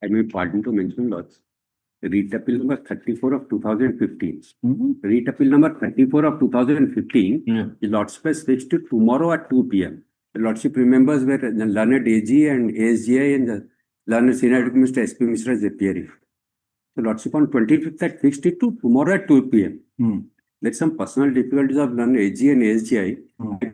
I may pardon to mention, Lords. Read appeal number 34 of 2015. Read appeal number 34 of 2015. The Lordship has fixed to tomorrow at 2 p.m. The Lordship remembers where the learned AG and ASGI and the learned senior Mr. S.P. Mishra is appearing. The Lordship on 25th had fixed it to tomorrow at 2 p.m. There's some personal difficulties of learned AG and ASGI.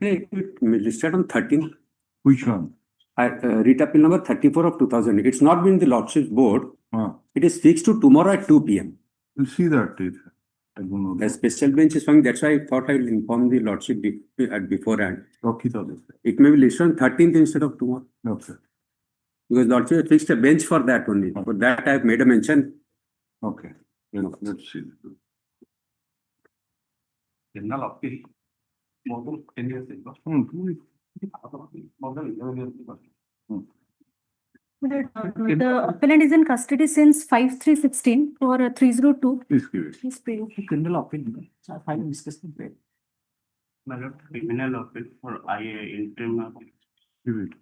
It listed on 13th. Which one? Read appeal number 34 of 2000. It's not been the Lordship's board. It is fixed to tomorrow at 2 p.m. We'll see that. I don't know. The special bench is coming. That's why I thought I will inform the Lordship beforehand. Okay. It may be listed on 13th instead of tomorrow. Okay. Because Lordship fixed a bench for that only. For that I have made a mention. Okay. Let's see. General appeal. More than 10 years ago. More than 11 years ago. The appellant is in custody since 5/3/16 for 302. Please give it. Please pay. Criminal appeal. Final discussion. My lord, criminal appeal for interim. Give it.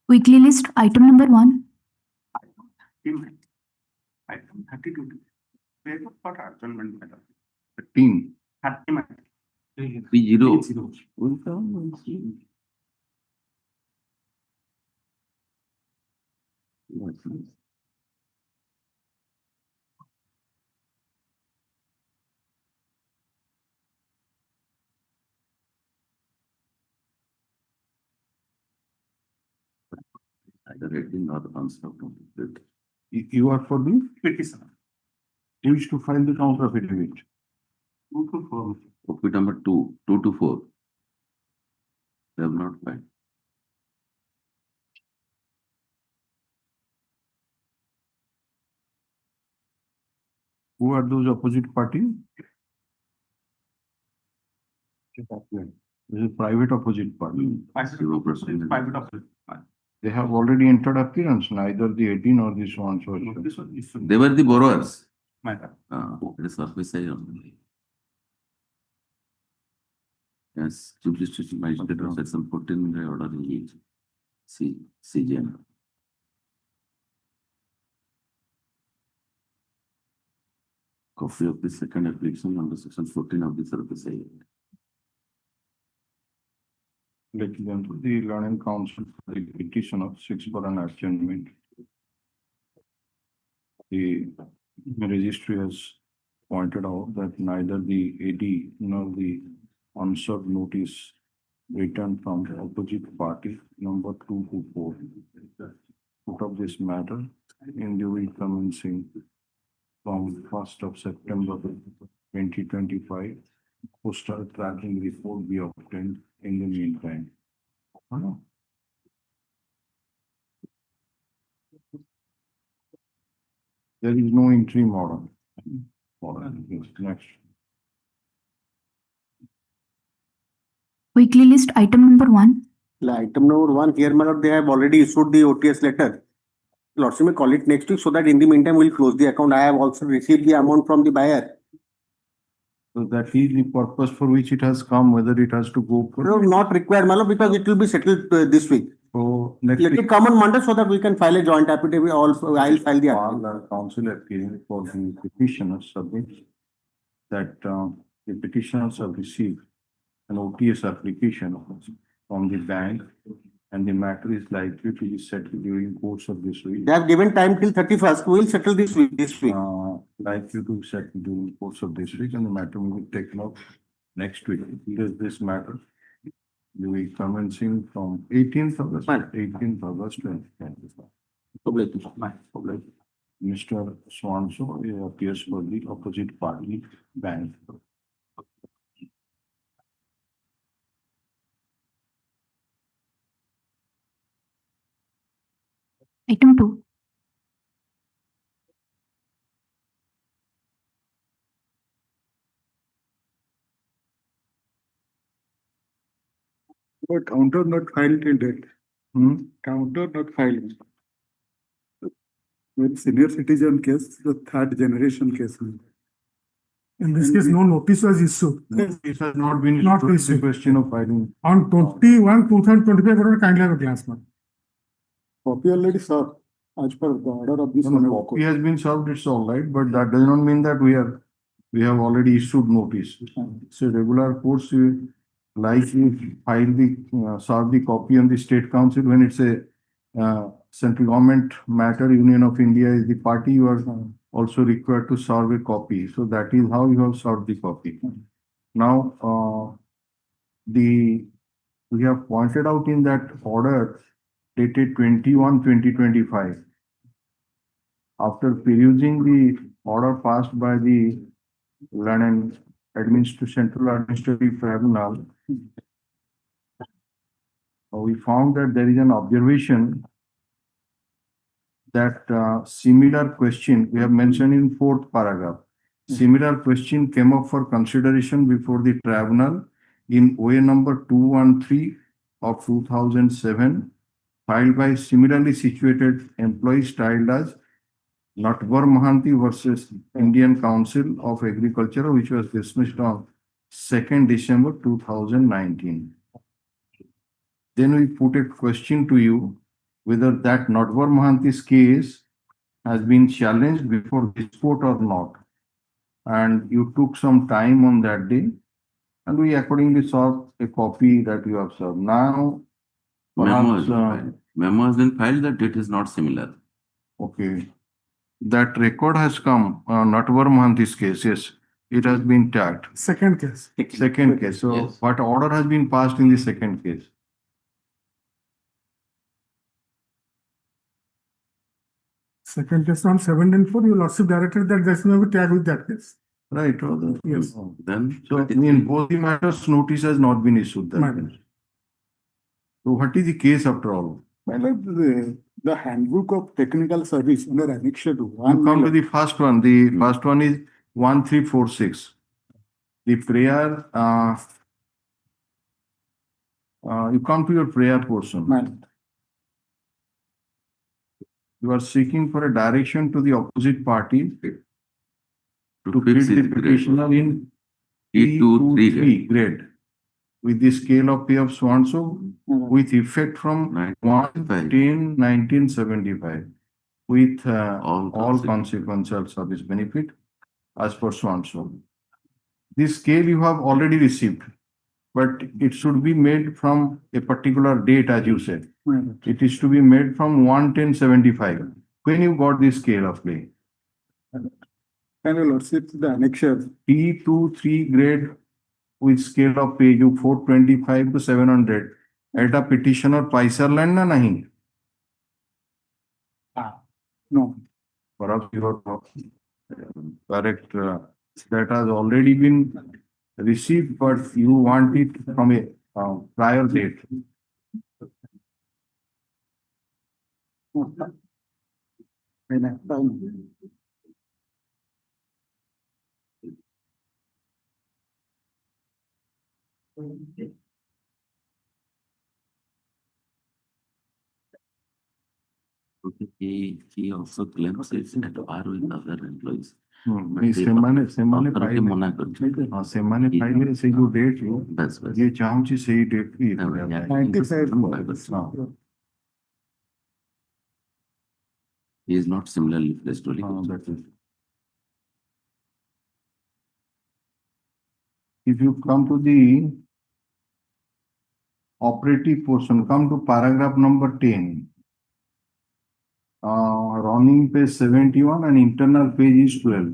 Weekly list item number 1. Item 32. Paper for adjournment, madam. 13. 30, madam. 30. Either reading or answer. You are for the? Petition. Who is to file the counter affidavit? 2 to 4. Copy number 2 to 4. They have not filed. Who are those opposite parties? This is a private opposite party. Private appeal. They have already entered appearance, neither the 18 or this one. So This one is. They were the borrowers. Madam. It is office only. Yes, Chief Justice Magistrate of Section 14 by order in CJN. Copy of the second application under Section 14 of the Service Act. let them to the Learning Council for the petition of 6 for an adjournment. The registry has pointed out that neither the AD nor the unserved notice written from the opposite party number 2 to 4 put up this matter in the week commencing from 1st of September 2025. Postal tracking report be obtained in the meantime. There is no interim order. Next. Weekly list item number 1. Item number 1, here, my lord, they have already issued the OTS letter. Lordship may call it next week so that in the meantime we'll close the account. I have also received the amount from the buyer. So that is the purpose for which it has come, whether it has to go for. No, not required, my lord, because it will be settled this week. So next Let week. it come on Monday so that we can file a joint affidavit. Also, I'll file the affidavit. The council appearing for the petitioner submits that the petitioners have received an OTS application from the bank and the matter is likely to be settled during course of this week. They have given time till 31st. We'll settle this week. Likely to settle during course of this week and the matter will be taken up next week. This matter the week commencing from 18th August. 18th August 2025. Mr. Swanso appears for the opposite party bank. Item 2. But counter not filed till date. Counter not filed. Very senior citizen case, the third generation case. In this case, no notice was issued. It has not been Not issued. It's a issued. question of filing. On 21/2025, what kindly have a glance, man. Copy already served as per the order of this. No, no, Honorable copy Court. has been served, it's all right, but that does not mean that we have already issued notice. It's a regular course, like you file serve the copy on the state council when it's a central government matter, Union of India is the party, you are also required to serve a copy. So that is how you have served the copy. Now, we have pointed out in that order dated 21/2025. After perusing the order passed by the Land and Central Administrative Tribunal, we found that there is an observation that similar question we have mentioned in 4th paragraph. Similar question came up for consideration before the tribunal in OA number 213 of 2007, filed by similarly situated employee styled as Natwar Mahanti versus Indian Council of Agriculture, which was dismissed on 2nd December 2019. Then we put a question to you whether that Natwar Mahanti's case has been challenged before this court or not. And you took some time on that day, and we accordingly saw a copy that you have served. Now, perhaps, Memo has been filed that it is not similar. okay. That record has come, Natwar Mahanti's case, yes, it has been tagged. Second case. Second case. So Yes. what order has been passed in the second case? Second case on 7 and 4, your lordship directed that this may be tagged with that case. Right. Yes. Then, So in both the matters, notice has not been issued. My Then. lord. So what is the case after all? My lord, the handbook of technical service under annexure to You one. come to the first one. The first one is 1346. The prayer, you come to your prayer portion. My lord. You are seeking for a direction to the opposite party to fix treat the his grade. petitioner in E2, 3 grade with the scale of pay of so and so with effect from 1/10/1975 with all consequential service benefit as per so and so. This scale you have already received, but it should be made from a particular date, as you said. My lord. It is to be made from 1/10/75. When you got this scale of pay? And your lordship, the annexure. T2 3 grade with scale of pay you 425 to 700. Eta petitioner paisa land na nahi. No. Perhaps you are correct. That has already been received, but you want it from a prior date. he also claims it's at par with other employees. ସେମାନେ Authority ମନା କରୁଛି। ସେମାନେ ପାଇଲେ ସେଇ ଯୋଉ date ବାସ୍ ବାସ୍। ଯିଏ ଚାହୁଁଛି ସେଇ ଡେଟ୍ ବି Yeah. 95. ମନା କରୁଛି। He is not similarly placed only. If you come to the operative portion, come to paragraph number 10. Running page 71 and internal page is 12.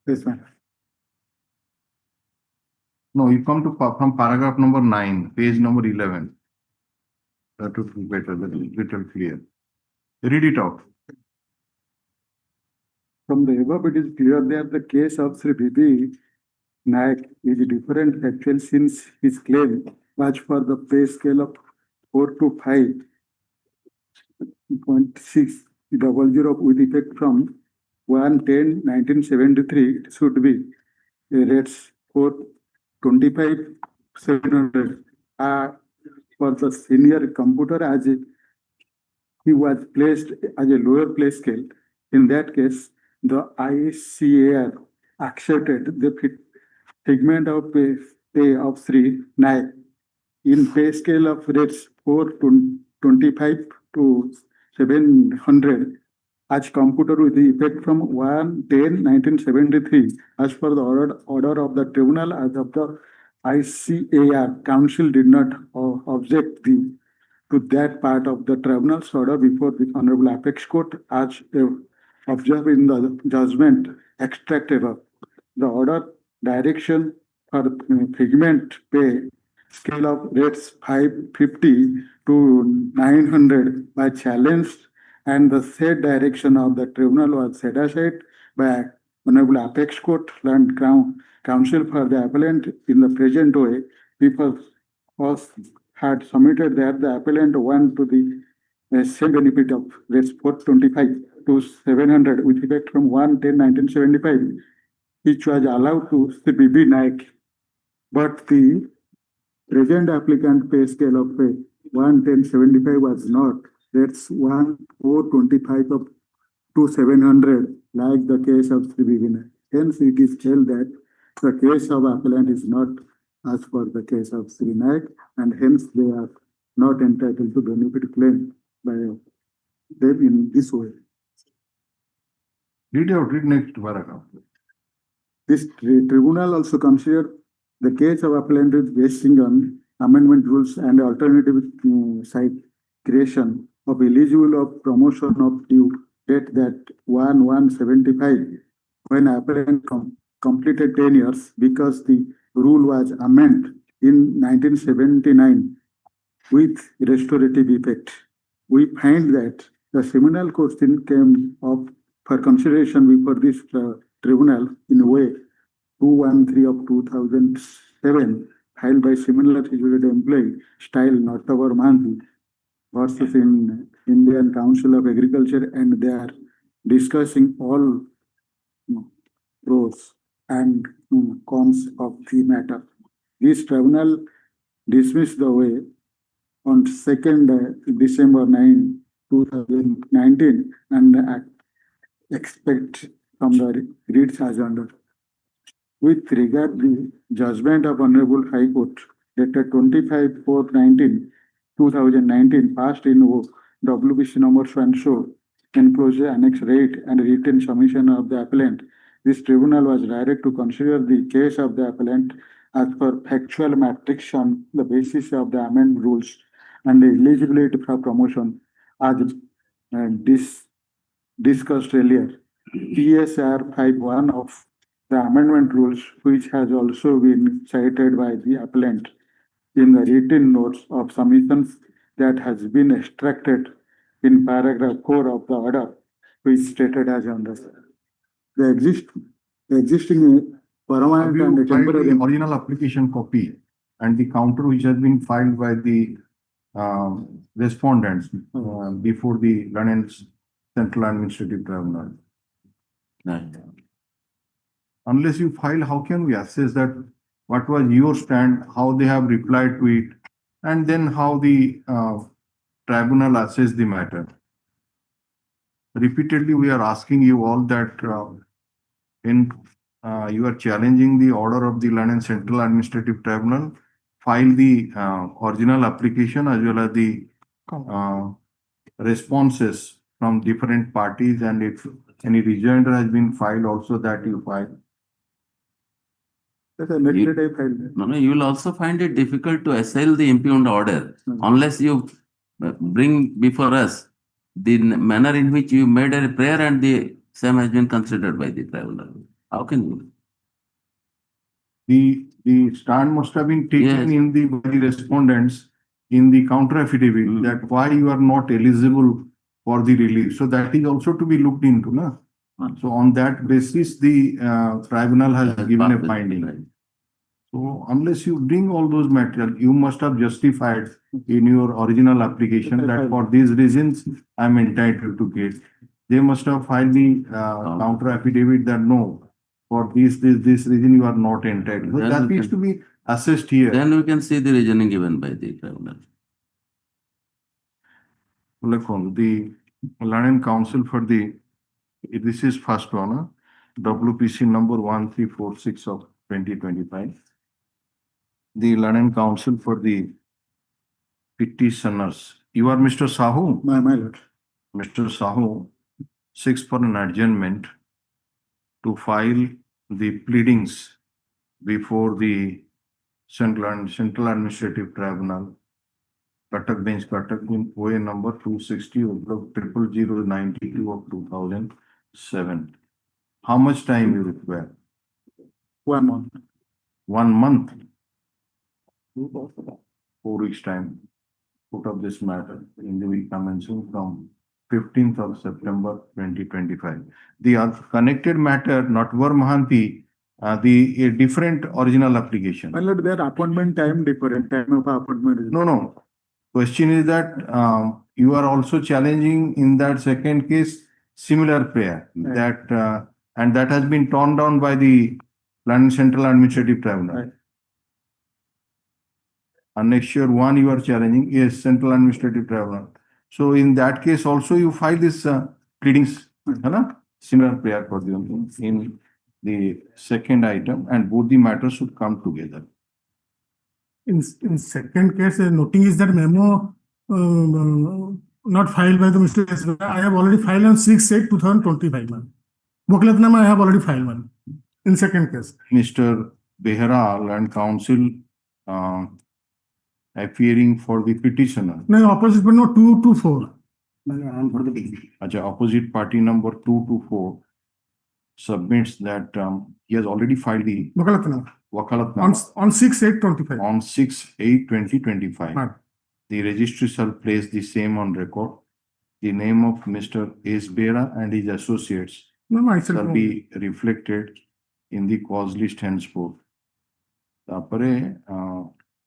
Yes, ma'am. No, you come to from paragraph number 9, page number 11. That would be better, that is little clear. Read it out. From the above, it is clear that the case of Sri B.B. Naik is different actual since his claim was for the pay scale of 4 to 5 0.600 with effect from 1/10/1973, it should be rates for 25,700 for the senior computer as he was placed as a lower pay scale. In that case, the ICAR accepted the figment of pay of Sri Naik in pay scale of rates 425 to 700 as computer with the effect from 1/10/1973 as per the order of the tribunal as of the ICAR. Council did not object to that part of the tribunal's order before the Honorable Apex Court as observed in the judgment extracted of the order direction for figment pay scale of rates 550 to 900 by challenged, and the said direction of the tribunal was set aside by Honorable Apex Court and Crown Counsel for the appellant in the present way, because had submitted that the appellant want to the same benefit of rates 425 to 700 with effect from 1/10/1975, which was allowed to CBB Naik, but the present applicant pay scale of pay 1/10/75 was not. That's 1/425 of to 700, like the case of CBB Naik. Hence, it is held that the case of appellant is not as per the case of Sri Naik, and hence they are not entitled to benefit claim by them in this way. Read next paragraph. This tribunal also considered the case of appellant is basing on amendment rules and alternative site creation of eligible of promotion of due date that 1/1/75 when appellant completed 10 years, because the rule was amended in 1979 with restorative effect. We find that the seminal question came up for consideration before this tribunal in a way 213 of 2007, filed by similar situated employee style Nottavar Manthi versus in Indian Council of Agriculture, and they are discussing all pros and cons of the matter. This tribunal dismissed the way on 2nd December 9, 2019, and expect from the reads as under. With regard the judgment of Honorable High Court dated 25/4/2019 passed in WBC number so and so, enclosure annex rate and written submission of the appellant, this tribunal was directed to consider the case of the appellant as per factual matrix on the basis of the amendment rules and the eligibility for promotion as discussed earlier. PSR 51 of the amendment rules, which has also been cited by the appellant in the written notes of submissions that has been extracted in paragraph 4 of the order, which stated as under. The existing permanent Have you and filed temporary the original application copy and the counter which has been filed by the respondents before the London Central Administrative Tribunal? Right. Unless you file, how can we assess that what was your stand, how they have replied to it, and then how the tribunal assessed the matter? Repeatedly, we are asking you all that you are challenging the order of the London Central Administrative Tribunal, file the original application as well as the responses from different parties, and if any rejoinder has been filed, also that you file. That's a next day filed. No, you will also find it difficult to assail the impugned order unless you bring before us the manner in which you made a prayer and the same has been considered by the tribunal. How can you? The stand must have been taken Yes. by the respondents in the counter affidavit that why you are not eligible for the relief. So that is also to be looked into, na? So on that basis, the tribunal has given a finding. Right. So unless you bring all those material, you must have justified in your original application that for these reasons, I'm entitled to get. They must have filed the counter affidavit that no, for this reason you are not entitled. So Then that we needs to can- be assessed here. Then we can see the reasoning given by the tribunal. Look on the Learned Counsel for the, this is first one, WPC number 1346 of 2025. The Learned Counsel for the petitioners. You are Mr. Sahu? My lord. Mr. Sahu seeks for an adjournment to file the pleadings before the Central Administrative Tribunal, Cuttack Bench, Cuttack in OA number 260 of 00092 of 2007. How much time you require? 1 month. 1 month? 4 weeks time. Put up this matter in the week commencing from 15th of September 2025. The connected matter, Natwar Mahanti, a different original application. My lord, their appointment time different, time of appointment is. No. Question is that you are also challenging in that second case similar prayer Right. that and that has been torn down by the Central Administrative Tribunal. Right. Annexure 1 you are challenging, yes, Central Administrative Tribunal. So in that case also you file this pleadings, similar prayer for the in the second item, and both the matters should come together. In second case, noting is that memo not filed by the Mr. S. I have already filed on 6/8/2025, ma'am. Wakalatnama I have already filed, ma'am. In second case. Mr. Behra, Land Council, appearing for the petitioner. No, opposite, but no 2 to 4. Acha, opposite party number 2 to 4 submits that he has already filed the Wakalatnama. wakalatnama On 6/8/25. on 6/8/2025. Ma'am. The registry shall place the same on record. The name of Mr. S. Behra and his associates No, I said shall no. be reflected in the cause list henceforth. Tapare,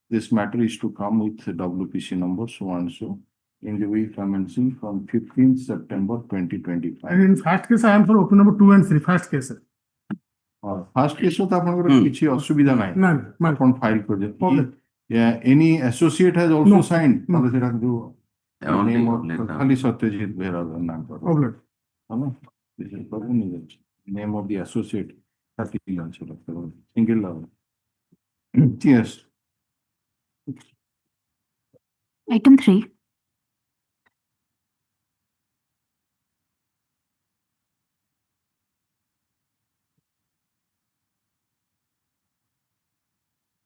this matter is to come with WPC number so and so in the week commencing from 15th September 2025. And in first case, I am for open number 2 and 3, first case. First case तो आपनकर किछि असुविधा नाही. No, ma'am. आपण file कर दे. Okay. Yeah, any associate has also No. signed. No. मतलब सेटा जो Only name of later. खाली सत्यजीत बेहरा का नाम पर. Oblate. है ना? This is पर नहीं है. Name of the associate 30 lakhs लगता single level. Yes. Item 3.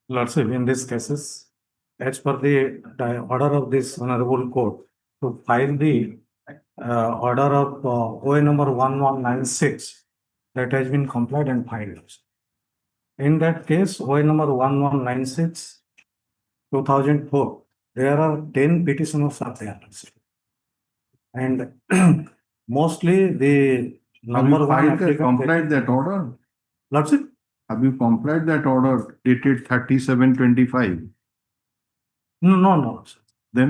Lordship, in these cases, as per the order of this honorable court, to file the order of OA number 1196 that has been complied and filed. In that case, OA number 1196, 2004, there are 10 petitioners are there. And mostly the Have you number one filed that, complied applicant. that order? Lordship, Have you complied that order dated 37/25? no. Then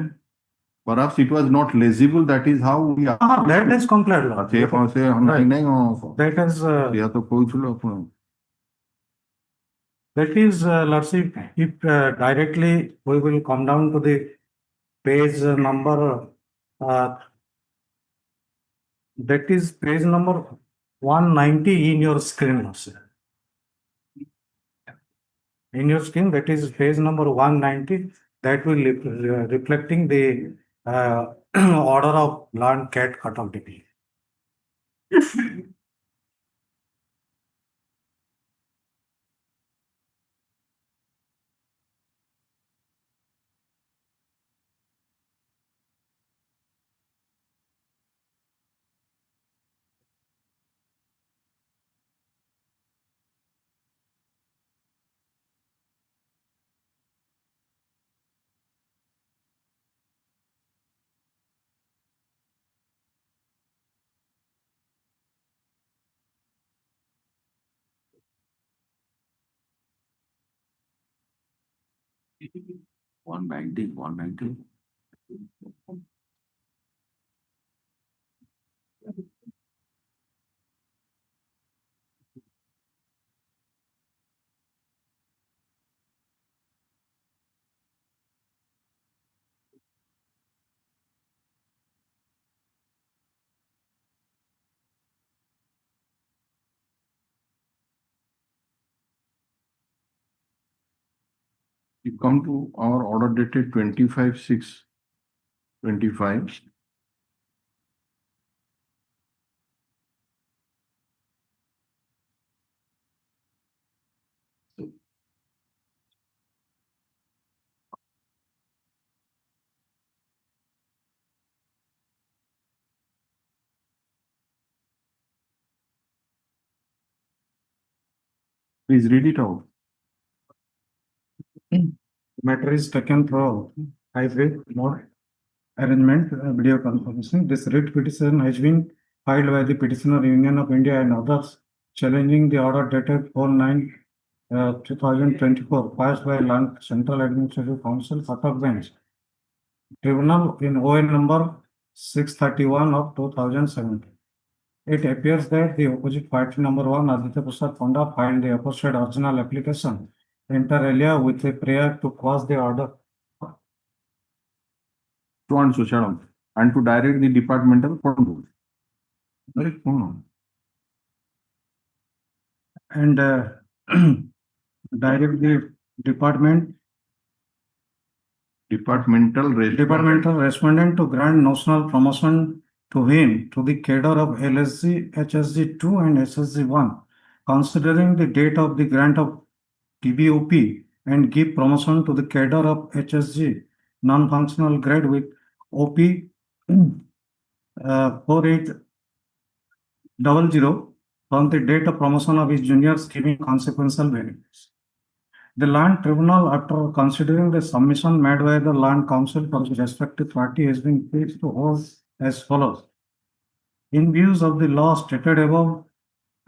perhaps it was not legible. That is how we are. That is complied. अच्छे कौन से हम नहीं नहीं हो. That has या तो कोई चलो अपन. that is, Lordship, if directly we will come down to the page number, that is page number 190 in your screen, Lordship. In your screen, that is page number 190, that will reflecting the order of land cat cutoff decree. 190. You come to our order dated 25/6/25. Please read it out. Matter is taken through hybrid mode arrangement, video conferencing. This writ petition has been filed by the Petitioner Union of India and others challenging the order dated 4/9/2024 passed by Land Central Administrative Council, Cuttack Bench Tribunal in OA number 631 of 2017. It appears that the opposite party number 1, Aditya Prasad Ponda, filed the aforesaid original application inter alia with a prayer to quash the order So and so, Sharon, and to direct the departmental control. Very cool. and direct the departmental respondent to grant notional promotion to him to the cadre of LSG, HSG 2 and SSG 1, considering the date of the grant of TBOP, and give promotion to the cadre of HSG non-functional grade with OP 4800 from the date of promotion of his juniors, giving consequential benefits. The Land Tribunal, after considering the submission made by the Land Council for the respective party, has been pleased to hold as follows. In views of the law stated above,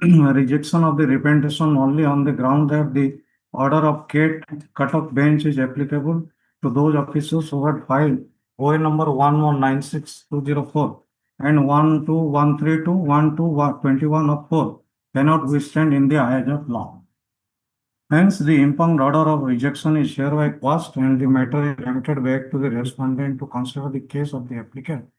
rejection of the representation only on the ground that the order of Cuttack Bench is applicable to those officers who had filed OA number 1196204 and 12132, 121 of 4 cannot withstand in the eyes of law. Hence, the impugned order of rejection is hereby quashed and the matter is remitted back to the respondent to consider the case of the applicant.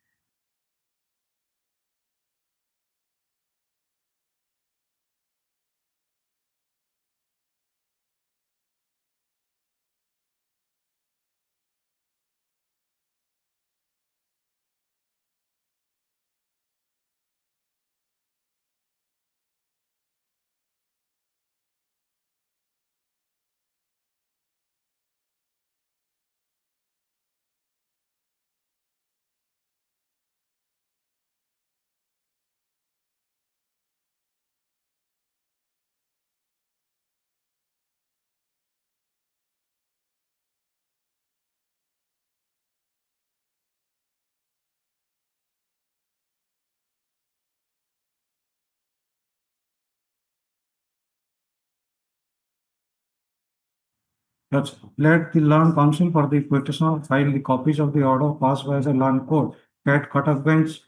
Thus, let the Land Council for the petitioner file the copies of the order passed by the Land Court at Cuttack Bench,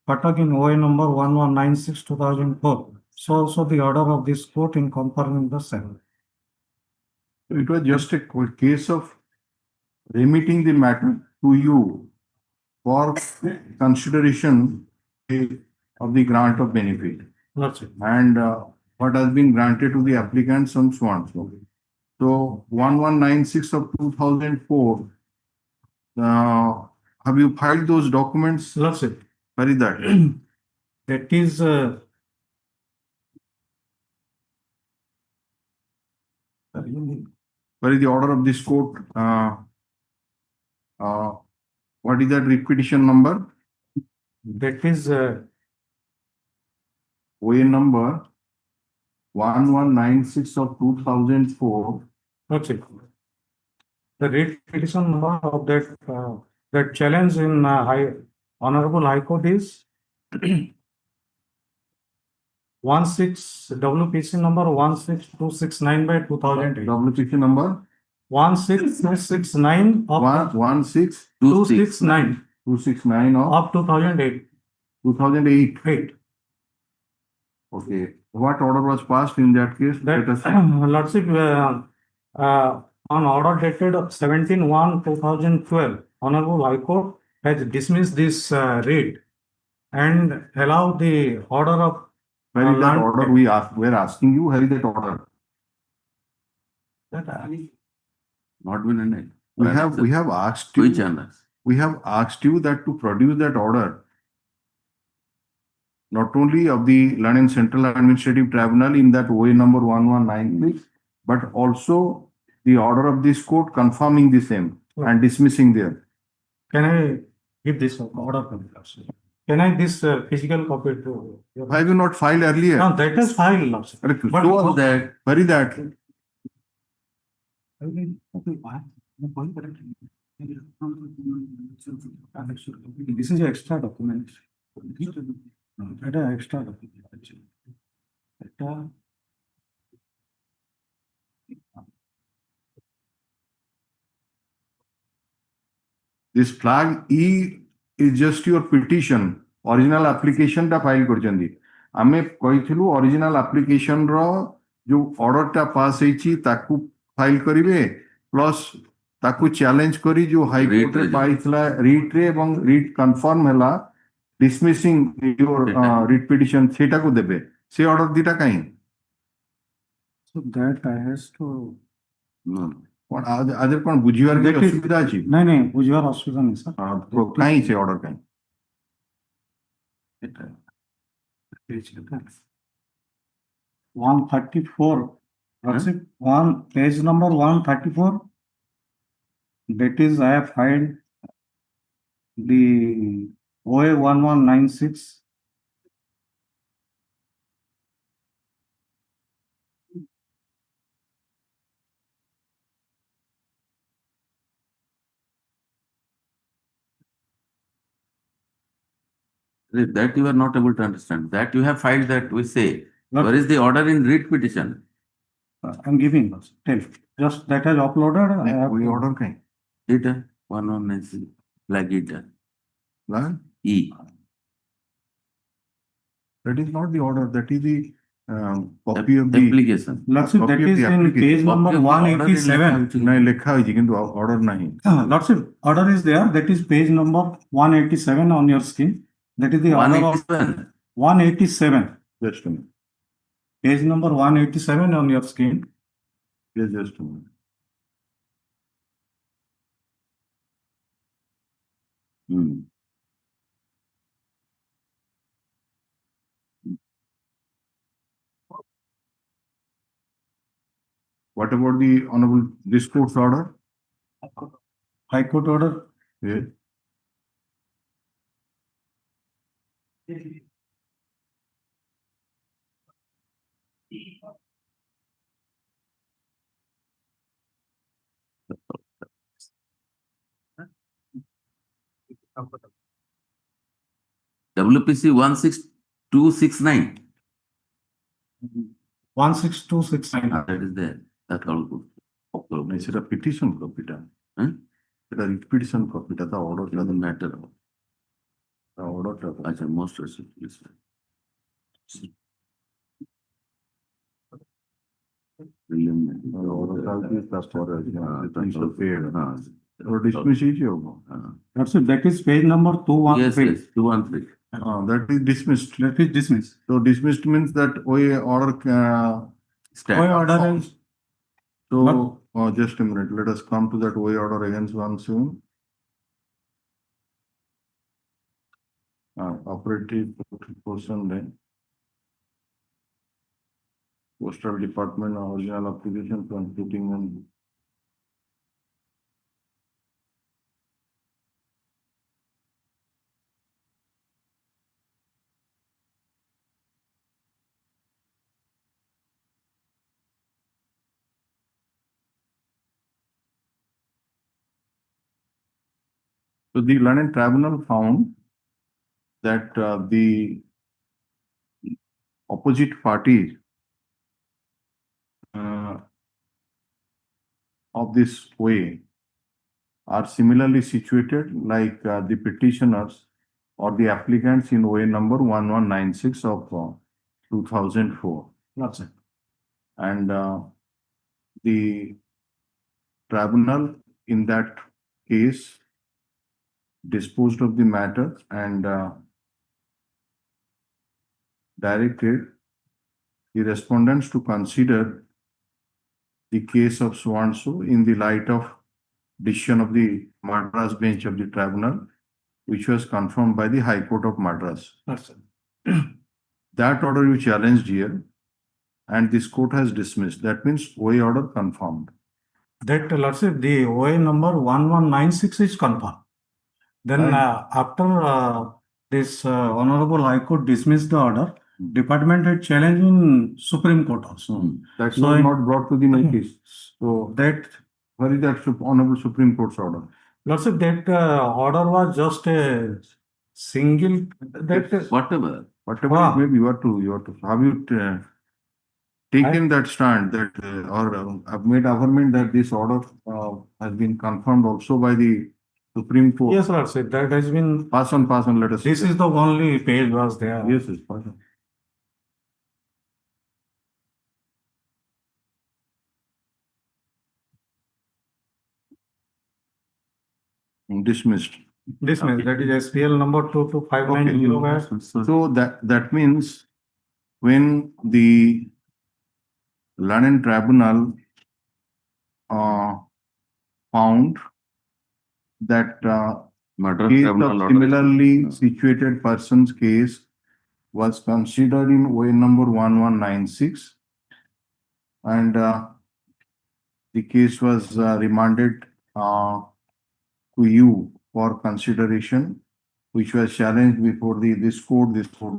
Cuttack in OA number 1196/2004. So also the order of this court in confirming the same. It was just a case of remitting the matter to you for consideration of the grant of benefit. That's it. And what has been granted to the applicants and so on. So 1196 of 2004, have you filed those documents? That's it. Where is that? That is Where is the order of this court? What is that repetition number? that is OA number 1196 of 2004. that's it. The writ petition number of that challenge in Honorable High Court is 16 WPC number 16269/2008. WPC number 16269 of 269 269 of 2008. 2008. 8. Okay. What order was passed in that case? That, Let us see. Lordship, on order dated 17/1/2012, Honorable High Court has dismissed this writ and allowed the order of Where is that land- order? We're asking you, where is that order? that, Not been in We have asked Which you, honor? we have asked you that to produce that order. Not only of the London Central Administrative Tribunal in that OA number 1196, but also the order of this court confirming the same and dismissing there. Can I give this order? Can I this physical copy to? Why have you not filed earlier? No, that is filed, Lordship. But Show us that. where is that? This is an extra document. That is extra document. This flag E is just your petition. Original application टा file करचंदी. आमे कहिथिलु original application रो जो order टा पास हेची ताकू file करिवे plus ताकू challenge करी जो हाई कोर्ट रे पाइथला रीट रे एवं रीट कंफर्म होला dismissing your writ petition सेटा को देबे से order दिटा काई. So that I has to. No. कोन आदर कोन बुझिवार के That is- असुविधा अछि. नहीं बुझिवार असुविधा नहीं सर. काई से order काई. Page 134. Lordship, page number 134. That is, I have filed the OA 1196. That you are not able to understand. That you have filed that we say. Not- Where is the order in writ petition? I'm giving, tell, just that has uploaded. I have कोई to- order काई. It 1196 flag it Flag? E. That is not the order, that is the copy of the Application. Lordship, that Copy of is the in application. page number Copy of the order in 187. नहीं लिखा है किंतु order नहीं. Lordship, order is there. That is page number 187 on your screen. That is the order of 187. 187. Just a minute. Page number 187 on your screen. Yes, just a minute. Hmm. What about the honorable this court's order? High Court order. Yes. WPC 16269. 16269. That is there. That's all good. नहीं सेटा petition copy टा. Huh? सेटा petition copy टा था order टा Doesn't matter. था order टा था. Acha, most recent, please. Order टा भी plus order है. Things are paid. हाँ. और dismiss कीजिए होगा. हाँ. That's it. That is page number Yes, 213. yes, 213. That is dismissed. That is dismissed. So dismissed means that OA order. Stand. OA order is So just a minute. Let us come to that OA order against one soon. Operative person then. Postal Department original application constituting and so the London Tribunal found that the opposite parties of this OA are similarly situated like the petitioners or the applicants in OA number 1196 of 2004. That's it. And the tribunal in that case disposed of the matter and directed the respondents to consider the case of so and so in the light of decision of the Madras bench of the tribunal, which was confirmed by the High Court of Madras. That's it. That order you challenged here, and this court has dismissed. That means OA order confirmed. That, Lordship, the OA number 1196 is confirmed. Then after this Honorable High Court dismissed the order, department had challenged in Supreme Court also. That's So not brought to the notice. So That, where is that Honorable Supreme Court's order? Lordship, that order was just a single, that, Whatever. Whatever Ah. it may be, you have to. Have you taken that stand that or have made affirmation that this order has been confirmed also by the Supreme Court? yes, Lordship, that has been, Pass on, let us. this is the only page was there. Yes, yes, pass on. Dismissed. Dismissed, that is SPL number 22590. So that means when the London Tribunal found that Madras case Tribunal of order. similarly situated person's case was considered in OA number 1196 and the case was remanded to you for consideration, which was challenged before this court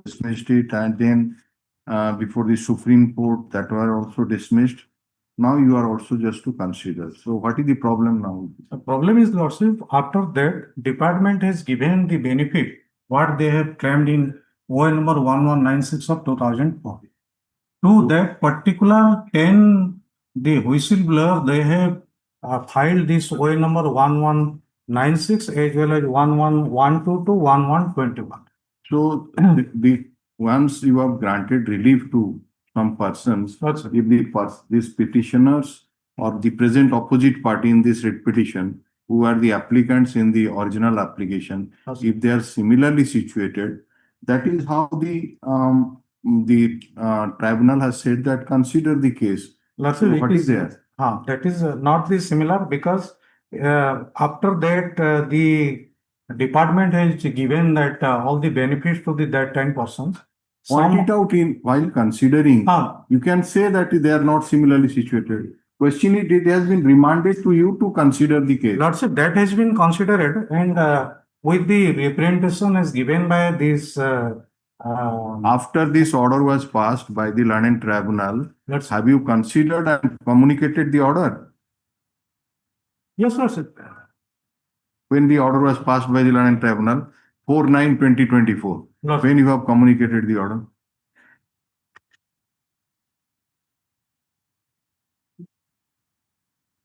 dismissed it, and then before the Supreme Court that were also dismissed. Now you are also just to consider. So what is the problem now? The problem is, Lordship, after that, department has given the benefit what they have claimed in OA number 1196 of 2004. To that particular 10, the whistleblower, they have filed this OA number 1196 as well as 1112 to 1121. So once you have granted relief to some persons, That's it. if these petitioners or the present opposite party in this writ petition, who are the applicants in the original application, That's if they are similarly situated, that is how the tribunal has said that consider the case. Lordship, So it what is there? That is not the similar because after that the department has given that all the benefits to that 10 persons. Point it out while considering. You can say that they are not similarly situated. Question it has been remanded to you to consider the case. Lordship, that has been considered and with the representation as given by this. After this order was passed by the London Tribunal, have you considered and communicated the order? Yes, Lordship. When the order was passed by the London Tribunal, 4/9/2024, when you have communicated the order?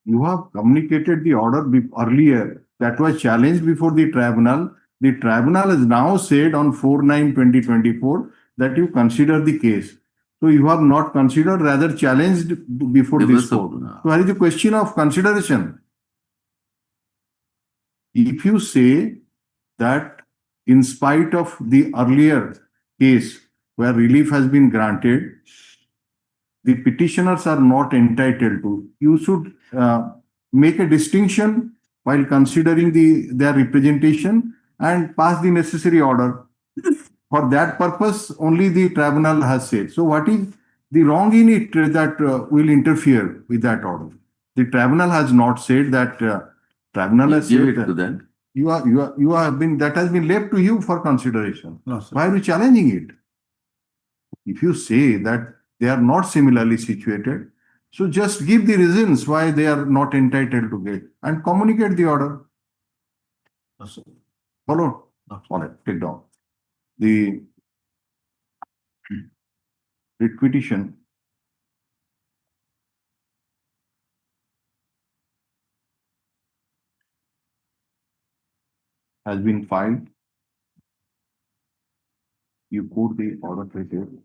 You have communicated the order earlier. That was challenged before the tribunal. The tribunal has now said on 4/9/2024 that you consider the case. So you have not considered, rather challenged before this court. So what is the question of consideration? If you say that in spite of the earlier case where relief has been granted, the petitioners are not entitled to, you should make a distinction while considering their representation and pass the necessary order. For that purpose, only the tribunal has said. So what is the wrong in it that will interfere with that order? The tribunal has not said that. Tribunal has Give said it that to them. that has been left to you for consideration. No, sir. Why are you challenging it? If you say that they are not similarly situated, so just give the reasons why they are not entitled to get and communicate the order. Follow? All right, take down. The writ petition has been filed. You quote the order dated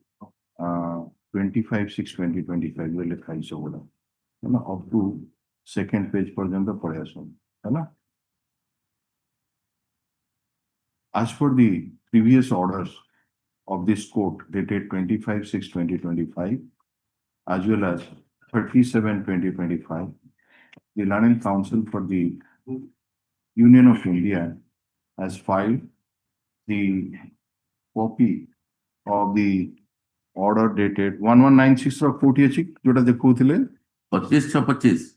25/6/2025 में लिखा है इसे बोला है ना, up to second page पर्यंत पढ़े असो है ना. As for the previous orders of this court dated 25/6/2025 as well as 37/2025, the Learned Council for the Union of India has filed the copy of the order dated 1196 of 40 जोटा देखुथिले 25/25.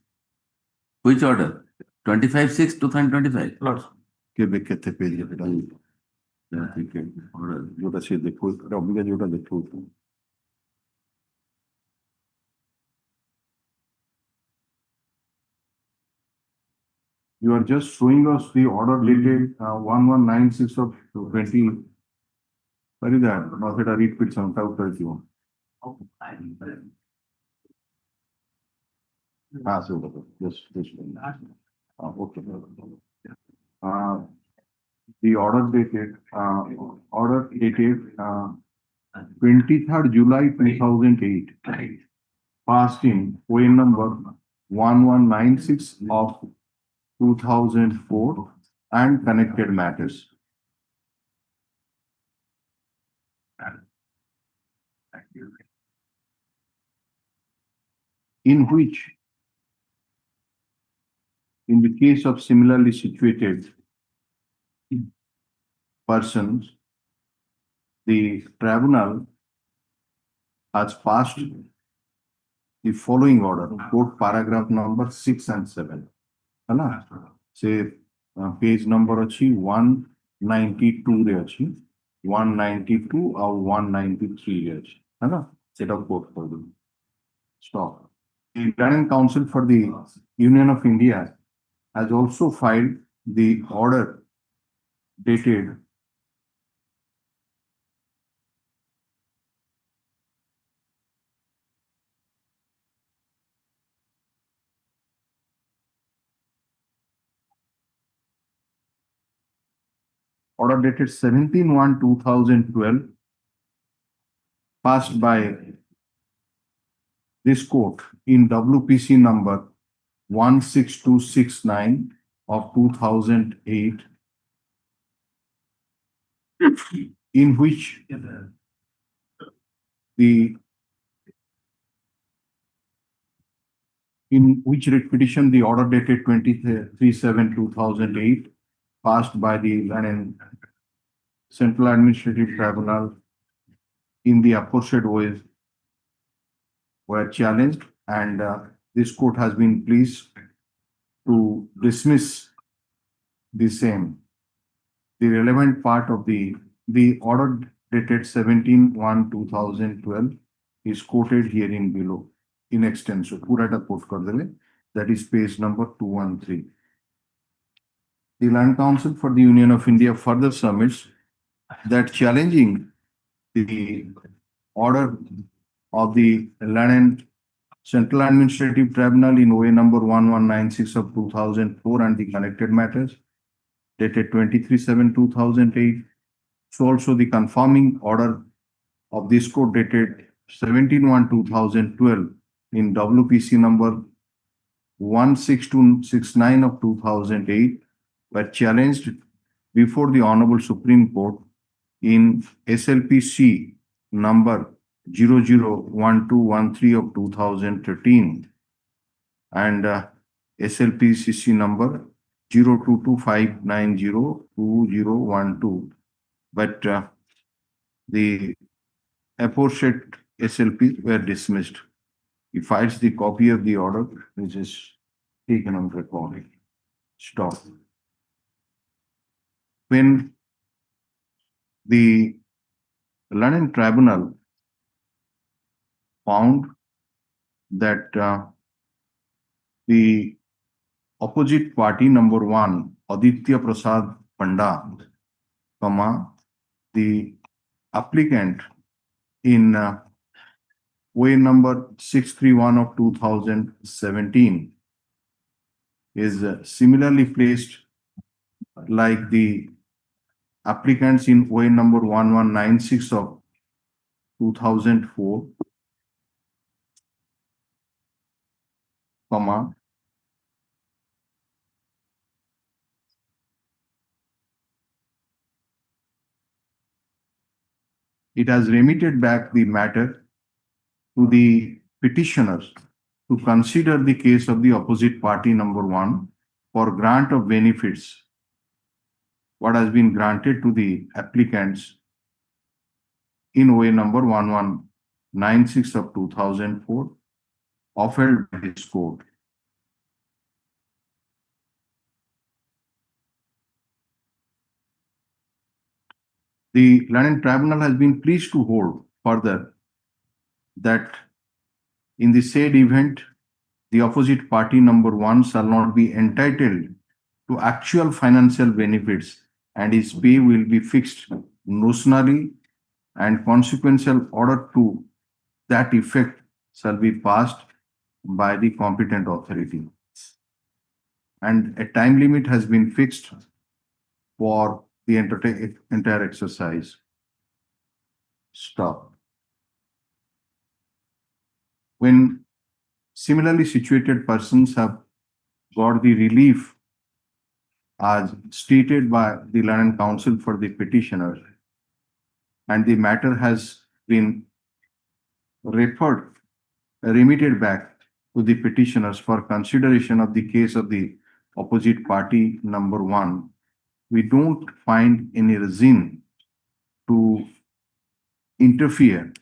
Which order? 25/6/2025. Lords के केते page एटा ठीक है और जोटा से देखो अबिका जोटा देखो. You are just showing us the order dated 1196 of 20. What is that? Now that I read it some out of you. So this one. Okay. The order dated 23rd July 2008, passed in OA number 1196 of 2004 and connected matters. In which, in the case of similarly situated persons, the tribunal has passed the following order, quote paragraph number 6 and 7. है ना, से page number अच्छी 192 रे अच्छी 192 और 193 रे अच्छी है ना, सेट ऑफ कोट कर दो. Stop. The Learned Council for the Union of India has also filed the order dated order dated 17/1/2012, passed by this court in WPC number 16269 of 2008, in which writ petition the order dated 23/7/2008, passed by the Central Administrative Tribunal in the aforesaid ways were challenged, and this court has been pleased to dismiss the same. The relevant part of the order dated 17/1/2012 is quoted herein below in extenso. पूरा टा quote कर देले. That is page number 213. The Land Council for the Union of India further submits that challenging the order of the Land Central Administrative Tribunal in OA number 1196 of 2004 and the connected matters dated 23/7/2008. So also the confirming order of this court dated 17/1/2012 in WPC number 16269 of 2008 were challenged before the Honorable Supreme Court in SLPC number 001213 of 2013 and SLPCC number 0225902012, but the aforesaid SLP were dismissed. He files the copy of the order, which is taken on record. Stop. When the Learned Tribunal found that the opposite party number 1, Aditya Prasad Panda, the applicant in OA number 631 of 2017 is similarly placed like the applicants in OA number 1196 of 2004, comma, it has remitted back the matter to the petitioners to consider the case of the opposite party number 1 for grant of benefits what has been granted to the applicants in OA number 1196 of 2004 upheld by this court. The learned tribunal has been pleased to hold further that in the said event, the opposite party number 1 shall not be entitled to actual financial benefits and his pay will be fixed notionally, and consequential order to that effect shall be passed by the competent authority. And a time limit has been fixed for the entire exercise. Stop. When similarly situated persons have got the relief as stated by the learned counsel for the petitioner, and the matter has been remitted back to the petitioners for consideration of the case of the opposite party number 1, we don't find any reason to interfere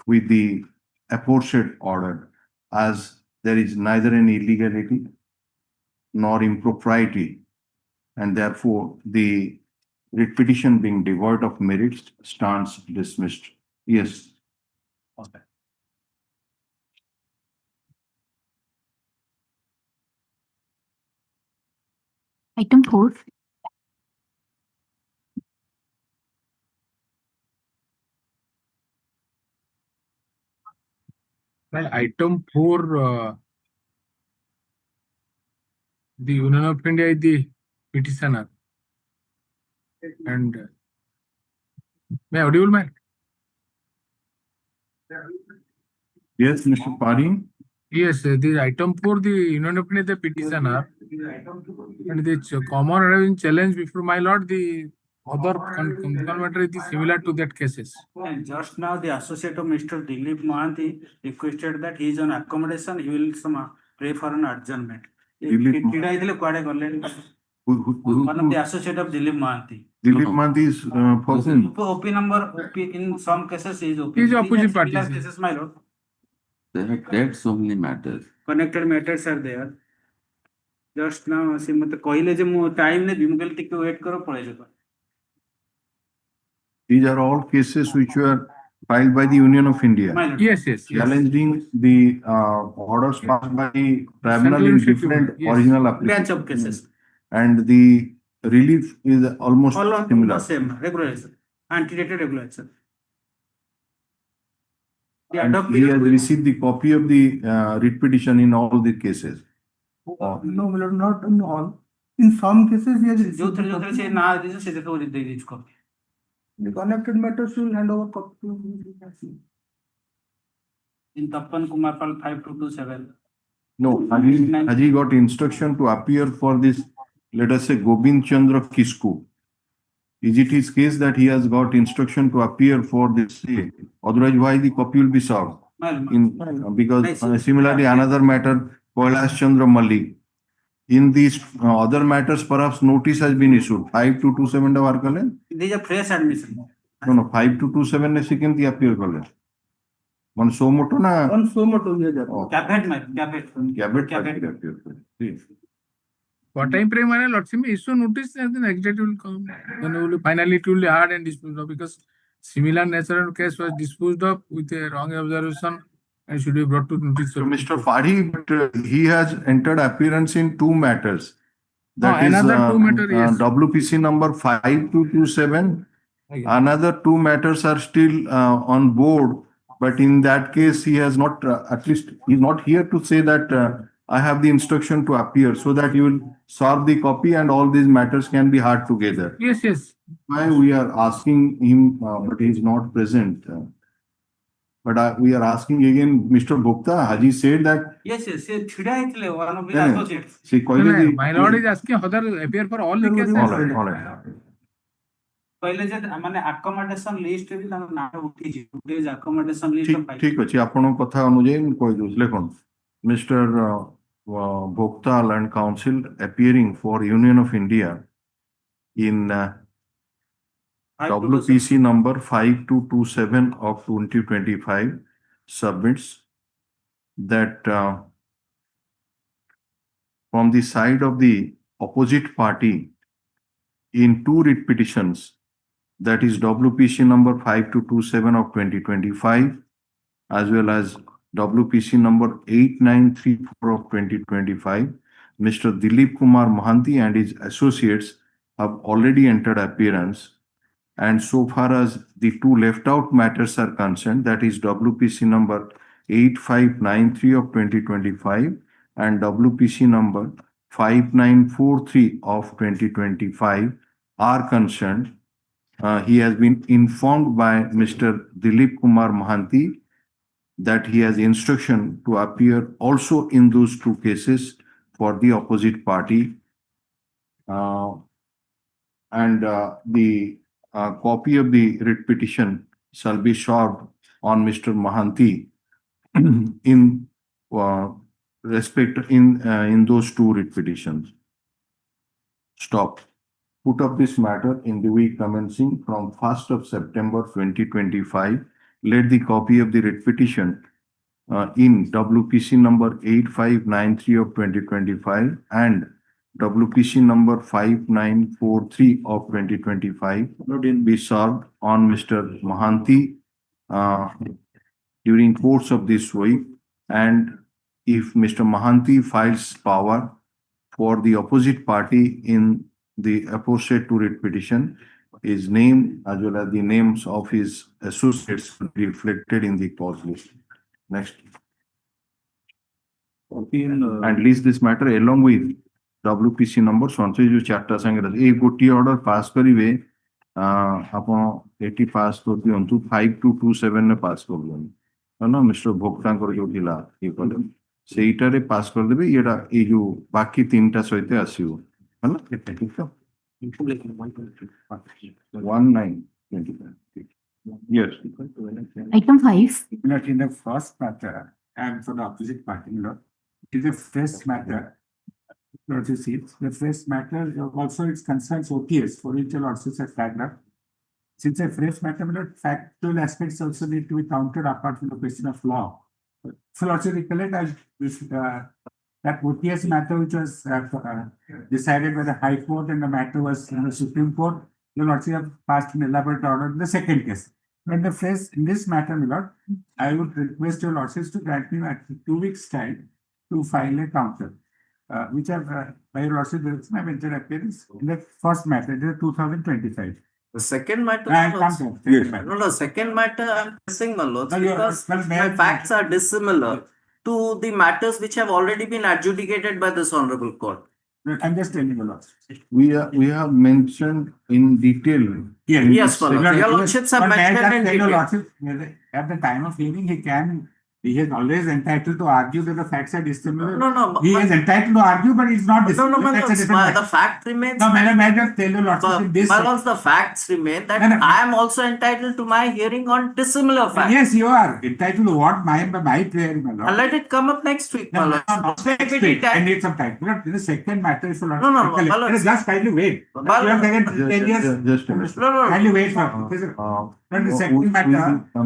with the aforesaid order, as there is neither any illegality nor impropriety, and therefore the writ petition being devoid of merits stands dismissed. Yes. Okay. Item 4. Well, item 4, the Union of India is the petitioner. And may I audible, man? Yes, Mr. Pari. Yes, the item 4, the Union of India is the petitioner. And the common having challenge before my lord, the other matter is similar to that cases. And just now, the associate of Mr. Dilip Mohanty requested that he is on accommodation, he will pray for an adjournment. Dilip One of the associate of Dilip Mohanty. Dilip Mohanty is for whom? OP number, OP in some cases is OP. He is opposite Similar parties. cases, my lord. They have read so many matters. Connected matters are there. Just now, से मतलब कहले जे मो time ने भी मुगल टिक wait करो पड़े जो. These are all cases which were filed by the Union of India, My lord. Yes, yes, yes. challenging the orders passed by the tribunal in different Yes. original Branch applications. of cases. And the relief is almost All of similar. the same, regulation, antedated regulation. The And adopt he has period. received the copy of the writ petition in all the cases. No, my lord, not in all. In some cases, he has जो received थोड़े the जो थोड़े से copy. ना दे से देखो दे दीजिए copy. The connected matters will hand over copy to him. In Tappan Kumar Pal 5227. No, has he got instruction to appear for this, let us say, Gobind Chandra Kisku? Is it his case that he has got instruction to appear for this? Otherwise, why the copy will be served? Because similarly, another matter, Kailash Chandra Malik. In these other matters, perhaps notice has been issued. 5227 da var kale? These are fresh admission. No, 5227 ne se kemti appear kale? Man so moto na? On so much of the Oh, Cabinet, my cabinet. cabinet Cabinet. appear kale. What time frame my lord? Issue notice and then executive will come. Then finally it will be hard and disposed of, because similar nature of case was disposed of with a wrong observation and should be brought to notice. So Mr. Fari, he has entered appearance in two matters. That is another two matter, yes. WPC number 5227. Another two matters are still on board, but in that case, he has not, at least he's not here to say that I have the instruction to appear so that you will solve the copy and all these matters can be heard together. Yes, yes. Why we are asking him, but he is not present. But we are asking again, Mr. Gupta, has he said that? Yes, yes, yes, one of the No, no. associates. See, No, no, my lord is asking whether appear for all the cases. all right. पहले जे माने accommodation list रे भी तांको नाम उठी जे accommodation list ठीक अछि आपनक कथा अनुଯାयी कोइ दोस लेखन Mr. Bhokta Land Council appearing for Union of India in WPC number 5227 of 2025 submits that from the side of the opposite party in two writ petitions, that is WPC number 5227 of 2025 as well as WPC number 8934 of 2025, Mr. Dilip Kumar Mohanty and his associates have already entered appearance. And so far as the two left out matters are concerned, that is WPC number 8593 of 2025 and WPC number 5943 of 2025 are concerned. He has been informed by Mr. Dilip Kumar Mohanty that he has instruction to appear also in those two cases for the opposite party. The copy of the writ petition shall be served on Mr. Mohanty in respect in those two writ petitions. Stop. Put up this matter in the week commencing from 1st of September 2025. Let the copy of the writ petition in WPC number 8593 of 2025 and WPC number 5943 of 2025 be served on Mr. Mohanty during course of this week. And if Mr. Mohanty files power for the opposite party in the aforesaid two writ petition, his name as well as the names of his associates will be reflected in the cause list. Next. And list this matter along with WPC number संचय जो चार्टा संगे एक गोटी order pass करिवे आपण 80 पास कर दियंतु 5227 ने पास कर दियंतु ना मिस्टर भोक्ता कर जो थिला ये कले सेइटारे पास कर देबे एटा ए जो बाकी तीनटा सहित आसीबो हला ठीक है 1925 yes Item 5. In the first matter, and for the opposite party, it is a fresh matter. Lord, you see, the fresh matter also it concerns OTS, for which also is a factor. Since a fresh matter, factual aspects also need to be counted apart from the question of law. So also recollect as this that OTS matter which was decided by the High Court and the matter was in the Supreme Court, you will also have passed an elaborate order in the second case. When the phrase in this matter, my lord, I would request your lordships to grant me at 2 weeks' time to file a counter, which are by your lordship have entered appearance in the first matter, the 2025. The second matter, No, second matter I'm pressing, my lords, No, you are- because well, may I- my facts are dissimilar to the matters which have already been adjudicated by this honorable court. I'm just telling you, lord. we have mentioned in detail. Yes, my lord. Your lordships have mentioned in detail. At the time of hearing, he is always entitled to argue that the facts are dissimilar. No, He is entitled to argue, but it's not No, dissimilar. my That's a lords, different the matter. fact remains. No, madam, I just tell you, lordship, in this. My lords, the facts remain that No, no. I am also entitled to my hearing on dissimilar facts. Yes, you are entitled to what my prayer, my lord. And let it come up next week, my lords. I need some time. But the second matter is No, my lord. Just kindly wait. My You have lord. taken 10 years. Just a minute. No. Kindly wait for. Then the second matter.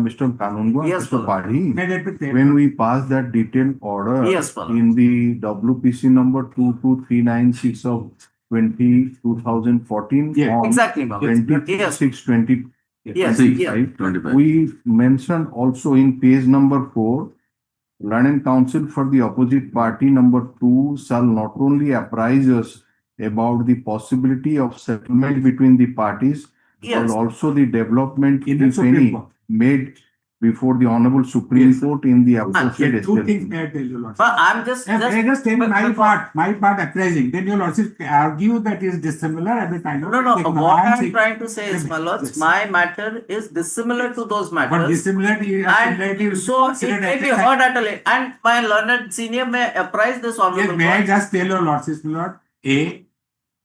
Mr. Kanungo, Yes, Mr. Padhi, Let me tell when you. we pass that detailed order Yes, Father. in the WPC number 22396 of 2014 Yeah, on Exactly, my lords. Yes. 26/20, Yes, yeah. 25. we mentioned also in page number 4, Learned Counsel for the opposite party number 2 shall not only apprise us about the possibility of settlement between the parties, but Yes. also the development, In the if Supreme any, Court. made before the Honorable Supreme Court in the aforesaid Two things SLP. may I tell you, Lordship. But I'm just, May I just tell you my part appraising, then your Lordship argue that is dissimilar at the time of. no, taking the what I'm I'm saying- trying to say is, my lords, Yes. my matter is dissimilar to those But matters. dissimilarity. And so it may be heard at a late, and my learned senior may apprise this Yes, honorable may I court. just tell your Lordship, my Lord, A,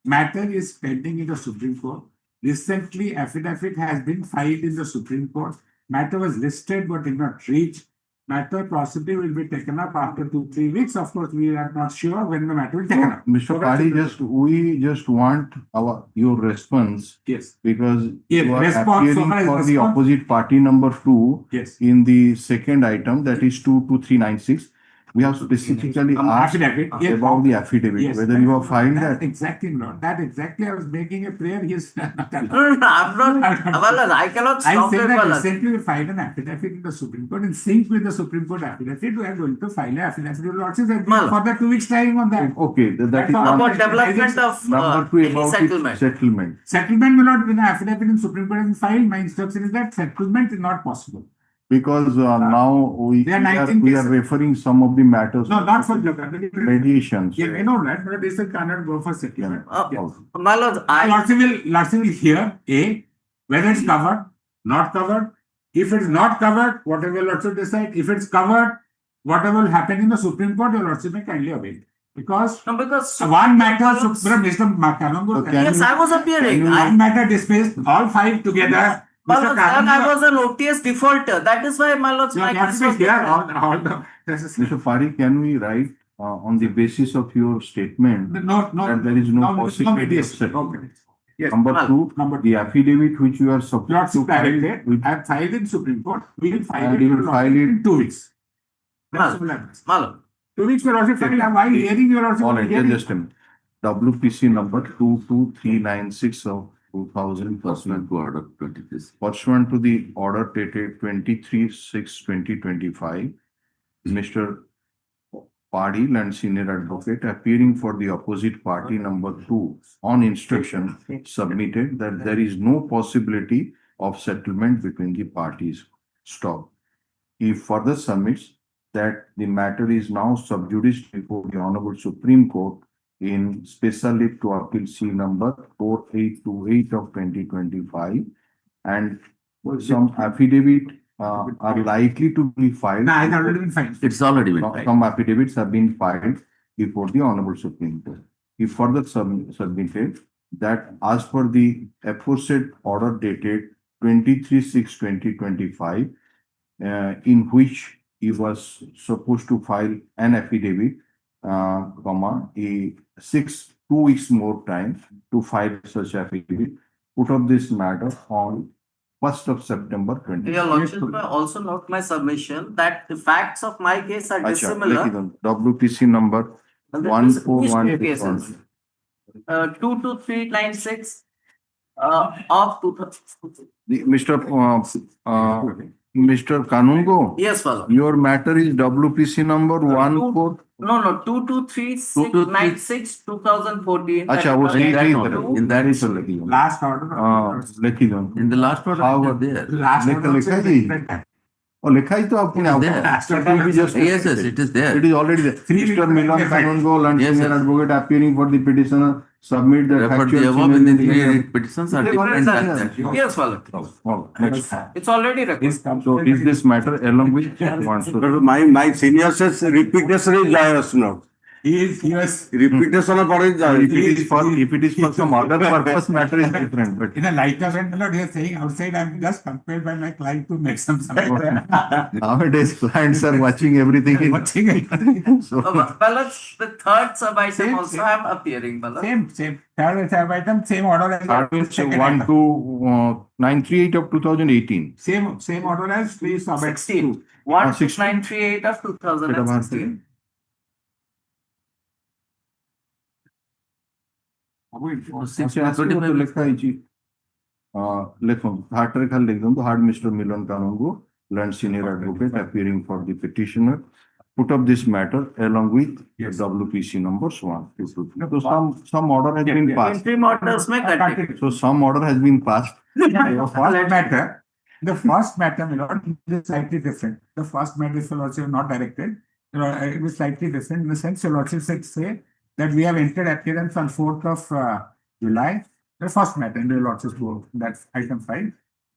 matter is pending in the Supreme Court. Recently, affidavit has been filed in the Supreme Court. Matter was listed but did not reach. Matter possibly will be taken up after 2-3 weeks. Of course, we are not sure when the matter will be taken up. Mr. Padi, we just want your response Yes. because Yes, you are response, so appearing far as for the response- opposite party number 2 Yes. in the second item, that is 22396. We have specifically asked Affidavit. Yes. about the affidavit, Yes. whether you have filed That that. exactly, Lord. That exactly I was making a prayer. Yes. No, I'm not, well, I cannot I stop said it, that well, recently we filed an affidavit in the Supreme Court in sync with the Supreme Court affidavit. We are going to file an affidavit. Your Lordship has Mal. for the 2 weeks time on that. Okay, that is That's all. one. about development of Number 2 any about its settlement. settlement. Settlement will not be an affidavit in Supreme Court and filed. My instruction is that settlement is not possible. Because now There are 19 we are cases. referring some of the matters. No, not for Mediations. Yeah, I know that, but this cannot go for settlement. Yeah. My lords, Lordship will hear A, whether it's covered, not covered. If it's not covered, whatever Lordship decide. If it's covered, whatever will happen in the Supreme Court, your Lordship may kindly obey. Because no, because one matter, So Mr. can yes, you- I was appearing. One matter dismissed, all 5 together. My Mr. lords, and I Kananga- was an OTS defaulter. That is why, my lords, Your my case Lordship was here, different. all the. Mr. Fari, can we write on the basis of your statement No, that there is no possibility of mediation. settlement? Yes. Number Well, 2, the affidavit which you are supposed to Lordship file directed, with, I have filed in Supreme Court, we will file And it. you will file it- in 2 weeks. That's Well, all I'm asking. my lord. 2 weeks, your Lordship, while hearing your Lordship. all right, hearing- just a minute. WPC number 22396 of 2000 Pursuant to order 23. pursuant to the order dated 23/6/2025, Mr. Padil and senior advocate appearing for the opposite party number 2 on instruction submitted that there is no possibility of settlement between the parties. Stop. He further submits that the matter is now sub judice before the Honorable Supreme Court in special leave to appeal C number 4828 of 2025, and some affidavit are likely to be filed. No, it's already been filed. It's already been filed. Some affidavits have been filed before the Honorable Supreme Court. He further submitted that as per the aforesaid order dated 23/6/2025, in which he was supposed to file an affidavit, comma, 2 weeks more time to file such affidavit, put up this matter on 1st of September 20. Your lordship may also note my submission that the facts of my case are dissimilar. WPC number And the- 14161. cases. 22396 of 2000. Mr. Kanungo, Yes, Father. your matter is WPC number 14. No, 22396 2014. अच्छा, वो सही In that सही order, तरह- in that सही order. तरह लिखी हो। Last order. लिखी दो। In the last order, How- it is there. Last लिखा order. लिखा जी। और लिखा ही तो आपने आपको- There. Last It will be just- Yes, yes, it is there. It is already there. Mr. Milan Kanungo, and Yes, senior yes. advocate appearing for the petitioner, submit the Refer the factual above in the scenario- three petitions are different than that. Yes, Father. Oh, next. It's already recorded. So is this matter along with one? So My senior says repetition is joyous now. He was Repetition of what is if it is for some other purpose, matter is different, but in a lighter vein, my lord, he was saying outside, I'm just compelled by my client to make some. nowadays clients are watching everything in. Watching it. So, Balance, the third sub item Same, also same. I am appearing, Balance. Same. Third item, same order as. second item. 12938 of 2018. Same order as please submit. 16. 16938 of 2016. লেখা হয়েছি লেখুন হার্টের খাল লিখুন তো hard mister Milan Kanoongo land senior advocate appearing for the petitioner put up this matter along with WPC numbers 1 to 2. So some order has been passed. Interim orders may continue. So some order has been passed. For that matter, The first matter, my lord, is slightly different. The first matter is also not directed. It was slightly different in the sense your lordship said say that we have entered appearance on 4th of July. The first matter in your lordship's book, that's item 5.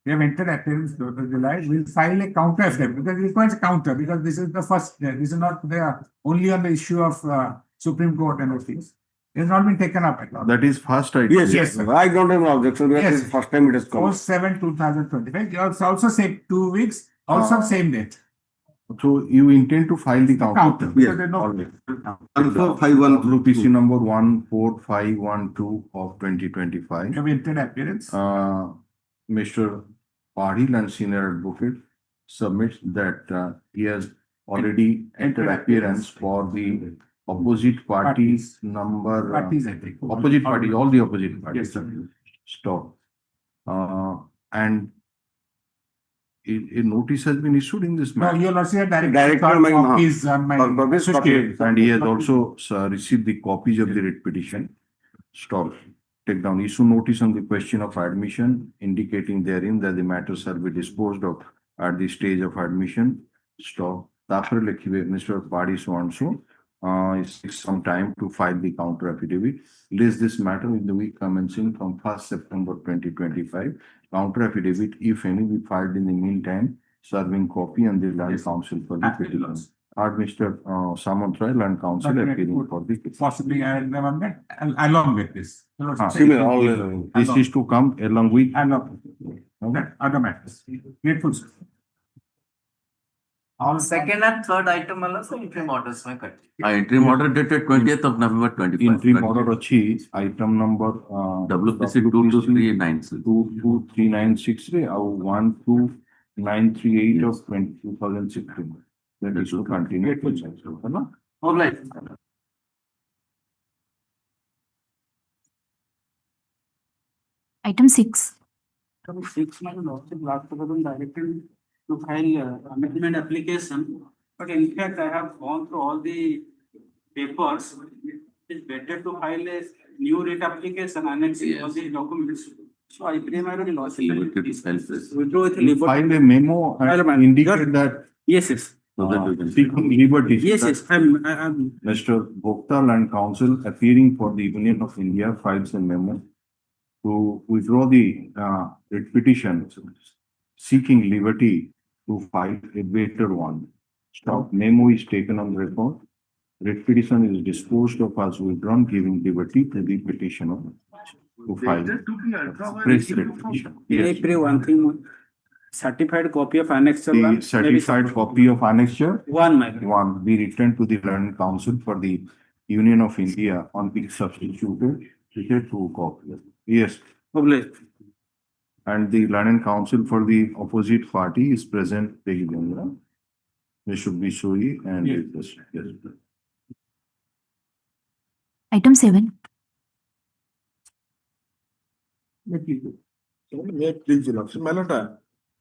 We have entered appearance 4th of July. We'll file a counter affidavit because it requires a counter because this is the first. This is not there only on the issue of Supreme Court and those things. It has not been taken up at all. That is first item. Yes, Yes, yes, sir. I don't have an objection. That Yes. is first time it has come. 4/7/2025. You also say 2 weeks, also same date. So you intend to file the Counter. counter? Because there's no. 1451 PC number 14512 of 2025. You have entered appearance. Mr. Padil and senior advocate submits that he has already entered appearance for the opposite parties number. Parties, I think. Opposite parties, all the opposite parties. Yes, sir. Stop. And a notice has been issued in this No, matter. your lordship had Directed on my- copies on my. copies, associate. And he has also received the copies of the writ petition. Stop. Take down issue notice on the question of admission, indicating therein that the matter shall be disposed of at the stage of admission. Stop. After Mr. Padi so and so, it takes some time to file the counter affidavit. List this matter in the week commencing from 1st September 2025. Counter affidavit, if any, be filed in the meantime, serving copy and the land counsel for the petition. Are Mr. Samantray, land counsel, appearing for the case. Possibly, I never met, along with this. Your lordship said- Similar, all This is to come along with. Along with that, other matters. Grateful, sir. All Second and third item also interim orders may cut. Interim order dated 20th of November 25. Interim order ଅଛି item number WPC 22396. 22396 ଆଉ 12938 of 2016. That is to continue. ହେଲା? All right. Item 6. Item 6, my lordship last provision directed to file amendment application. But in fact, I have gone through all the papers. It's better to file a new rate application annexing all the documents. So I primarily lordship. Liberty to file this. Withdraw with You liberty. File a memo File a and memo. indicate that Yes, yes. So that we can. seeking liberty. Yes, yes. I'm. Mr. Bhokta Land Council appearing for the Union of India files a memo to withdraw the writ petition seeking liberty to file a better one. Stop. Memo is taken on record. Writ petition is disposed of as withdrawn, giving liberty to the petitioner to file fresh writ petition. May I Yes. pray one thing more? Certified copy of annexure The one. certified copy of annexure One, my lord. one be returned to the Land Council for the Union of India on being substituted with a true copy. Yes, Public. and the Land Council for the opposite party is present. They should be Soi and yes. Item 7. May please, Your Lordship, my lord,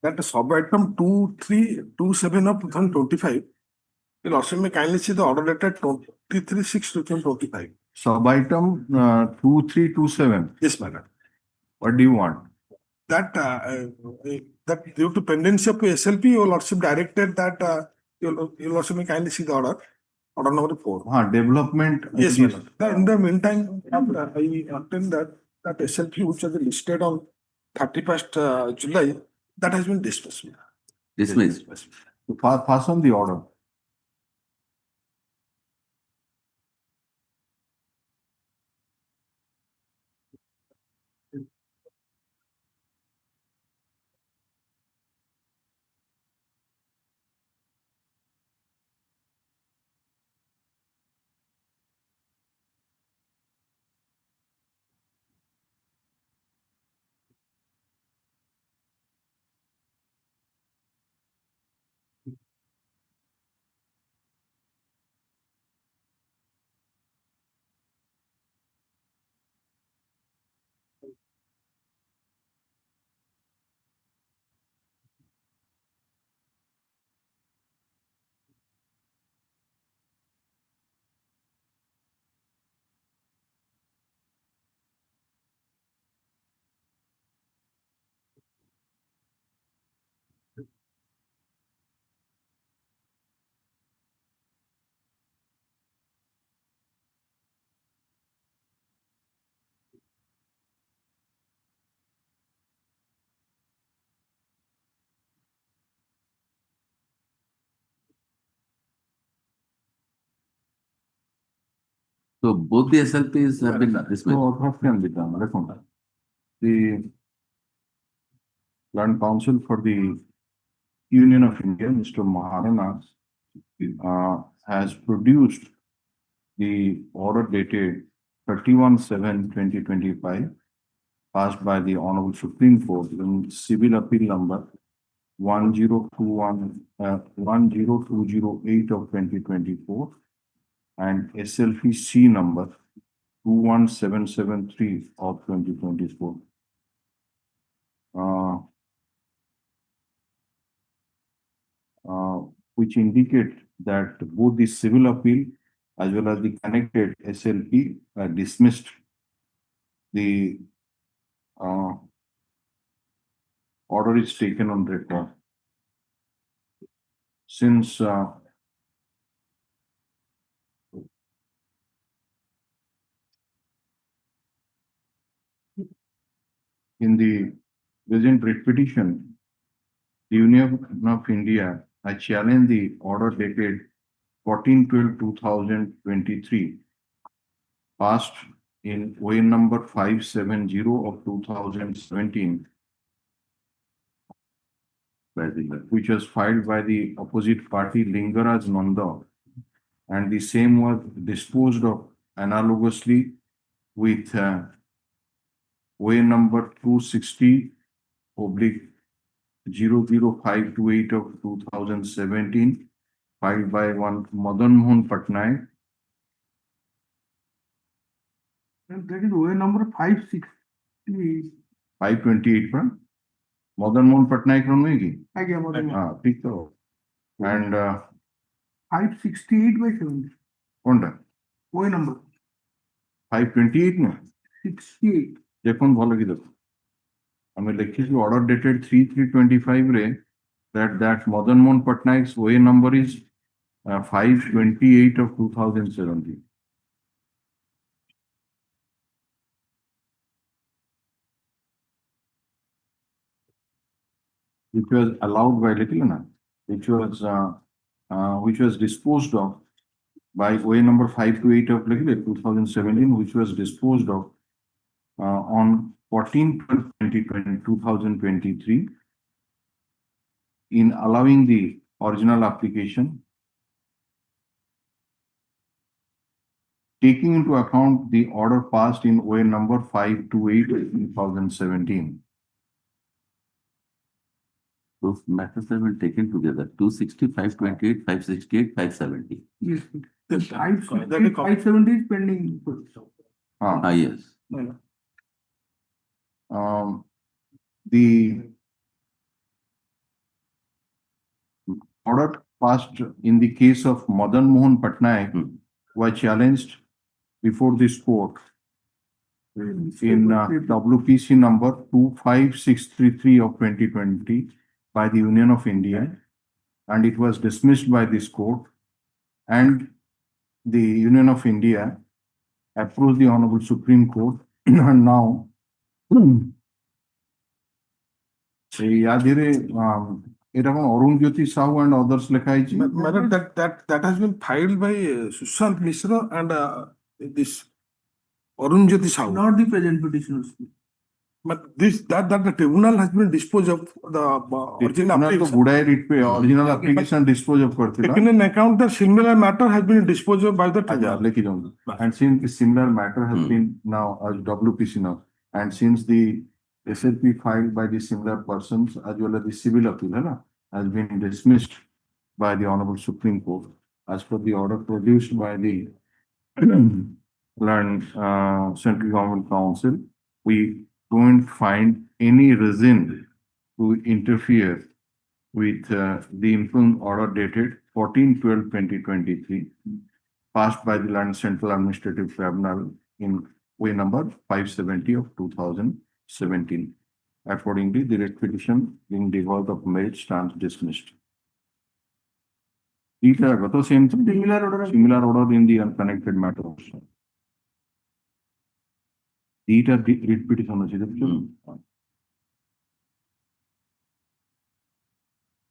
that sub item 2327 of 2025. Your Lordship may kindly see the order dated 23/6/2025. Sub item 2327. Yes, my lord. What do you want? That due to pendency of SLP, Your Lordship directed that Your Lordship may kindly see the order number 4. Development. Yes, my lord. In the meantime, I attend that SLP which was listed on 31st July, that has been dismissed. Dismissed. Pass on the order. So both the SLPs have been dismissed. So what can be done? The Land Council for the Union of India, Mr. Maharana, has produced the order dated 31/7/2025, passed by the Honorable Supreme Court in Civil Appeal number 10208 of 2024 and SLP C number 21773 of 2024. Which indicate that both the civil appeal as well as the connected SLP dismissed the order is taken on record. Since in the present writ petition, the Union of India has challenged the order dated 14/12/2023, passed in OA number 570 of 2017, which was filed by the opposite party Lingaraj Nanda, and the same was disposed of analogously with OA number 260/00528 of 2017, filed by one Madan Mohan Patnaik. And that is OA number 560. 528 पर Madan Mohan Patnaik from Negi. Again, ठीक तो. And 568 by 70. कौन टा? OA number 528 ने? 68. देखो भलो की देखो. हमें लिखी थी order dated 3/3/25 रे that Madan Mohan Patnaik's OA number is 528 of 2017. Which was allowed by Litilana, which was disposed of by OA number 528 of 2017, which was disposed of on 14/12/2023 in allowing the original application, taking into account the order passed in OA number 528 of 2017. Those matters have been taken together, 260, 528, 568, 570. Yes. The 570 is pending. Yes. The order passed in the case of Madan Mohan Patnaik was challenged before this court in WPC number 25633 of 2020 by the Union of India, and it was dismissed by this court, and the Union of India approached the Honorable Supreme Court and now Arunjyoti Sahu and others Madam, that has been filed by Sushant Mishra and this Arunjyoti Sahu. Not the present petitioners. But that the tribunal has been disposed of the original application disposed of. Taken in account the similar matter has been disposed of by the tribunal. And since the similar matter has been now as WPC now, and since the SLP filed by the similar persons as well as the civil appeal has been dismissed by the Honorable Supreme Court as per the order produced by the Central Government Council, we don't find any reason to interfere with the improved order dated 14/12/2023, passed by the Land Central Administrative Tribunal in way number 570 of 2017. Accordingly, the writ petition being devoid of merit stands dismissed. Similar order in the unconnected matter also. These are the writ petition.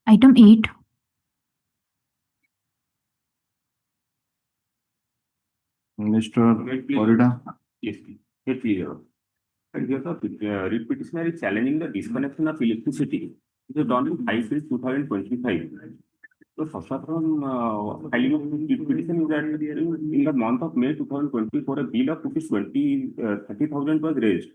Item 8. Mr. Wait, please. Florida. Yes, please. Here, please. Here the writ petitioner is challenging the disconnection of electricity. It is done in 5/6/2025. So first of all, filing of writ petition is that in the month of May 2024, a bill of rupees 30,000 was raised.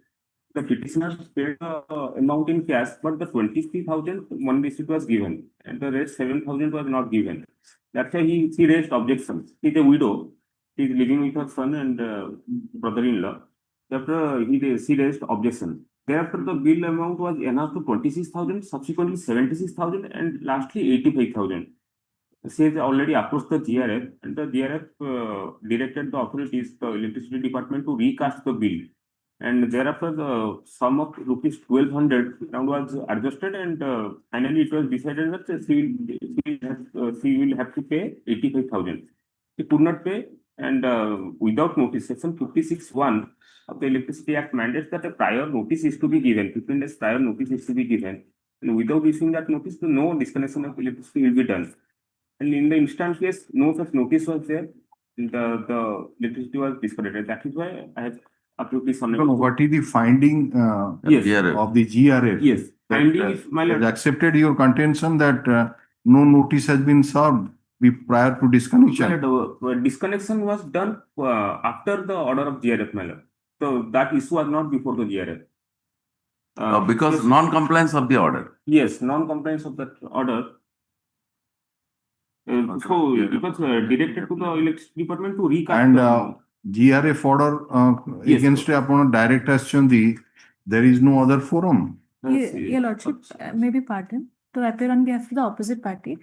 The petitioner paid the amount in cash, but the 23,000 one receipt was given, and the rest 7,000 was not given. That's why she raised objections. She's a widow. She's living with her son and brother-in-law. Thereafter, she raised objection. Thereafter, the bill amount was enhanced to 26,000, subsequently 76,000, and lastly 85,000. She has already approached the GRF, and the GRF directed the authorities, the electricity department, to recast the bill. And thereafter, the sum of rupees 1,200 round was adjusted, and finally it was decided that she will have to pay 85,000. She could not pay, and without notice, section 56(1) of the Electricity Act mandates that a prior notice is to be given, 15 days prior notice is to be given. And without issuing that notice, no disconnection of electricity will be done. And in the instant case, no such notice was there. The electricity was disconnected. That is why I have approved this. What is the finding Yes. of the GRF? Yes. That, Finding is, my has lord, accepted your contention that no notice has been served prior to disconnection. disconnection was done after the order of GRF, my lord. So that issue was not before the GRF. Because yes, non-compliance of the order. yes, non-compliance of that order. So it was directed to the electricity department to recast. And the GRF order Yes, against upon direct action, there is no other forum. Your Lordship, maybe pardon, to appear on behalf of the opposite party.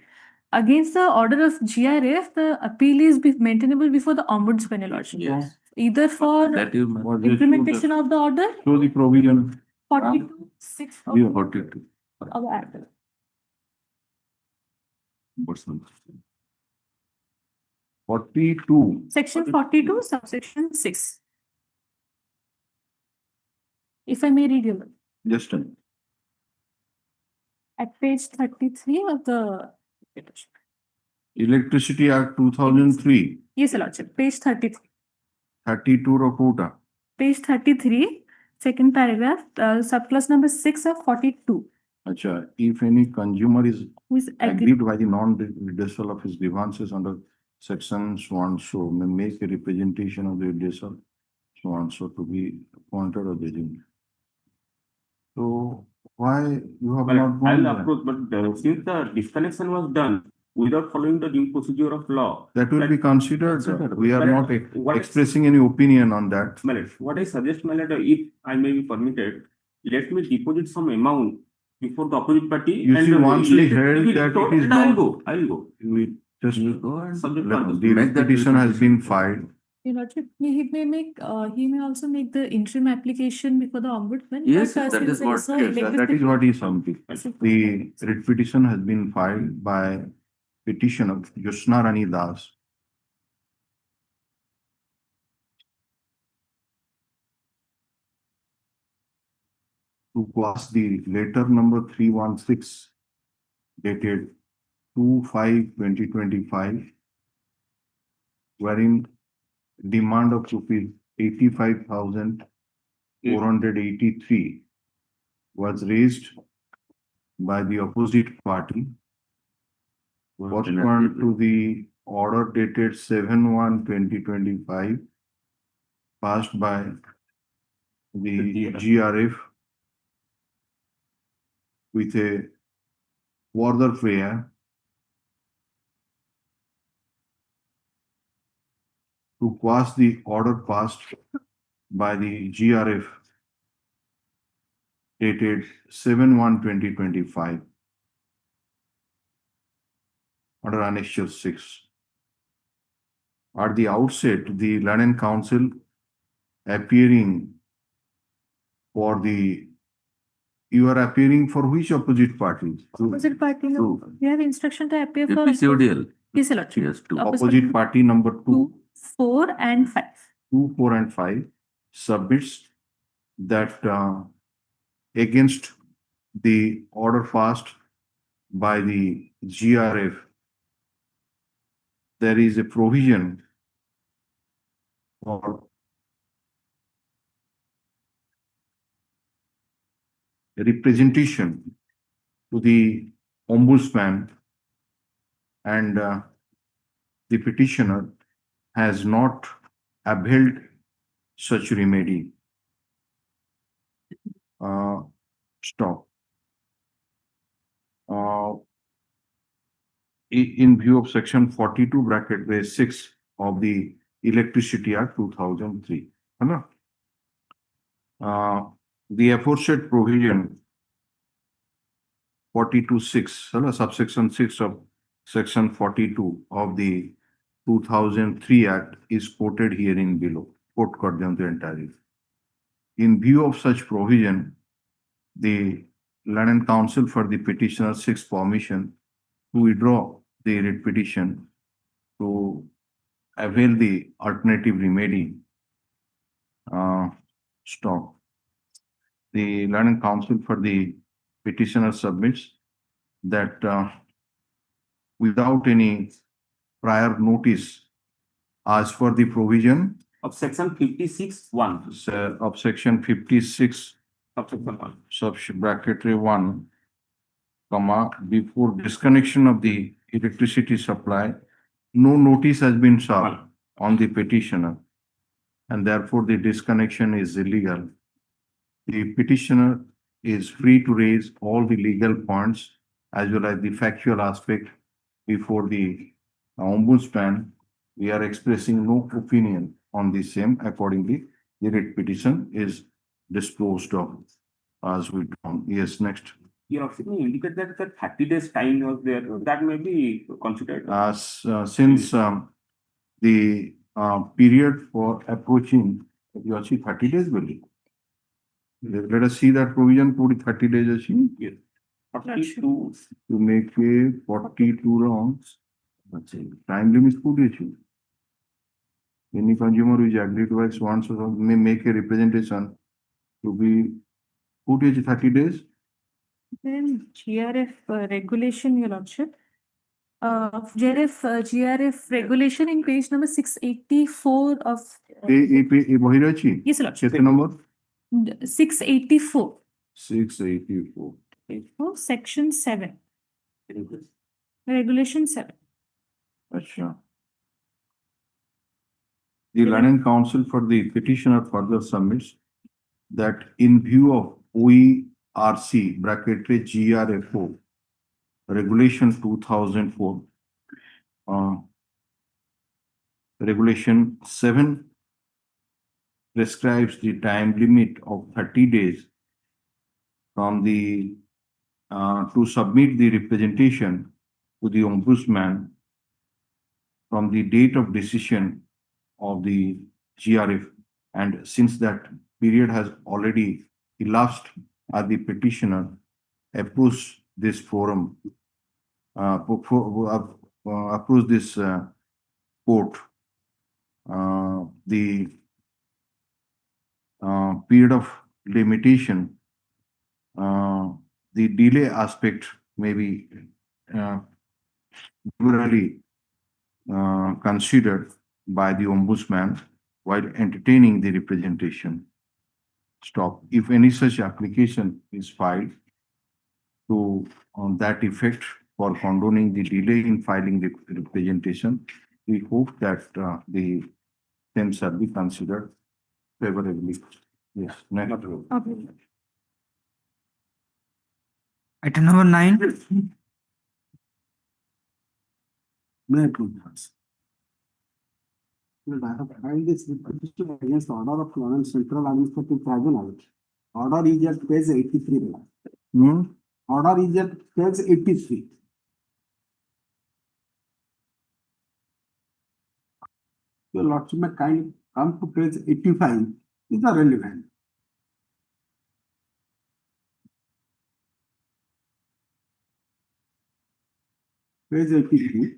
Against the order of GRF, the appeal is maintainable before the Ombudsman, Your Lordship. Yes. Either for That you must. Was it implementation of the order, show the provision? 42(6) of Yeah. 42. our act. What's the- 42. Section 42, subsection 6. If I may read you, Just a minute. at page 33 of the petition. Electricity Act 2003, Yes, Your Lordship, page 33. 32 Rakota. Page 33, second paragraph, subclass number 6 of 42. Acha, if any consumer is Who is aggrieved by the non-redressal of his grievances under section so and so, may make a representation of the redressal so and so to be appointed or designated. So why you have But not gone I'll there? approach, but since the disconnection was done without following the due procedure of law, That will be considered. We are not What- expressing any opinion on that. my lord, what I suggest, my lord, if I may be permitted, let me deposit some amount before the opposite party. You see, once we let heard be that restored, it is and I'll not- go. I'll go. We just, You go and Subject let- to the make that petition has been filed. Your Lordship, he may make, he may also make the interim application before the Ombudsman. Yes, but, that since is there what- is no Yes, that is electricity- what is something. The writ petition has been filed by petitioner Jyotsna Rani Das. To quash the letter number 316 dated 2/5/2025, wherein demand of rupees 85,483 was raised by the opposite party pursuant to the order dated 7/1/2025 passed by the GRF with a further prayer to quash the order passed by the GRF dated 7/1/2025 under Annexure 6. At the outset, the Land Council appearing for the, you are appearing for which opposite party? Opposite party, no, we have instruction to appear for. PCODL. Yes, Your Lordship. Yes, two. Opposite party number 2, 4 and 5. 2, 4 and 5 submits that against the order passed by the GRF, there is a provision for representation to the ombudsman, and the petitioner has not upheld such remedy. Stop. In view of section 42 bracket base 6 of the Electricity Act 2003. है ना? The aforesaid provision 42(6), है ना, subsection 6 of section 42 of the 2003 Act is quoted herein below. Quote कर दें तो entirely. In view of such provision, the Land and Council for the petitioner seeks permission to withdraw the writ petition to avail the alternative remedy. Stop. The Land and Council for the petitioner submits that without any prior notice, as per the provision of section 56(1). Of section 56 Subsection 1. Bracketary 1, comma, before disconnection of the electricity supply, no notice has been served on the petitioner, and therefore the disconnection is illegal. The petitioner is free to raise all the legal points as well as the factual aspect before the ombudsman. We are expressing no opinion on the same. Accordingly, the writ petition is disposed of as we do. Yes, next. You also indicate that the 30 days time was there. That may be considered. Since the period for approaching, you are 30 days, will it? Let us see that provision for 30 days. Yes. 42. To make a 42 rounds. Time limit any consumer who is agreed to X wants may make a representation to be 30 days. Then GRF regulation, Your Lordship. GRF regulation in page number 684 of. Yes, Lordship. Number 684. 684. Section 7. Regulation 7. Achha. The Land and Council for the petitioner further submits that in view of OERC bracketary GRFO regulation 2004, regulation 7 prescribes the time limit of 30 days from the to submit the representation to the ombudsman from the date of decision of the GRF, and since that period has already elapsed, the petitioner approves this forum, approves this court, the period of limitation, the delay aspect may be liberally considered by the ombudsman while entertaining the representation. Stop. If any such application is filed to on that effect for condoning the delay in filing the representation, we hope that the same shall be considered favorably. Yes, next. Okay. Item number 9. May I please? Well, I have filed this petition against the order of Lawrence Central Administrative Tribunal. Order is at page 83. Order is at page 83. Your Lordship may kindly come to page 85. These are relevant. Page 83.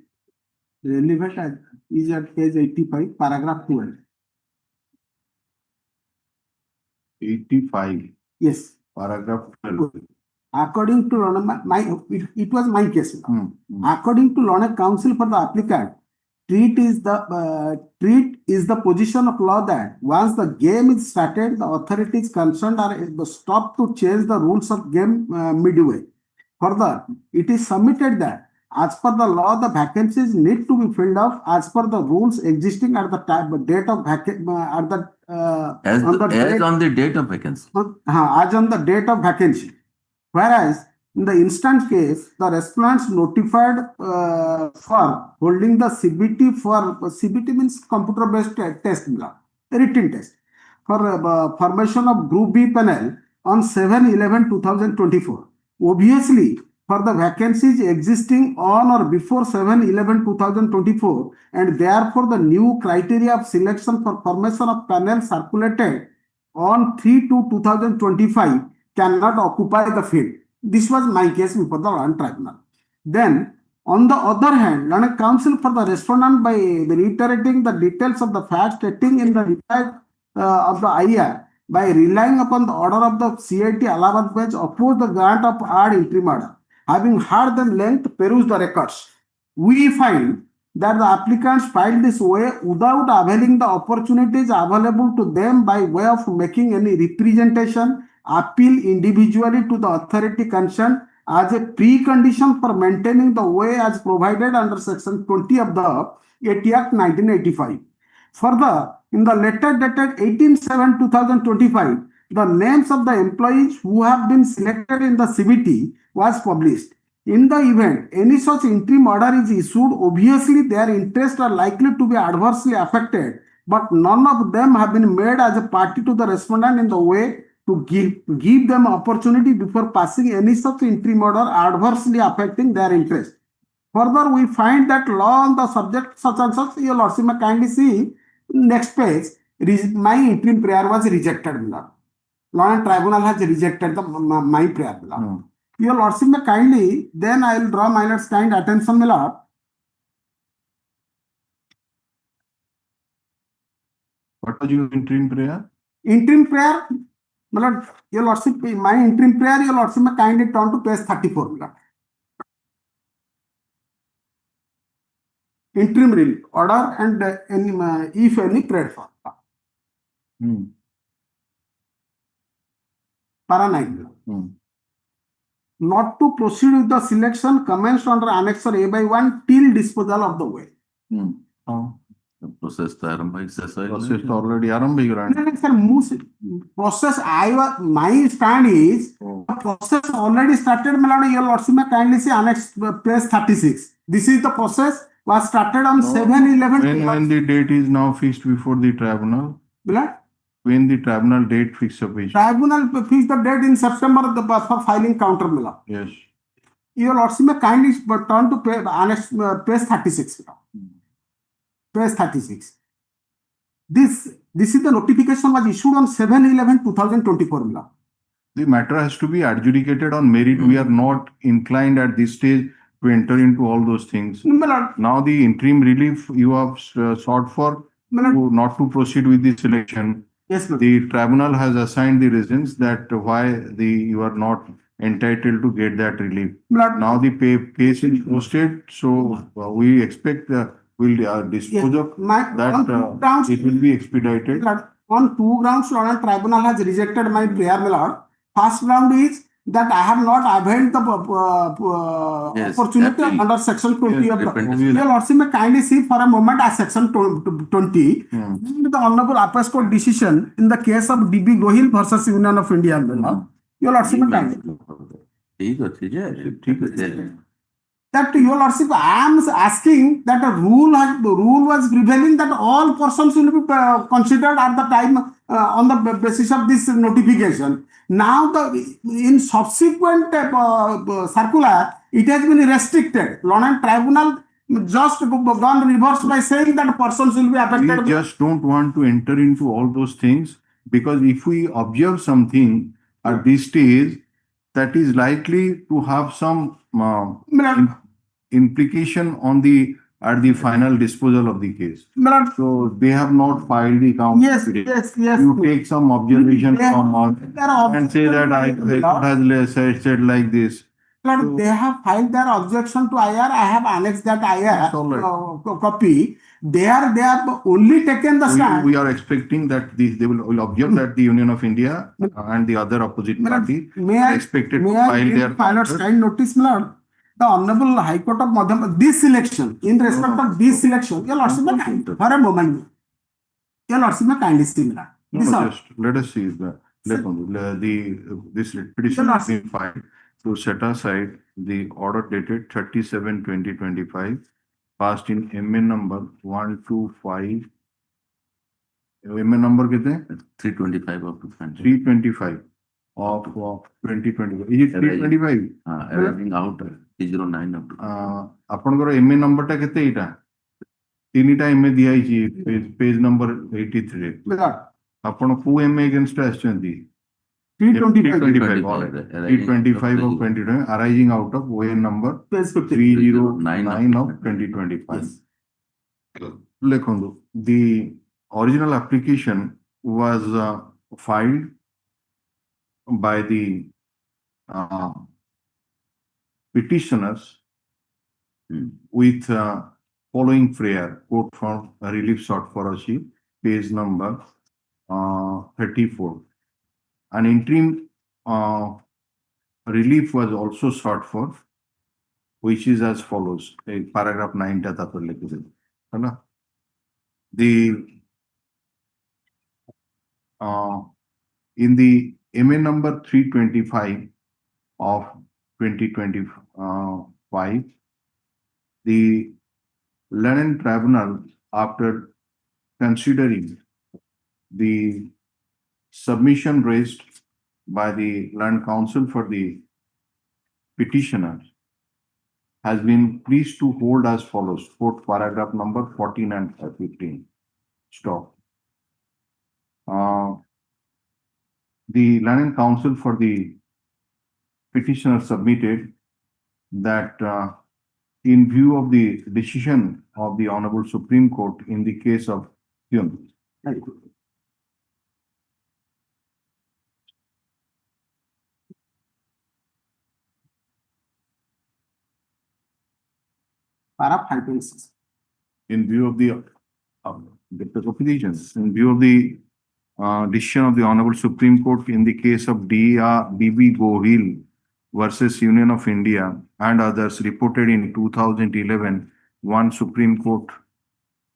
Relevant is at page 85, paragraph 12. 85. Yes. Paragraph 12. According to it was my case. According to Land Council for the applicant, treat is the position of law that once the game is started, the authorities concerned are stopped to change the rules of game midway. Further, it is submitted that as per the law, the vacancies need to be filled up as per the rules existing at the date of vacancy. As on the date of vacancy. As on the date of vacancy. Whereas in the instant case, the respondents notified for holding the CBT for CBT means computer based test, written test for formation of Group B panel on 7/11/2024. Obviously, for the vacancies existing on or before 7/11/2024, and therefore the new criteria of selection for formation of panel circulated on 3/2/2025 cannot occupy the field. This was my case before the Learned Tribunal. Then, on the other hand, Learned Counsel for the respondent by reiterating the details of the facts stating in the reply of the IR by relying upon the order of the CIT Allahabad bench opposed the grant of ad interim order. Having heard them length, peruse the records. We find that the applicants filed this way without availing the opportunities available to them by way of making any representation, appeal individually to the authority concerned as a precondition for maintaining the way as provided under Section 20 of the AT Act 1985. Further, in the letter dated 18/7/2025, the names of the employees who have been selected in the CBT was published. In the event any such interim order is issued, obviously their interests are likely to be adversely affected, but none of them have been made as a party to the respondent in the way to give them opportunity before passing any such interim order adversely affecting their interest. Further, we find that law on the subject such and such, your Lordship may kindly see next page, my interim prayer was rejected. Learned Tribunal has rejected my prayer. Your Lordship may kindly, then I will draw my Lord's kind attention, my Lord. What was your interim prayer? Interim prayer, my Lord, your Lordship, my interim prayer, your Lordship may kindly turn to page 34, my Lord. Interim relief order and if any prayed for. Para 9. Not to proceed with the selection commenced under Annexure A/1 till disposal of the way. The process to Process to already arambigran. No, sir, process my stand is the process already started. Your Lordship may kindly see Annex page 36. This is the process was started on 7/11. When the date is now fixed before the tribunal? When the tribunal date fixed up is? Tribunal fixed the date in September for filing counter. Yes. Your Lordship may kindly turn to page 36. Page 36. This is the notification was issued on 7/11/2024. The matter has to be adjudicated on merit. We are not inclined at this stage to enter into all those things. Now the interim relief you have sought for not to proceed with the selection. Yes, the tribunal has assigned the reasons that why you are not entitled to get that relief. Now the case is posted, so we expect will dispose of that it will be expedited. On two grounds, Lord, tribunal has rejected my prayer, my Lord. First ground is that I have not availed the opportunity under Section 20 of the. Your Lordship may kindly see for a moment as Section 20, the Honorable Appeals Court decision in the case of D.B. Gohil versus Union of India. Your Lordship may kindly. That your Lordship, I am asking that the rule was prevailing that all persons will be considered at the time on the basis of this notification. Now, in subsequent circular, it has been restricted. Learned Tribunal just gone reverse by saying that persons will be affected. We just don't want to enter into all those things because if we observe something at this stage, that is likely to have some implication on at the final disposal of the case. So they have not filed the count. Yes. You take some observation from us and say that I has said like this. Lord, they have filed their objection to IR. I have annexed that IR copy. They have only taken the stand. We are expecting that they will observe that the Union of India and the other opposite party are expected to file their Pilot's kind notice, my Lord. The Honorable High Court of Madhya, this selection, in respect of this selection, your Lordship, for a moment, your Lordship, kindly see me. Just let us see this petition has been filed to set aside the order dated 37/2025, passed in MA number 125. MA number कितने? 325 of 325 of 2025. Is it 325? Arriving out 309 of ଆପଣଙ୍କର MA number ଟା କେତେ ଏଇଟା? ତିନିଟା MA ଦିଆହେଇଛି page number 83 ରେ. ଆପଣ କୋଉ MA against ଆସିଛନ୍ତି? 325 of 2020 arising out of ON number 309 of 2025. Lekhandu, the original application was filed by the petitioners with following prayer, quote from relief sought for Ashi, page number 34. An interim relief was also sought for, which is as follows. Paragraph 9 in the MA number 325 of 2025, the Learned Tribunal, after considering the submission raised by the Land Council for the petitioners, has been pleased to hold as follows. Quote paragraph number 14 and 15. Stop. The Land Council for the petitioner submitted that in view of the decision of the Honorable Supreme Court in the case of Hyun, in view of the petitions, in view of the decision of the Honorable Supreme Court in the case of D.B. Gohil versus Union of India and others reported in 2011, one Supreme Court,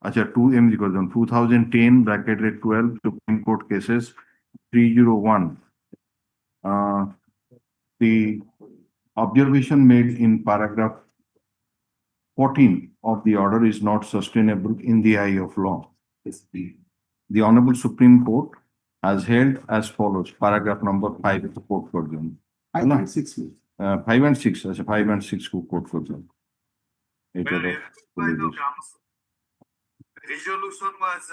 2010 bracket 12 Supreme Court cases 301. The observation made in paragraph 14 of the order is not sustainable in the eye of law. The Honorable Supreme Court has held as follows. Paragraph number 5 of the court for them. 5 and 6. 5 and 6 as a 5 and 6 को quote for them. Resolution was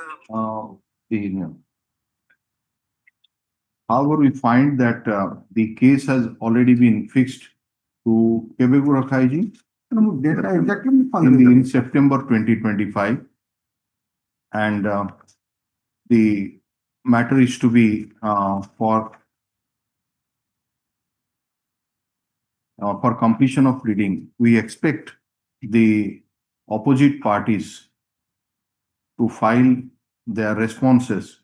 however, we find that the case has already been fixed to Kebegura Khaiji in September 2025, and the matter is to be for completion of pleading. We expect the opposite parties to file their responses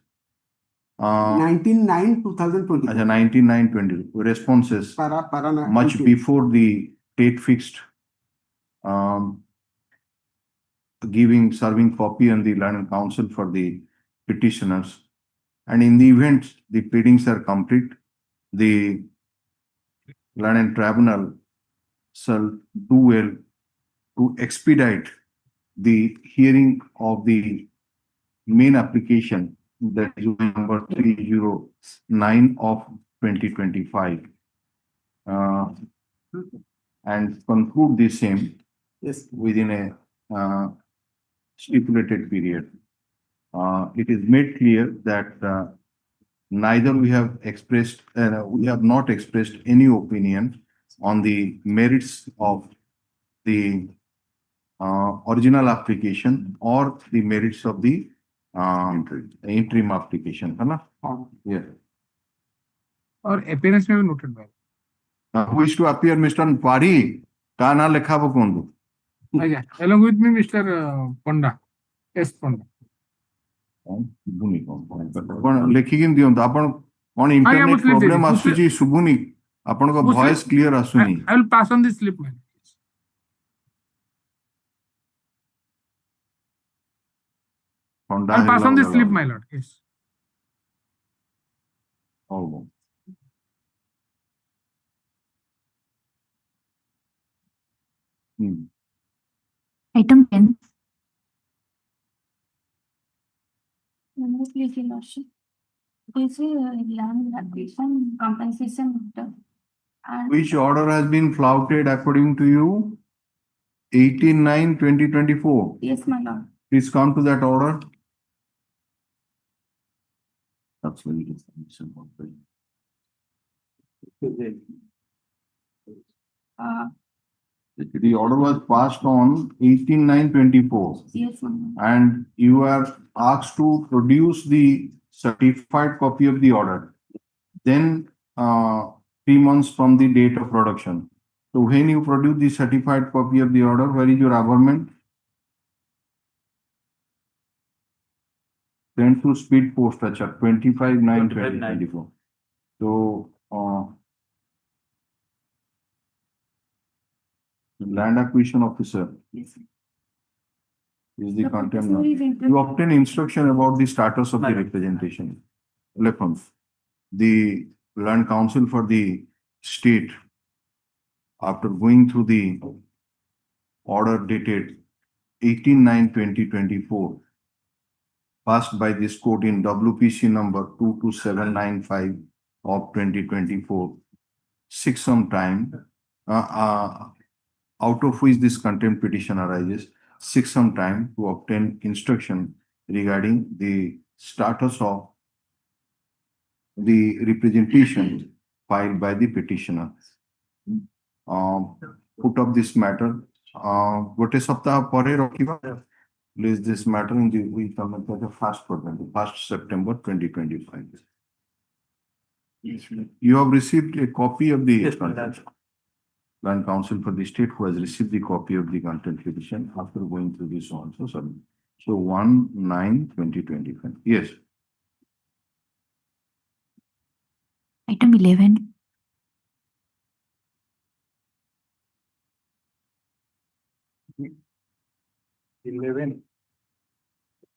19/9/2020. 19/9/20 responses much before the date fixed, serving copy on the Land Council for the petitioners. And in the event the pleadings are complete, the Land Tribunal shall do well to expedite the hearing of the main application, that is number 309 of 2025, and conclude the same within a stipulated period. It is made clear that neither we have not expressed any opinion on the merits of the original application or the merits of the interim application. Yeah. Or appearance may be noted by. Who is to appear, Mr. Pari? ତା ନାଁ ଲେଖା ହବ କୁହନ୍ତୁ। ଆଜ୍ଞା, along with me Mr. Panda, S. Panda. ଶୁଭୁନି କଣ ଲେଖିକି ଦିଅନ୍ତୁ। ଆପଣ କଣ ଆଜ୍ଞା, ମୁଁ ଇଣ୍ଟରନେଟ slip ପ୍ରୋବ୍ଲେମ ଦେଇଛି। ଆସୁଛି, ଶୁଭୁନି, ଆପଣଙ୍କ ଭଏସ କ୍ଲିୟର ଆସୁନି। I will pass on the slip, man. ଥଣ୍ଡା I'll pass ହେଲା on the ଭଳିଆ slip, ଲାଗୁଛି। my lord. Yes. ହଉ। Item 10. Please, Your Lordship. This is land acquisition compensation order. And Which order has been flouted according to you? 18/9/2024. yes, my lord. Please come to that order. That's very disconnection. The order was passed on 18/9/24. Yes, my lord. And you are asked to produce the certified copy of the order. Then 3 months from the date of production. So when you produce the certified copy of the order, where is your averment? Sent to speed post, 25/9/2024. So land acquisition officer Yes, sir. is the The contempt. petitioner is You obtain instruction about the status of the representation. The land council for the state, after going through the order dated 18/9/2024, passed by this court in WPC number 22795 of 2024, 6 some time, out of which this contempt petition arises, 6 some time to obtain instruction regarding the status of the representation filed by the petitioner. Put up this matter. Gote saptaha pare rakhiba. Place this matter in the week of the 1st September 2025. You have received a copy of the land council for the state who has received the copy of the contempt petition after going through this also. Sorry. So 1/9/2025. Yes. Item 11.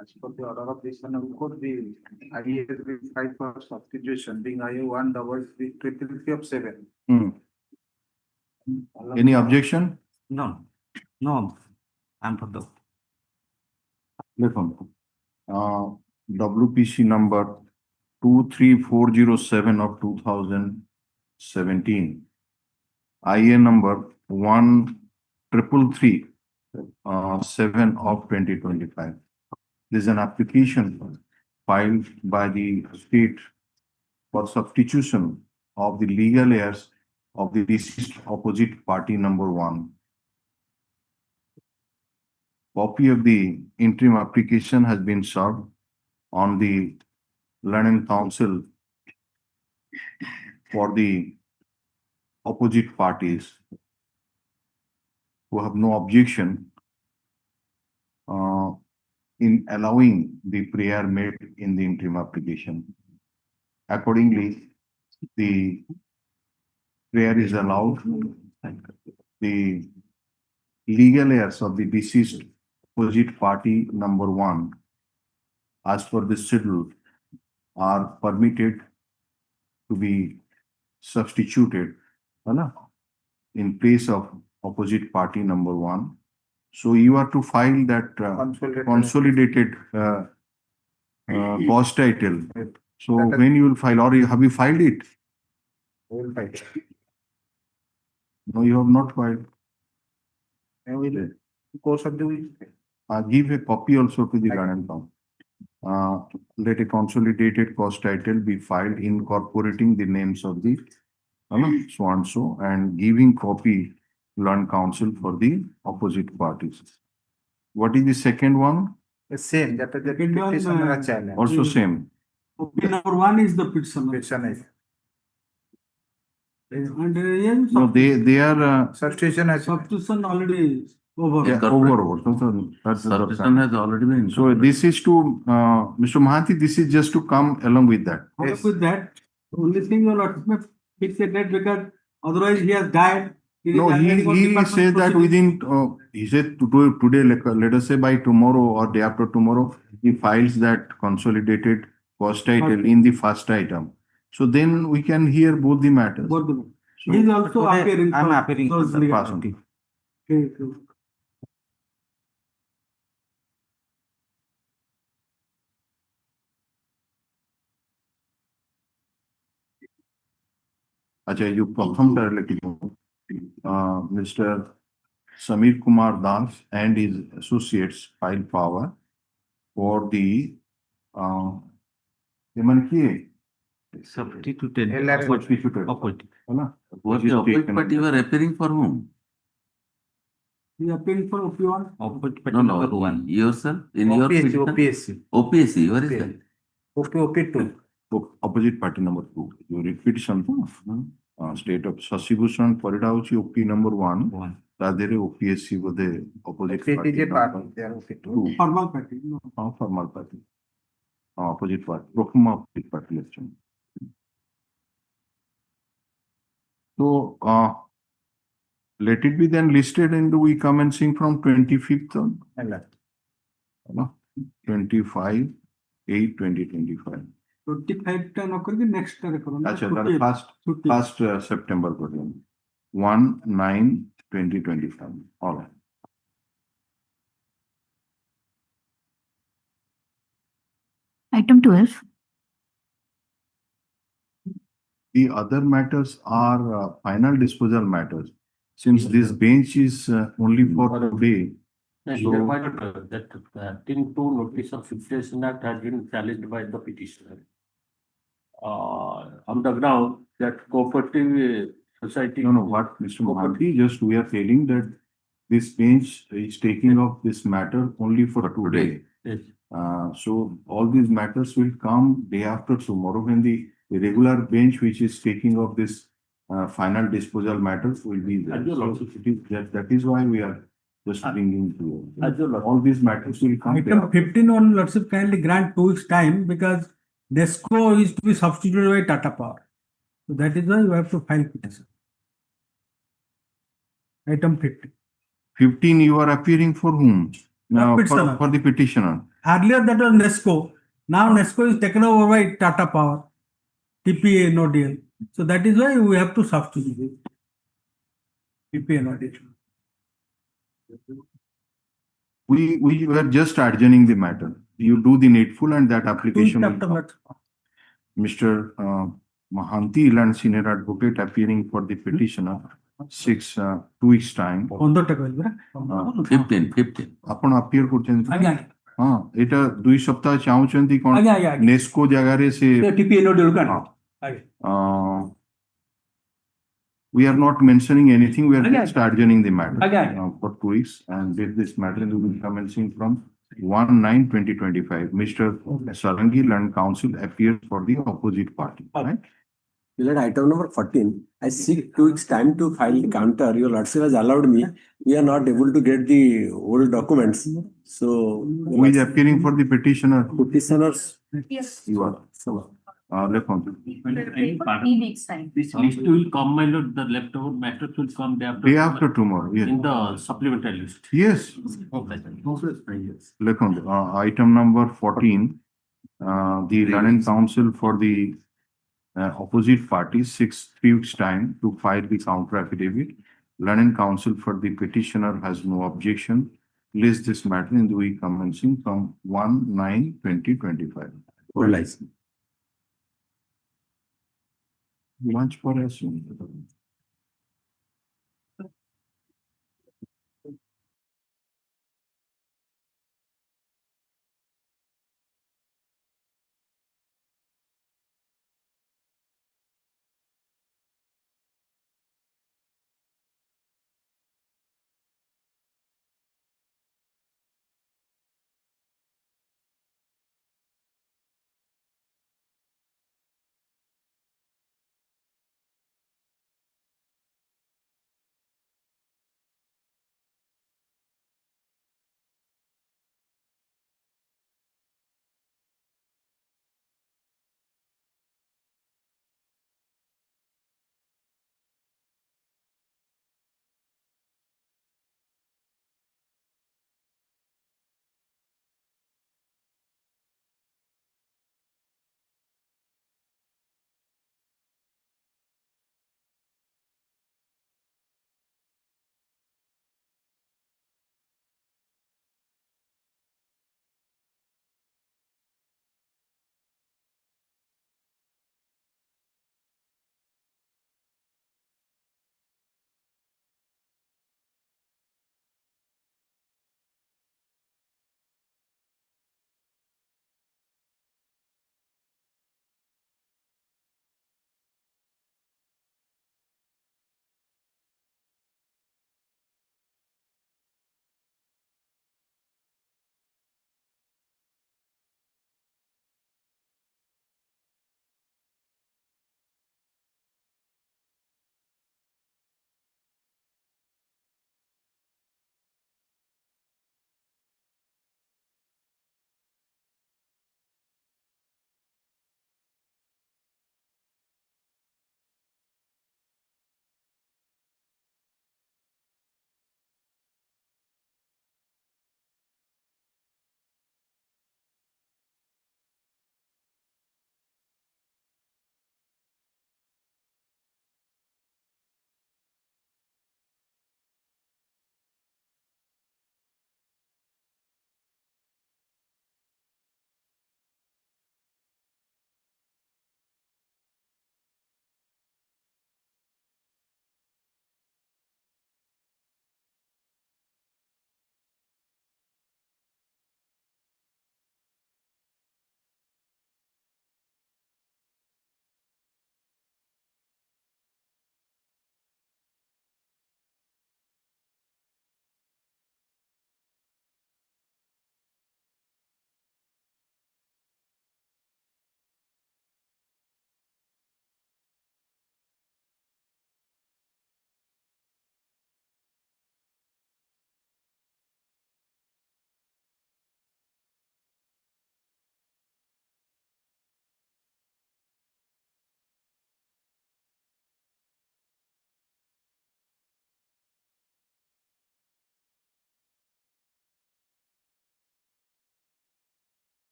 As per the order of this Honorable Court, the IE has been filed for substitution, being IE 1/333 of 7. Any objection? No, no, I'm for the. WPC number 23407 of 2017. IA number 13337 of 2025. This is an application filed by the state for substitution of the legal heirs of the deceased opposite party number 1. Copy of the interim application has been served on the Land Council for the opposite parties who have no objection in allowing the prayer made in the interim application. Accordingly, the prayer is allowed. The legal heirs of the deceased opposite party number 1, as per the schedule, are permitted to be substituted in place of opposite party number 1. So you are to file that consolidated cause title. So when you will file, or have you filed it? Will file. No, you have not filed. I will course of the week. Give a copy also to the Land Council. Let a consolidated cause title be filed incorporating the names of the so and so, and giving copy to Land Council for the opposite parties. What is the second one? The same, that is the petitioner challenge. Also same. Copy number 1 is the petitioner. Petitioner. And yes, No, they are, Substitution has. substitution already over. yeah, over. So that's the Substitution has already been. So this is to, Mr. Mahanti, this is just to come along with that. Along with that, only thing your lordship may fix a date because otherwise he has died. No, he said that within, he said today, let us say by tomorrow or day after tomorrow, he files that consolidated cost title in the first item. So then we can hear both the matters. Both the- So- He is also appearing. I'm for appearing those for that. legal- Pass on. Okay, okay. Acha, you confirm directly. Mr. Samir Kumar Das and his associates filed power for the, Substituted. substituted. Opposite. है ना? What Which is the opposite taken- party were appearing for whom? He appearing for OP1. No, no, yourself, in your petition? OPSC, where is that? Opposite party number 2. You repeat something. State of Sasibushan Parida hochi OP number 1. ତା ଦେହରେ OPSC ବୋଧେ opposite party two. Formal party. No. Formal party. Opposite party. Proforma opposite party election. So, let it be then listed and we commencing from 25th on 25, 8, 2025. 25 टा न करके next टा करो ना. अच्छा, that first September को 1/9/2025. All right. Item 12. The other matters are final disposal matters. Since this bench is only for today, so that 13(2) notice of substitution act has been challenged by the petitioner. On the ground that cooperative society. no, what Mr. Mahanti, just we are telling that this bench is taking up this matter only for today. Yes. So all these matters will come day after tomorrow when the regular bench which is taking up this final disposal matters will be there. So it is that is why we are just bringing to you. All these matters will come. Item 15 on lordship kindly grant 2 weeks time because NESCO is to be substituted by Tata Power. So that is why you have to file petition. Item 15. 15 you are appearing for whom? Now petitioner. for the petitioner. Earlier that was NESCO. Now NESCO is taken over by Tata Power. TPA no deal. So that is why we have to substitute. TPA no deal. We were just adjourning the matter. You do the needful and that application will come. Mr. Mahanti and senior advocate appearing for the petitioner 2 weeks time. 15. ଆପଣ appear କରୁଛନ୍ତି ଆଜ୍ଞା ହଁ ଏଇଟା 2 ସପ୍ତାହ ଚାହୁଁଛନ୍ତି କଣ ଆଜ୍ଞା ଆଜ୍ଞା ନେସ୍କୋ ଜାଗାରେ ସେ TPA no deal cut we are not mentioning anything, we are Okay. just adjourning the matter Okay. for 2 weeks and with this matter will be commencing from 1/9/2025. Mr. Sarangi Land Council appears for the opposite party, right? Item number 14. I seek 2 weeks time to file the counter. Your lordship has allowed me. We are not able to get the old documents. So Who is appearing for the petitioner? petitioners. Yes. You are. Lefon. This list will come, my lord. The leftover matters will come Day after tomorrow, yes. in the supplementary list. Yes. Lefon. Item number 14. The Learning Council for the opposite party 3 weeks time to file the counter affidavit. Learning Council for the petitioner has no objection. List this matter in the week commencing from 1/9/2025. Lunch for us.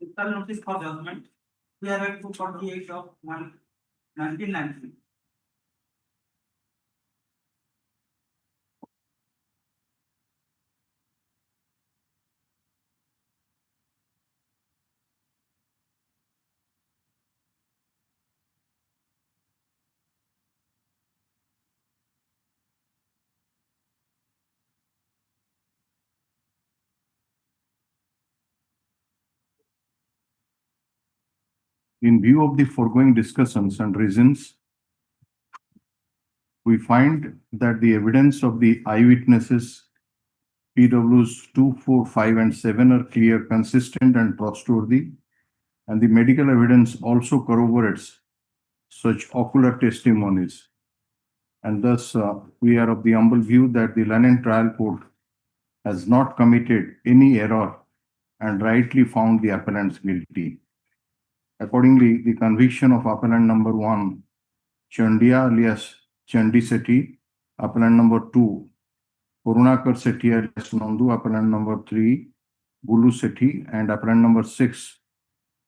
Fiscal notice for judgment. We are at 248 of 1990. In view of the foregoing discussions and reasons, we find that the evidence of the eyewitnesses PWs 2, 4, 5, and 7 are clear, consistent, and trustworthy, and the medical evidence also corroborates such ocular testimonies. And thus, we are of the humble view that the Lennon trial court has not committed any error and rightly found the appellants guilty. Accordingly, the conviction of appellant number 1, Chandia alias Chandi Sethi, appellant number 2, Karunakar Sethi alias Nandu, appellant number 3, Bulu Sethi, and appellant number 6,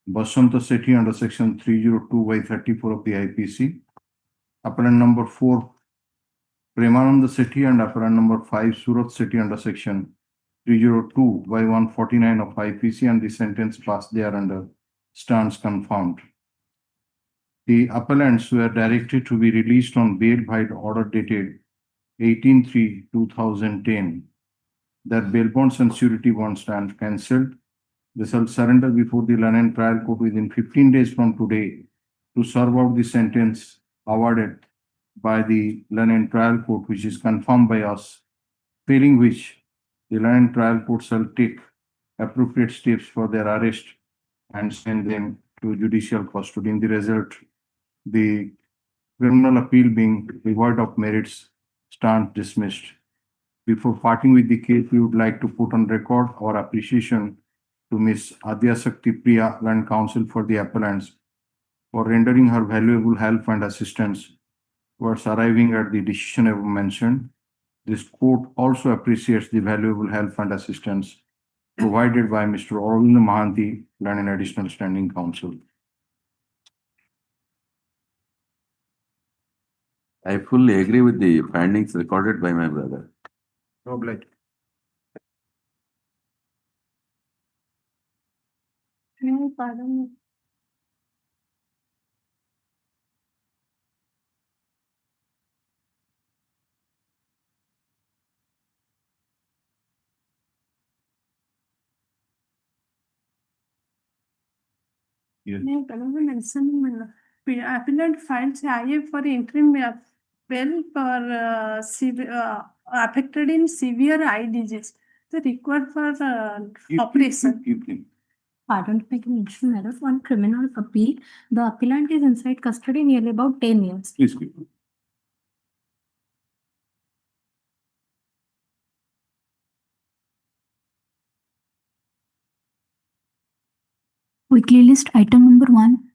Basanta Sethi under section 302/34 of the IPC, appellant number 4, Premananda Sethi, and appellant number 5, Surat Sethi under section 302/149 of IPC, and the sentence passed thereunder stands confirmed. The appellants were directed to be released on bail by order dated 18/3/2010. Their bail bonds and surety bonds stand cancelled. They shall surrender before the Lennon trial court within 15 days from today to serve out the sentence awarded by the Lennon trial court, which is confirmed by us, failing which the Lennon trial court shall take appropriate steps for their arrest and send them to judicial custody. In the result, the criminal appeal being devoid of merits stands dismissed. Before parting with the case, we would like to put on record our appreciation to Ms. Adya Shakti Priya, Land Counsel for the appellants, for rendering her valuable help and assistance towards arriving at the decision above mentioned. This court also appreciates the valuable help and assistance provided by Mr. Arvind Mahanti, Lennon Additional Standing Counsel. I fully agree with the findings recorded by my brother. Pardon. Yes. Appellant finds IF for interim bail for affected in severe eye disease. The required for operation. Pardon to make a mention error on criminal appeal. The appellant is inside custody nearly about 10 years. Please keep. Weekly list item number 1.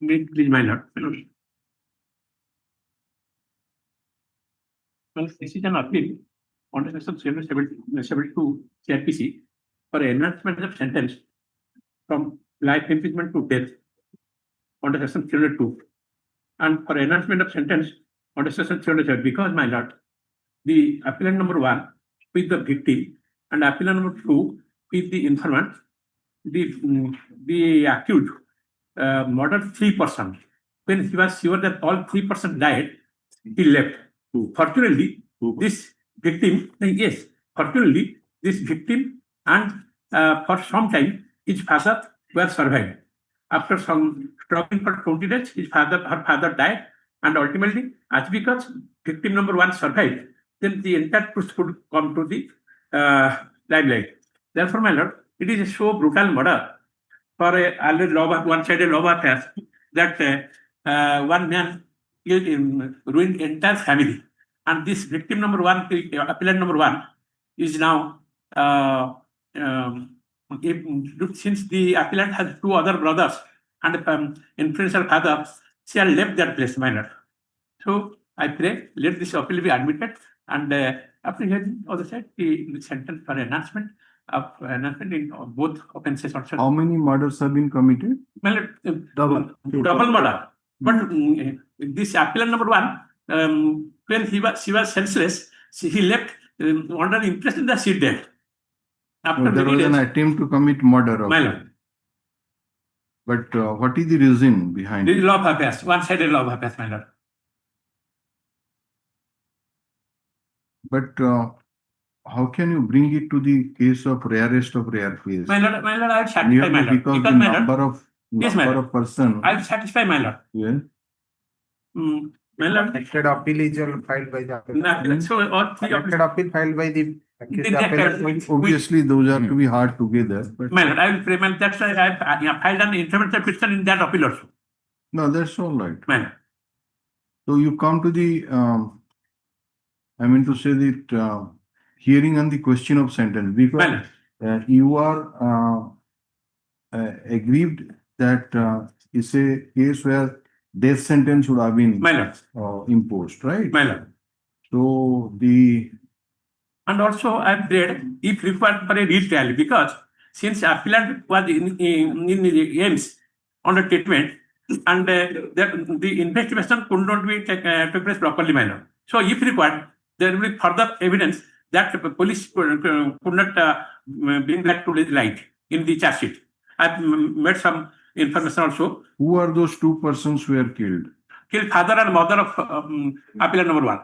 Please, my lord. Well, this is an appeal under section 772 CRPC for enhancement of sentence from life imprisonment to death under section 302, and for enhancement of sentence under section 307, because, my lord, the appellant number 1 with the victim and appellant number 2 with the informant, the accused murdered 3%. When he was sure that all 3% died, he left. Fortunately, this victim, fortunately, this victim and for some time, his father were survived. After some struggling for 20 days, her father died, and ultimately, as because victim number 1 survived, then the entire truth would come to the limelight. Therefore, my lord, it is a so brutal murder for a one-sided love affair that one man ruined entire family. And this victim number 1, appellant number 1, is now, since the appellant has 2 other brothers and influential father, she has left that place, my lord. So I pray, let this appeal be admitted, and After hearing all the said, he sentenced for enhancement in both offences also. How many murders have been committed? Well, Double. double murder. But this appellant number one, when she was senseless, he left under the interest in the seat there. After There many was an days, attempt to commit murder. my lord, But what is the reason behind this it? is law of affairs, one-sided law of affairs, my lord. But how can you bring it to the case of rarest of rare case? My lord, I will satisfy my lord. Because the my lord, number of yes, my lord, person. I will satisfy my lord. Yeah. My lord, Connected appeal is filed by the appellant. so all three of Connected appeal filed by the accused appellant. Obviously, those have to be hard together. But my lord, I will pray, my lord, that's why I have filed an intervention petition in that appeal also. no, that's all right. My lord. So you come to the, I mean to say that hearing on the question of sentence, because you are aggrieved that it's a case where death sentence would have been imposed, right? My lord. So the and also I prayed if required for a retrial, because since appellant was in the aims on the treatment and the investigation could not be took place properly, my lord. So if required, there will be further evidence that the police could not bring that to the light in the charge sheet. I've made some information also. Who are those two persons who were killed? Killed father and mother of appellant number one.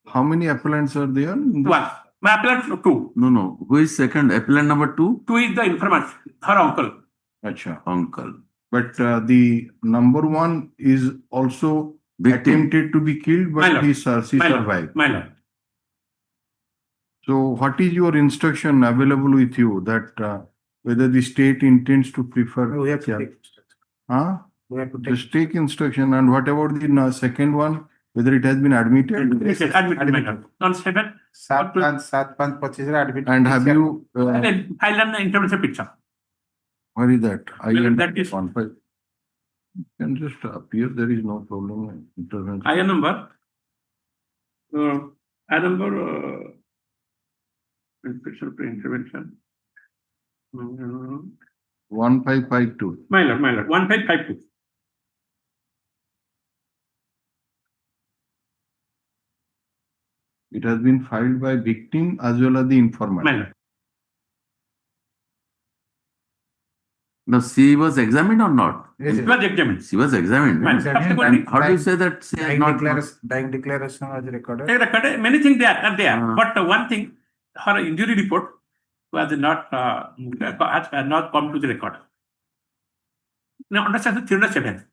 How many appellants are there? One. My appellant two. No. Who is second? Appellant number two? Two is the informant, her uncle. Acha. Uncle. But the number one is also attempted to be killed, but she survived. My lord. So what is your instruction available with you that whether the state intends to prefer? We have to take Huh? We have to Just take instruction. And what about the second one? Whether it has been admitted? Yes, admitted, my lord. On 7. 7/5/25 admitted. And have you? File an intervention petition. Where is that? That is 1.5. Can just appear. There is no problem. Intervention. I number. I number. Petition for intervention. 1552. My lord. 1552. It has been filed by victim as well as the informant. My lord. Now, she was examined or not? Yes, It was examined. She was examined. Ma'am, subsequently- How do you say that she has not? Dying declaration was recorded. They recorded many things there are there, but one thing, her injury report was not has not come to the record. Now, under section 307,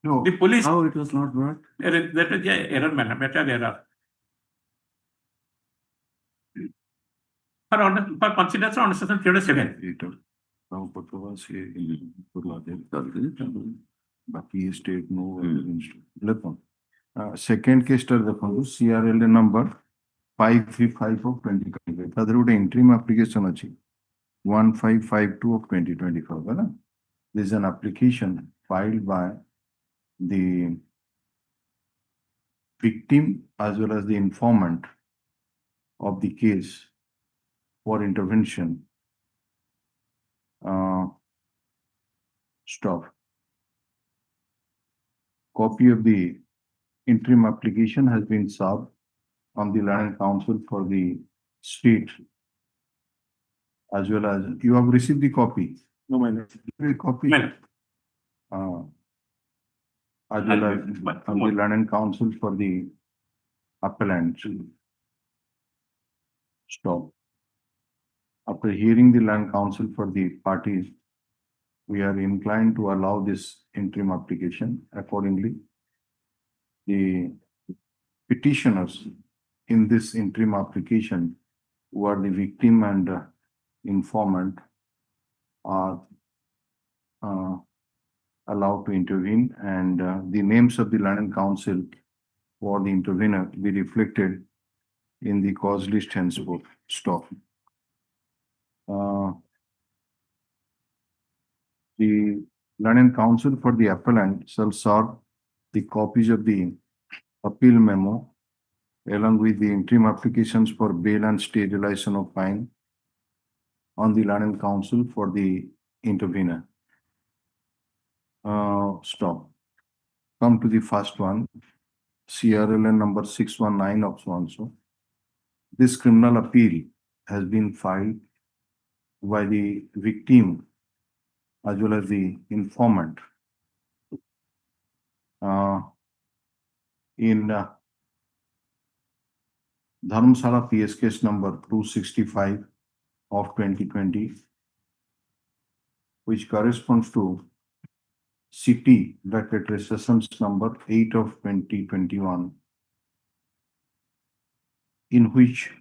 No. the police How it was not brought? that is the error, madam, matter error. For consideration under section 307. बाकी state no second castor देखो CRL number 5355 of 2025 तादर गोटे interim application अछि 1552 of 2025 है ना. This is an application filed by the victim as well as the informant of the case for intervention. Stop. Copy of the interim application has been served on the Land and Council for the state as well as you have received the copy. No, my lord. Copy. My lord. As well as on the Land and Council for the appellant. Stop. After hearing the Land Council for the parties, we are inclined to allow this interim application. Accordingly, the petitioners in this interim application, who are the victim and informant, are allowed to intervene, and the names of the Land and Council for the intervener be reflected in the cause list henceforth. Stop. The Land and Council for the appellant shall serve the copies of the appeal memo along with the interim applications for bail and stay realization of fine on the Learned Council for the intervener. Stop. Come to the first one, CRLN number 619 of so and so. This criminal appeal has been filed by the victim as well as the informant in Dharamsala PS case number 265 of 2020, which corresponds to CT bracket recessions number 8 of 2021, in which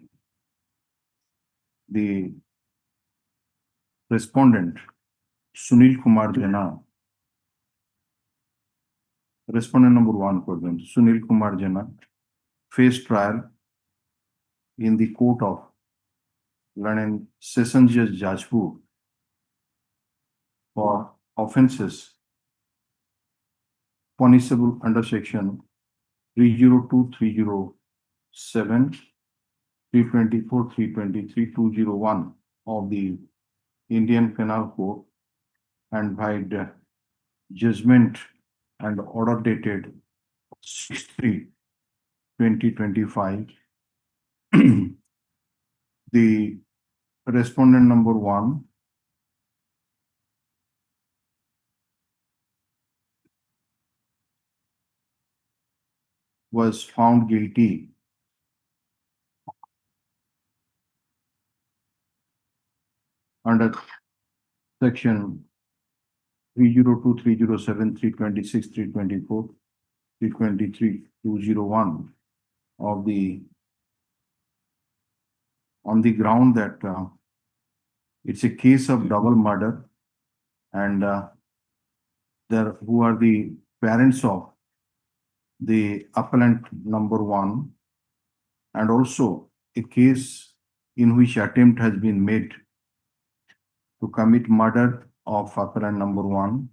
the respondent Sunil Kumar Jena, respondent number 1 for them, Sunil Kumar Jena, faced trial in the court of Learned Session Judge Jajpur for offences punishable under section 302, 307, 324, 323, 201 of the Indian Penal Code, and by the judgment and order dated 6/3/2025, the respondent number 1 was found guilty under section 302, 307, 326, 324, 323, 201 of the on the ground that it's a case of double murder, and there who are the parents of the appellant number 1, and also a case in which attempt has been made to commit murder of appellant number 1,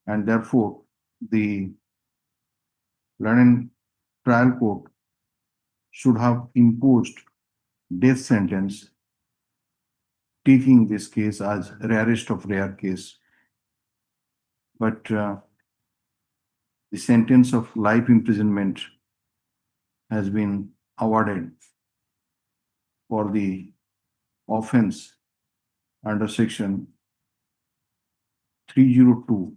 and therefore the Learned Trial Court should have imposed death sentence, taking this case as rarest of rare case. But the sentence of life imprisonment has been awarded for the offense under section 302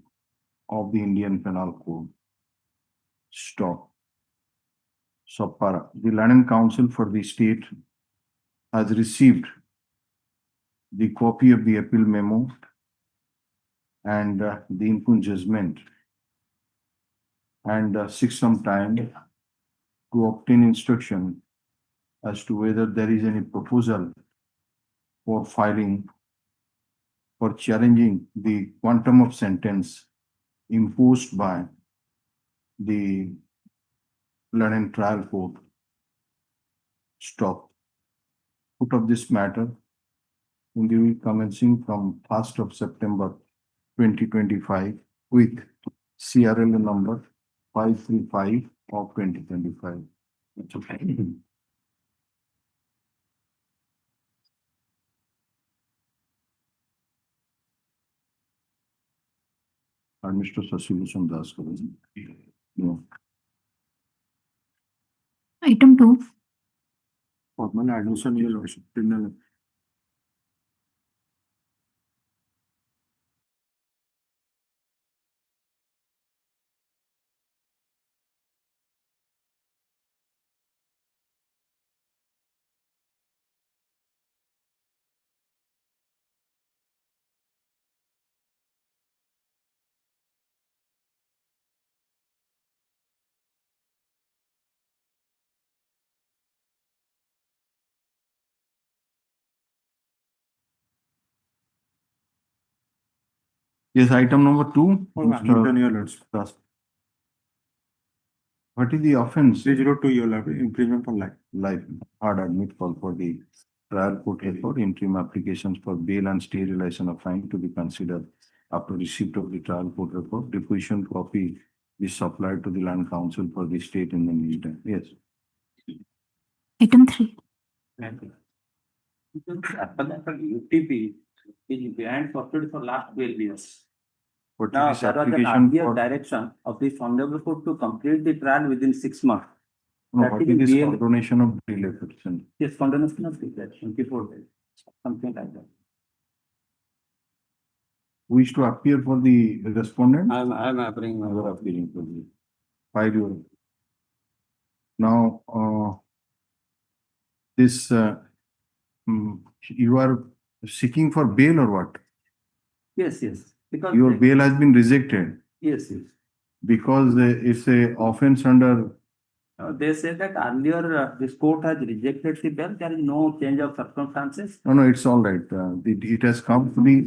of the Indian Penal Code. Stop. Sapara. The Learned Council for the state has received the copy of the appeal memo and the impugned judgment, and seek some time to obtain instruction as to whether there is any proposal for filing for challenging the quantum of sentence imposed by the Learned Trial Court. Stop. Put of this matter in the week commencing from 1st of September 2025 with CRL number 535 of 2025. That's okay. And Mr. Sasilusan Das. No. Item 2. Formal admission, your lordship. Criminal. Yes, item number 2. Mr. What is the offense? 302, you'll have imprisonment for life. Life. Hard admit call for the trial court for interim applications for bail and stay realization of fine to be considered after receipt of the trial court report. Deposition copy be supplied to the land council for the state in the meantime. Yes. Item 3. UTP is behind property for last 12 years. But Now, this there was an application earlier for, direction of the Honorable Court to complete the trial within 6 months. no, that what is is this BL condonation of delay petition? Yes, condemnation of the 24 days, something like that. Who is to appear for the respondent? I'm appearing. You are appearing for the file your. Now, this, you are seeking for bail or what? Yes, yes. Because Your bail has been rejected yes, yes. because it's a offense under, They say that earlier this court has rejected the bail. There is no change of circumstances. no, it's all right. It has come to the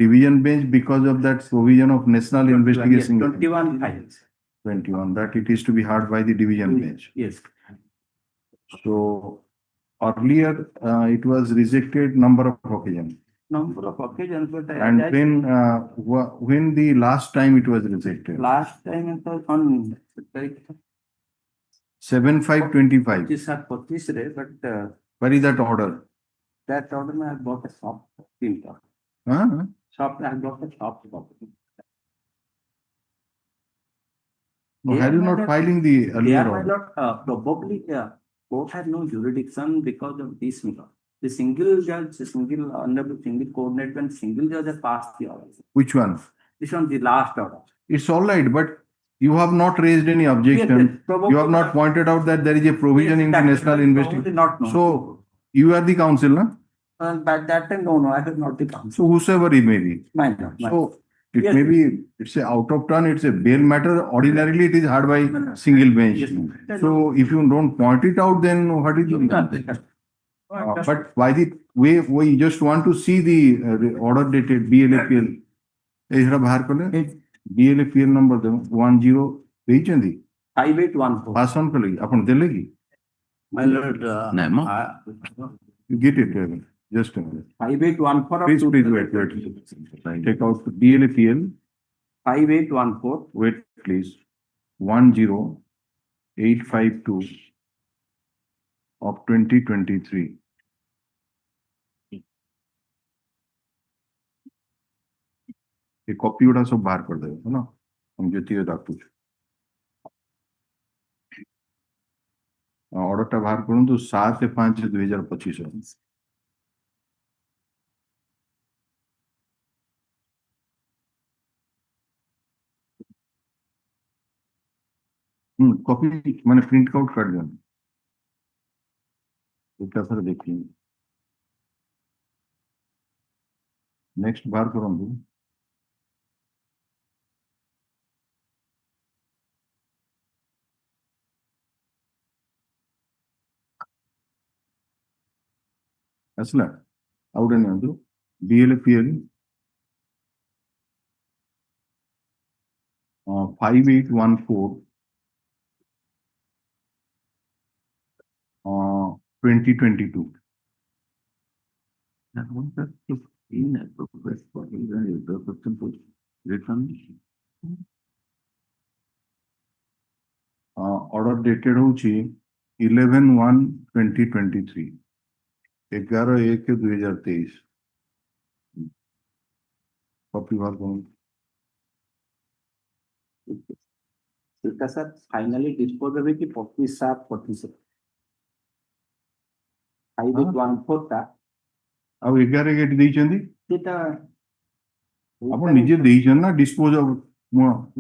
division bench because of that provision of national investigation. 21 files. 21, that it is to be heard by the division bench. Yes. So earlier, it was rejected number of occasions. Number of occasions, but And when the last time it was rejected? last time it was on 7/5/25. this are 25 day, but Where is that order? that order I have got a soft print. Huh? Soft, I have got a soft copy. No, They have are you my not lord- filing the They earlier are my order? lord, probably court has no jurisdiction because of this matter. The single judge, honorable single coordinator and single judge has passed the order. Which one? This one the last order. It's all right, but you have not raised any Yes, objection. probably You have not not. pointed out that there is a provision Yes, in the that national is investigation. probably not known. So you are the counsel, no? But that time, no, I have not the counsel. So whosoever it may be. My lord, my lord. So it Yes. may be, it's a out of turn, it's a bail matter. Ordinarily, it is heard by single bench. Yes. So if you don't point it out, then what is the? But by the way, we just want to see the order dated BLAPL. ଏଇଟା ବାହାର କଲେ BLAPL number 10 ଦେଇଛନ୍ତି 5814. Pass on କଲେ କି ଆପଣ ଦେଲେ କି? My lord, ନାଇଁ ମ। You get it, just a minute. 5814 of Please, two- wait. Take out BLAPL. 5814. Wait, please. 10852 of 2023. ये कॉपी गुड़ा सब बाहर कर देगा है ना हम जो तीर रखुच ऑर्डर टा बाहर करूँ तो 7/5/2025 कॉपी मैंने प्रिंट आउट कर दिया एक सर देखिए नेक्स्ट बार करूँ असला आउट नहीं BLAPL 5814 2022. Order dated होची 11/1/2023. 11/1/2023. कॉपी बार करूँ इसका सर फाइनली डिस्पोज होवे कि 25/7/25 5814 ଟା ଆଉ 11 ଗେଟ୍ ଦେଇଛନ୍ତି ସେଟା ଆପଣ ନିଜେ ଦେଇଛନ୍ତି ନା ଡିସ୍ପୋଜ ଅଫ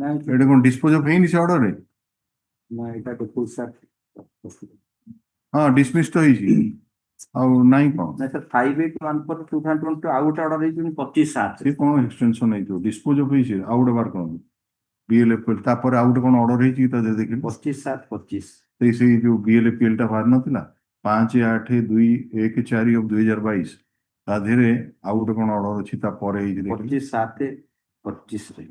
ନାଇଁ ଏଇଟା କଣ ଡିସ୍ପୋଜ ଅଫ ହେଇନି ସେ ଅର୍ଡରରେ ନା ଏଟା ଡିସ୍ପୋଜ ସାର୍ ହଁ ଡିସମିସ୍ ତ ହେଇଛି ଆଉ ନାଇଁ କଣ ନା ସାର୍ 5814 2022 ଆଉ ଗୋଟେ ଅର୍ଡର ହେଇଛି 25/7 ସେ କଣ ଏକ୍ସଟେନସନ ହେଇଥିବ ଡିସ୍ପୋଜ ଅଫ ହେଇଛି ଆଉ ଗୋଟେ ବାର କରନ୍ତୁ BLAPL ତାପରେ ଆଉ ଗୋଟେ କଣ ଅର୍ଡର ହେଇଛି ତା ଦେଖିଲି 25/7/25 ସେଇ ଯୋଉ BLAPL ଟା ବାହାରି ନଥିଲା 5/8/2022 ତା ଦେହରେ ଆଉ ଗୋଟେ କଣ ଅର୍ଡର ଅଛି ତା ପରେ ହେଇଛି 25/7/25 ରେ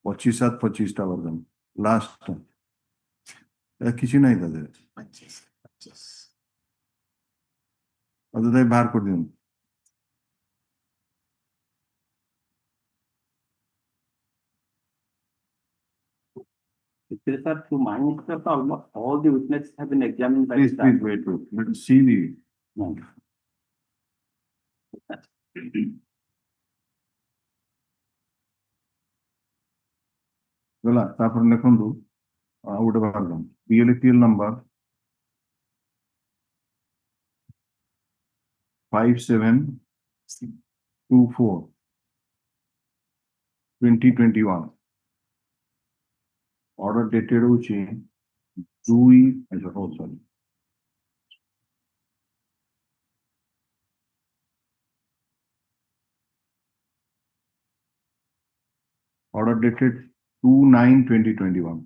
25/7/25 ଟା ବର୍ତ୍ତମାନ ଲାଷ୍ଟ କିଛି ନାହିଁ ତା ଦେହରେ 25/25 ଆଉ ତ ବାହାର କରିଦିଅନ୍ତୁ Actually, sir, to my instance, almost all the witnesses have been examined by Please, the please wait, let's see the. Well, ତାପରେ ଦେଖନ୍ତୁ ଆଉ ଗୋଟେ ବାହାରିଲା BLPL number 5724 2021 order dated হচ্ছে 2 আচ্ছা oh sorry order dated 2/9/2021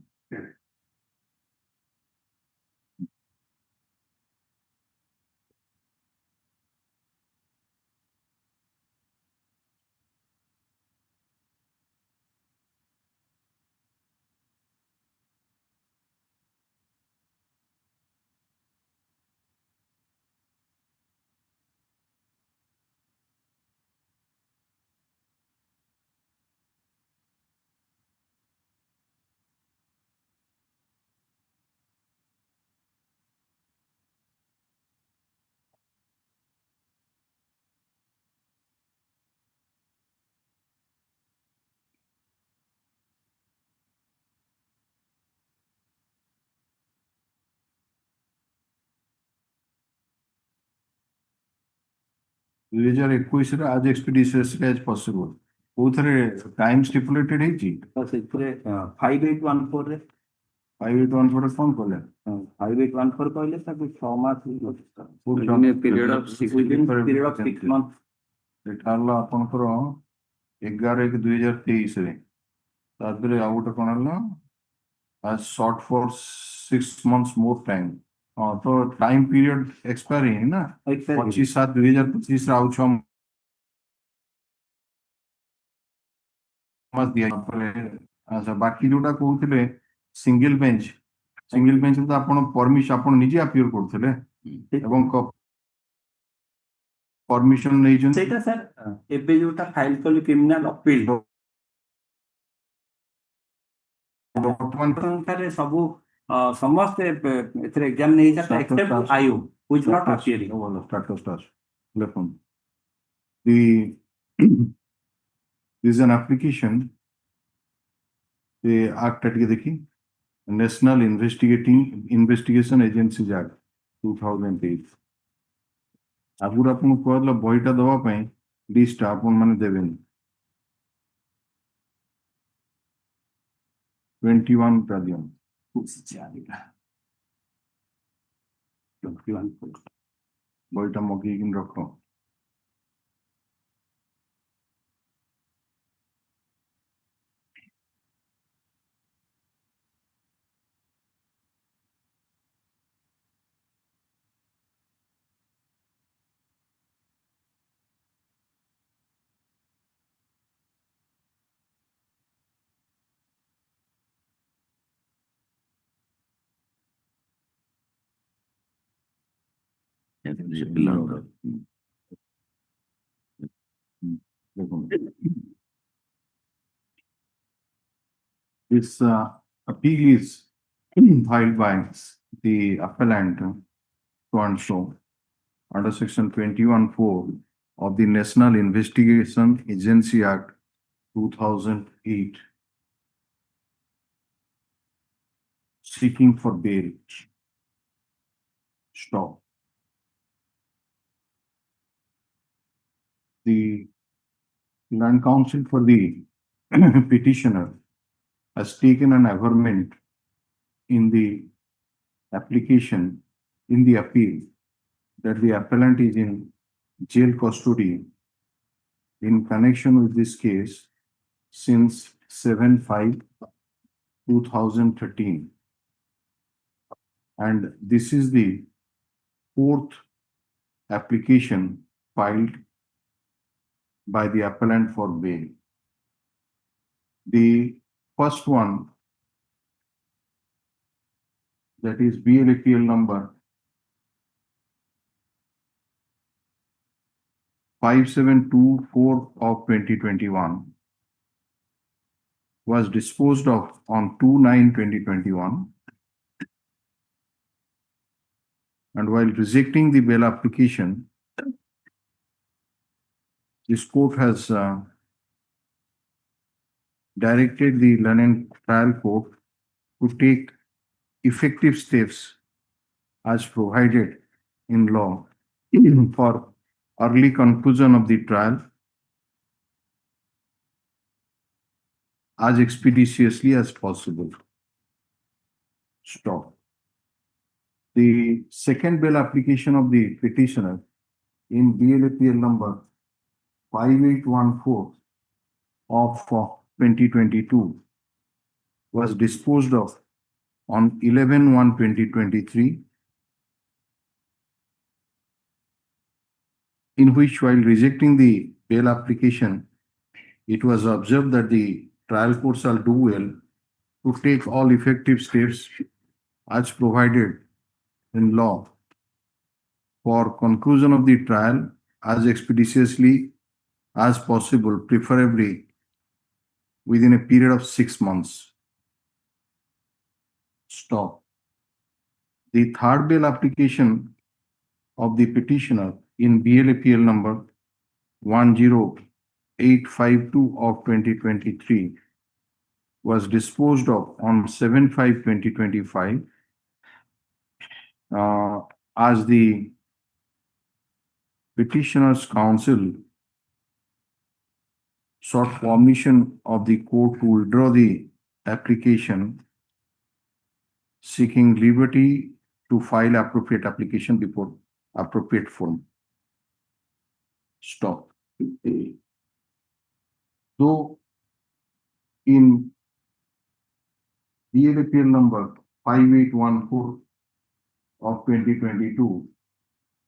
2021 as expeditiously as possible କୋଉଥିରେ time stipulated ହେଇଛି ତ ସେଥିରେ 5814 ରେ 5814 ରେ କଣ କଲେ 5814 କହିଲେ ତାକୁ 6 ମାସ period of 6 months ଏଟା ହେଲା ଆପଣଙ୍କର 11/1/2023 ରେ ତାପରେ ଆଉ ଗୋଟେ କଣ ହେଲା as sought for 6 months more time हाँ तो टाइम पीरियड एक्सपायर है ना 25/7/2025 रे ଆଉ 6 ମାସ ଦିଆ ଆଚ୍ଛା ବାକି ଯୋଉଟା କହୁଥିଲେ ସିଙ୍ଗଲ ବେଞ୍ଚ ତ ଆପଣ ପରମିशन ଆପଣ ନିଜେ ଆପିୟର କରୁଥିଲେ ଏବଂ ପରମିशन ନେଇଛନ୍ତି ସେଇଟା ସାର୍ ଏବେ ଯୋଉଟା ଫାଇଲ କଲି କ୍ରିମିନାଲ ଅପିଲ ବର୍ତ୍ତମାନ ସବୁ ସମସ୍ତେ ଏଥିରେ ଏକ୍ସାମ ନେଇଛନ୍ତି except Ayu which not appearing status listen the this is an application the act at देखी National Investigation Agencies Act 2008 ଆଗରୁ ଆପଣଙ୍କୁ କହିଲା ବହିଟା ଦେବା ପାଇଁ ଲିଷ୍ଟ ଆପଣ ମାନେ ଦେବେନି 21 ଟା ଦିଅନ୍ତୁ ବହିଟା ମଗେଇକି ରଖ This appeal is filed by the appellant so and so under section 21(4) of the National Investigation Agency Act 2008 seeking for bail. Stop. The land counsel for the petitioner has taken an averment in the application in the appeal that the appellant is in jail custody in connection with this case since 7/5/2013 and this is the 4th application filed by the appellant for bail. The first one, that is BLPL number 5724 of 2021, was disposed of on 2/9/2021. And while rejecting the bail application, this court has directed the London Trial Court to take effective steps as provided in law for early conclusion of the trial as expeditiously as possible. Stop. The second bail application of the petitioner in BLAPL number 5814 of 2022 was disposed of on 11/1/2023, in which, while rejecting the bail application, it was observed that the trial court shall do well to take all effective steps as provided in law for conclusion of the trial as expeditiously as possible, preferably within a period of 6 months. Stop. The third bail application of the petitioner in BLAPL number 10852 of 2023 was disposed of on 7/5/2025 as the petitioner's counsel sought permission of the court to withdraw the application, seeking liberty to file appropriate application before appropriate form. Stop. So, in BLAPL number 5814 of 2022,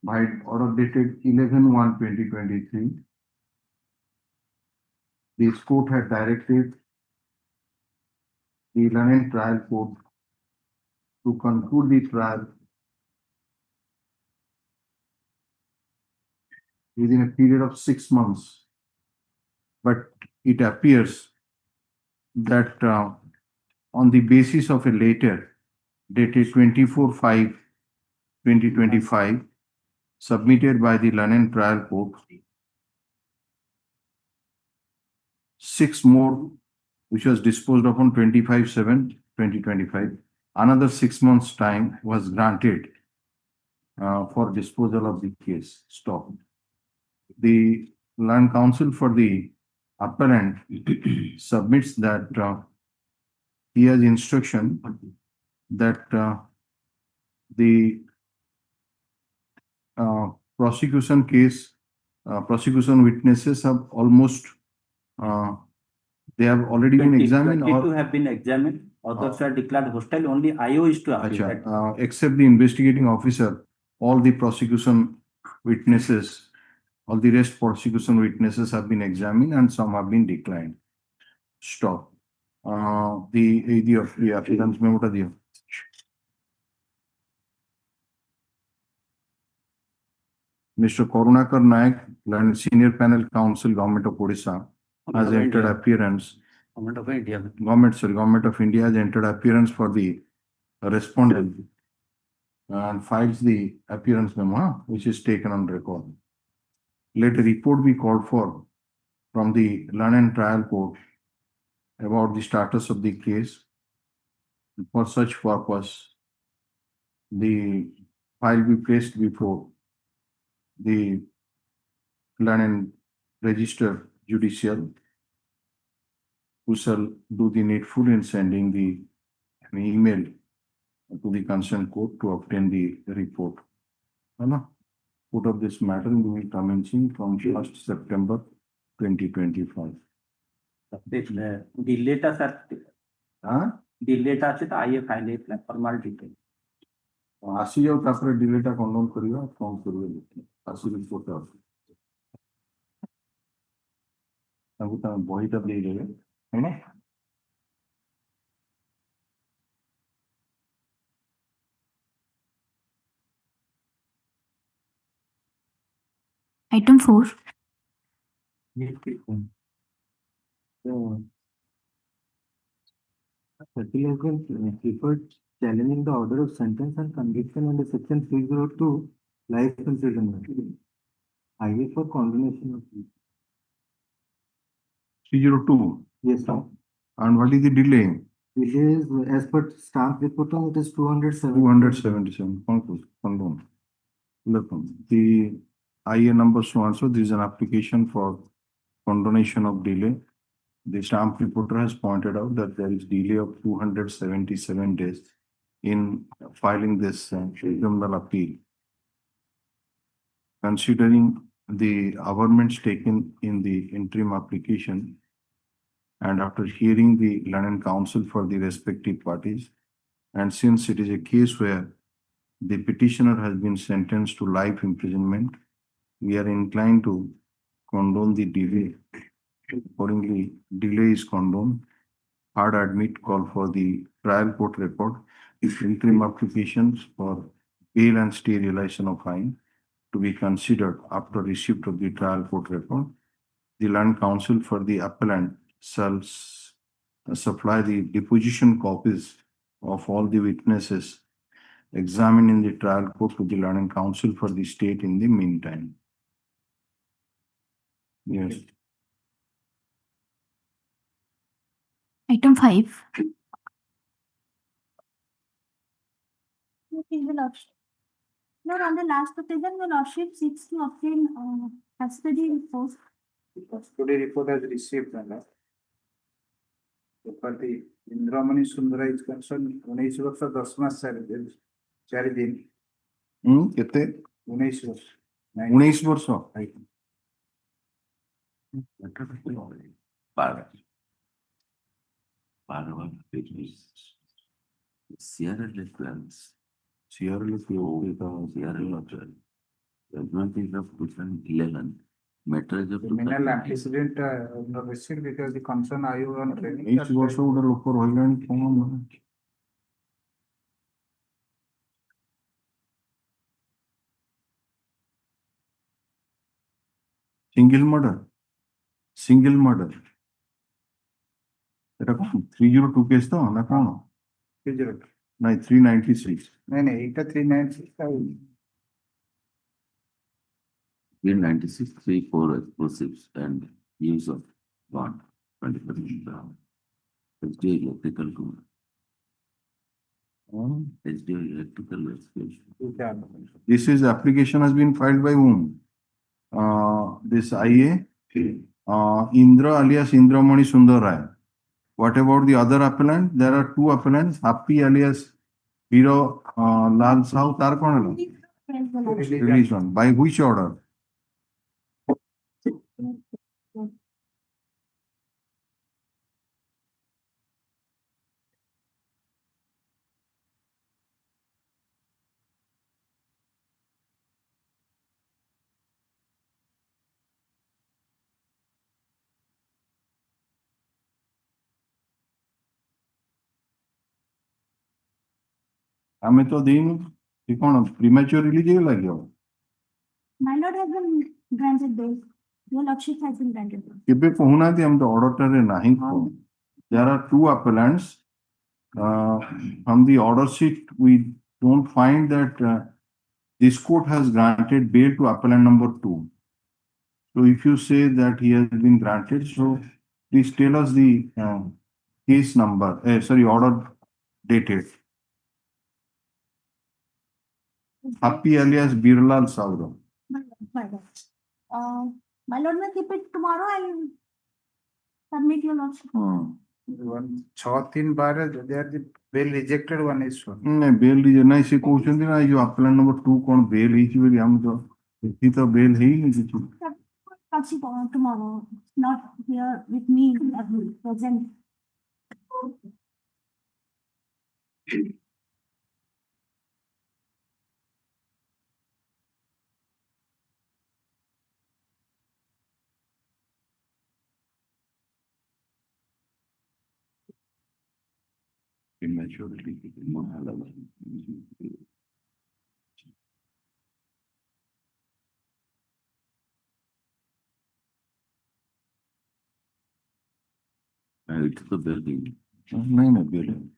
by order dated 11/1/2023, this court had directed the London Trial Court to conclude the trial within a period of 6 months. But it appears that on the basis of a letter dated 24/5/2025 submitted by the London Trial Court, 6 more, which was disposed of on 25/7/2025, another 6 months' time was granted for disposal of the case. Stop. The Land Counsel for the appellant submits that he has instruction that the prosecution witnesses have almost they have already been examined, 22 have been examined, others are declared hostile, only IO is to appeal. Except the investigating officer, all the prosecution witnesses, all the rest prosecution witnesses have been examined and some have been declined. Stop. The appearance memo ta diyo. Mr. Karunakar Naik, Senior Panel Counsel, Government of Orissa, has entered appearance. Government of India has entered appearance for the respondent and files the appearance memo, which is taken on record. Let a report be called for from the London Trial Court about the status of the case. For such purpose, the file be placed before the London Register Judicial, who shall do the needful in sending an email to the concerned court to obtain the report. Put of this matter will be commencing from 1st September 2025. Delete আছে তো IA ফাইলে formality আসি যাও তারপরে ডিলেটা condom করিবা form করবে আসি report আছে তারপর তুমি বইটা দিয়ে দেবে তাই না Item 4. Appeal has been preferred challenging the order of sentence and conviction under section 302 life imprisonment. IA for condemnation of. 302. Yes, sir. And what is the delay? Delay is as per staff reporting, it is 207. 277. Confirm. Look, the IA number so and so, this is an application for condonation of delay. The stamp reporter has pointed out that there is delay of 277 days in filing this criminal appeal. Considering the averments taken in the interim application and after hearing the learned counsel for the respective parties, and since it is a case where the petitioner has been sentenced to life imprisonment, we are inclined to condone the delay. Accordingly, delay is condoned. Hard admit call for the trial court record if interim applications for bail and stay realization of fine to be considered after receipt of the trial court record. The learned counsel for the appellant shall supply the deposition copies of all the witnesses examined in the trial court to the learned counsel for the state in the meantime. Yes. Item 5. No, on the last occasion, the lordship seeks to obtain custody report. Custody report has received, madam. For the Indramani Sundara is concerned, 19 वर्ष 10 मास 4 दिन. केते 19 वर्ष. 19 वर्ष. Sierra Leone's. Sierra Leone. Judgment is of 2011. Matter is of Criminal antecedent received because the concern are you on training. 19 वर्ष उधर लोग पर होइलान कौन? Single murder. Single murder. এটা কোন 302 কেস তো না কোন? 302. নাই 396. नहीं এটা 396 का 396, 34 explosives and use of bond, 20%. SDO electrical command. SDO electrical explosion. This is application has been filed by whom? This IA, Indra alias Indramani Sundar Rai. What about the other appellant? There are two appellants, Happy alias Hero Lal Sahu Tarkona. Release one. By which order? हमें तो देनु कि कौन premature release लगे हो. My lord has been granted bail. Your lordship has been granted bail. केबे पहुना थी हम तो ऑर्डर रे नहीं को. There are two appellants. From the order sheet, we don't find that this court has granted bail to appellant number 2. So if you say that he has been granted, so please tell us the case number. Order dated. Happy alias Birlal Sauro. My lord. My lord may keep it tomorrow and submit your lordship. 6-3 bar there the bail rejected one is one. नहीं bail reject नहीं से question देना जो appellant number 2 कौन bail ही चीज़ हम तो इसी तो bail है ही नहीं चीज़. Lordship tomorrow, not here with me present. Prematurely. It's the building. नहीं ना bell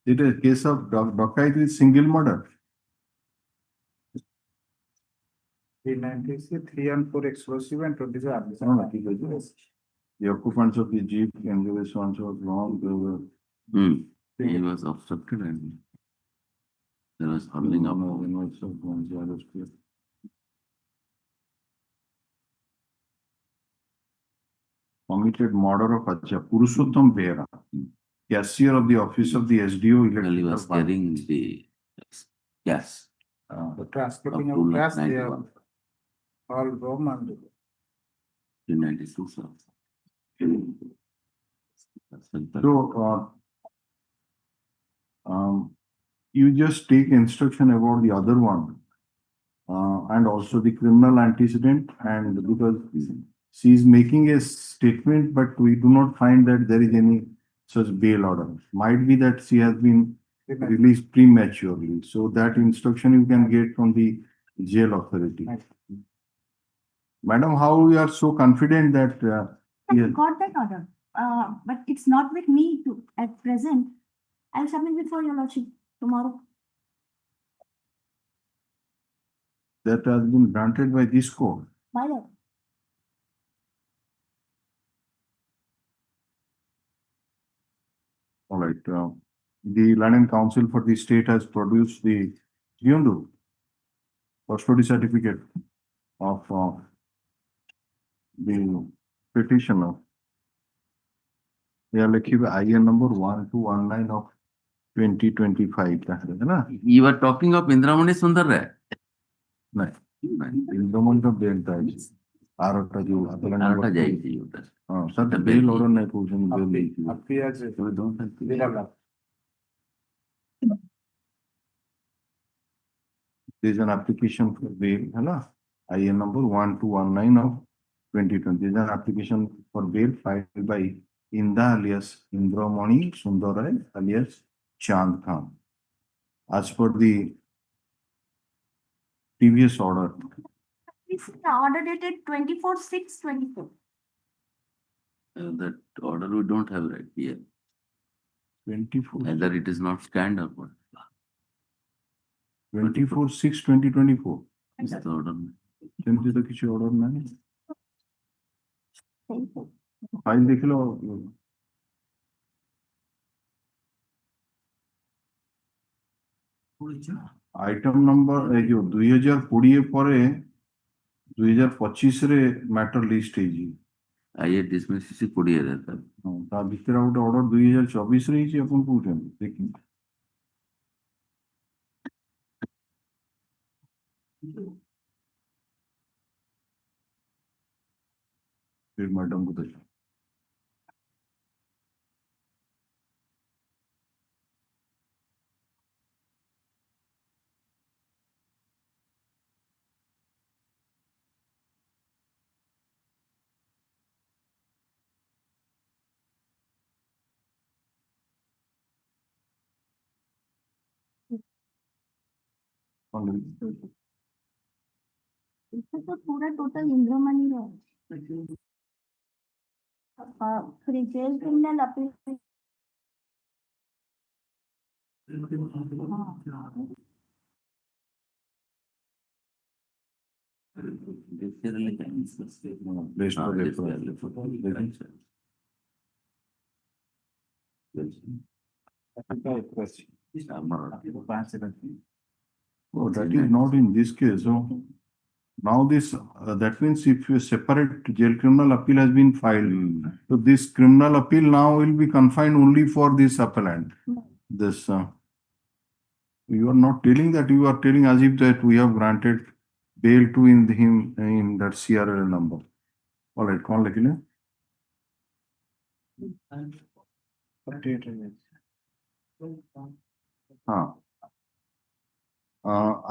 It is a case of docket with single murder. 396, 3 and 4 explosive and 25 ammunition. No, ठीक है जी. The occupants of the jeep and the ones who was wrong, they were. He was obstructed and there was hurling up. Committed murder of Purushottam Behra, cashier of the office of the SDO. Well, he was carrying the gas. The transporting Up of to gas, they 91. are all wrong and 392, sir. So, you just take instruction about the other one, and also the criminal antecedent, and because she is making a statement, but we do not find that there is any such bail order. Might be that she has been released prematurely. So that instruction you can get from the jail authority. Madam, how you are so confident that I got that order, but it's not with me to at present. I'll submit before your lordship tomorrow. that has been granted by this court? By the All right. The Land and Council for the state has produced the custody certificate of the petitioner. They are like IN number 1219 of 2025. You were talking of Indramani Sundar Rai? No. Indramani का bail था जी. आरोटा जो आरोटा जाएगी उधर. हाँ sir bail order नहीं पूछेंगे bail नहीं. आपकी आज There is an application for bail, है ना? IN number 1219 of 2020. There is an application for bail filed by Inda alias Indramani Sundar Rai alias Chand Khan. As per the previous order. It's the order dated 24/6/24. That order we don't have right here. 24. Either it is not scanned or what. 24/6/2024. Is the order. Then the किसी order नहीं. File देख लो. Item number जो 2020 ପରେ 2025 ରେ matter list ହେଇଛି. आइए dismiss से कोडिए रहता है. ତା ଭିତରେ ଗୋଟେ order 2024 ରେ ହେଇଛି ଆପଣ କହୁଛନ୍ତି ଦେଖିیں. फिर मैडम को देखो. इसमें तो पूरा टोटल इंद्रमणि है. फिर jail criminal appeal. Oh, that is not in this case. So now this that means if a separate jail criminal appeal has been filed, so this criminal appeal now will be confined only for this appellant. This you are not telling that, you are telling as if that we have granted bail to him in that CRL number. All right, कौन लिख ले? हाँ.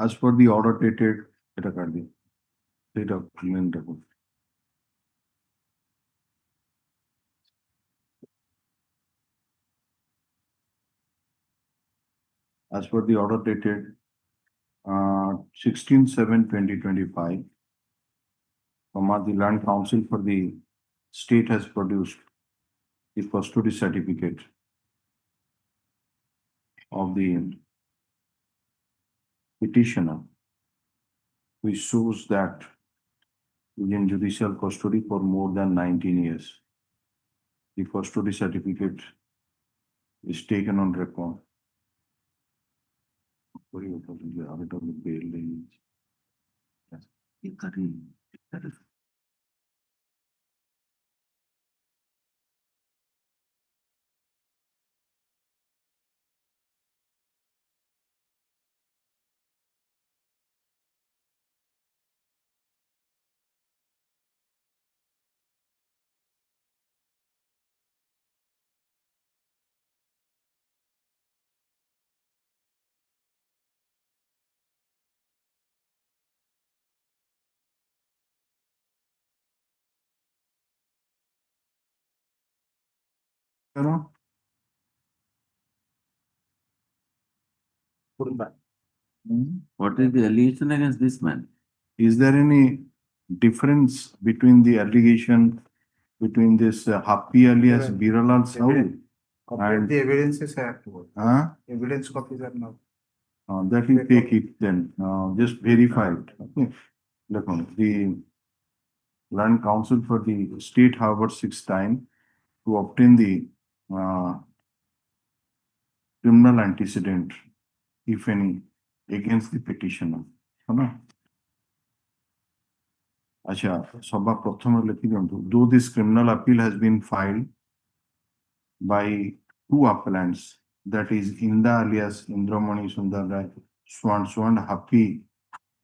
As per the order dated, এটা কাট দিই. এটা main দেখো. As per the order dated 16/7/2025, the Land Council for the state has produced the custody certificate of the petitioner, which shows that he is in judicial custody for more than 19 years. The custody certificate is taken on record. What is the allegation against this man? Is there any difference between the allegation between this Happy alias Biralal Sahu? And The evidences are evidence copies are not. that you take it then, just verify it. Okay. Look on the Land Council for the state Harvard 6 time to obtain the criminal antecedent, if any, against the petitioner. Acha, Sabha Prathama Lekhi diyantu. Though this criminal appeal has been filed by two appellants, that is Inda alias Indramani Sundarai Swan Happy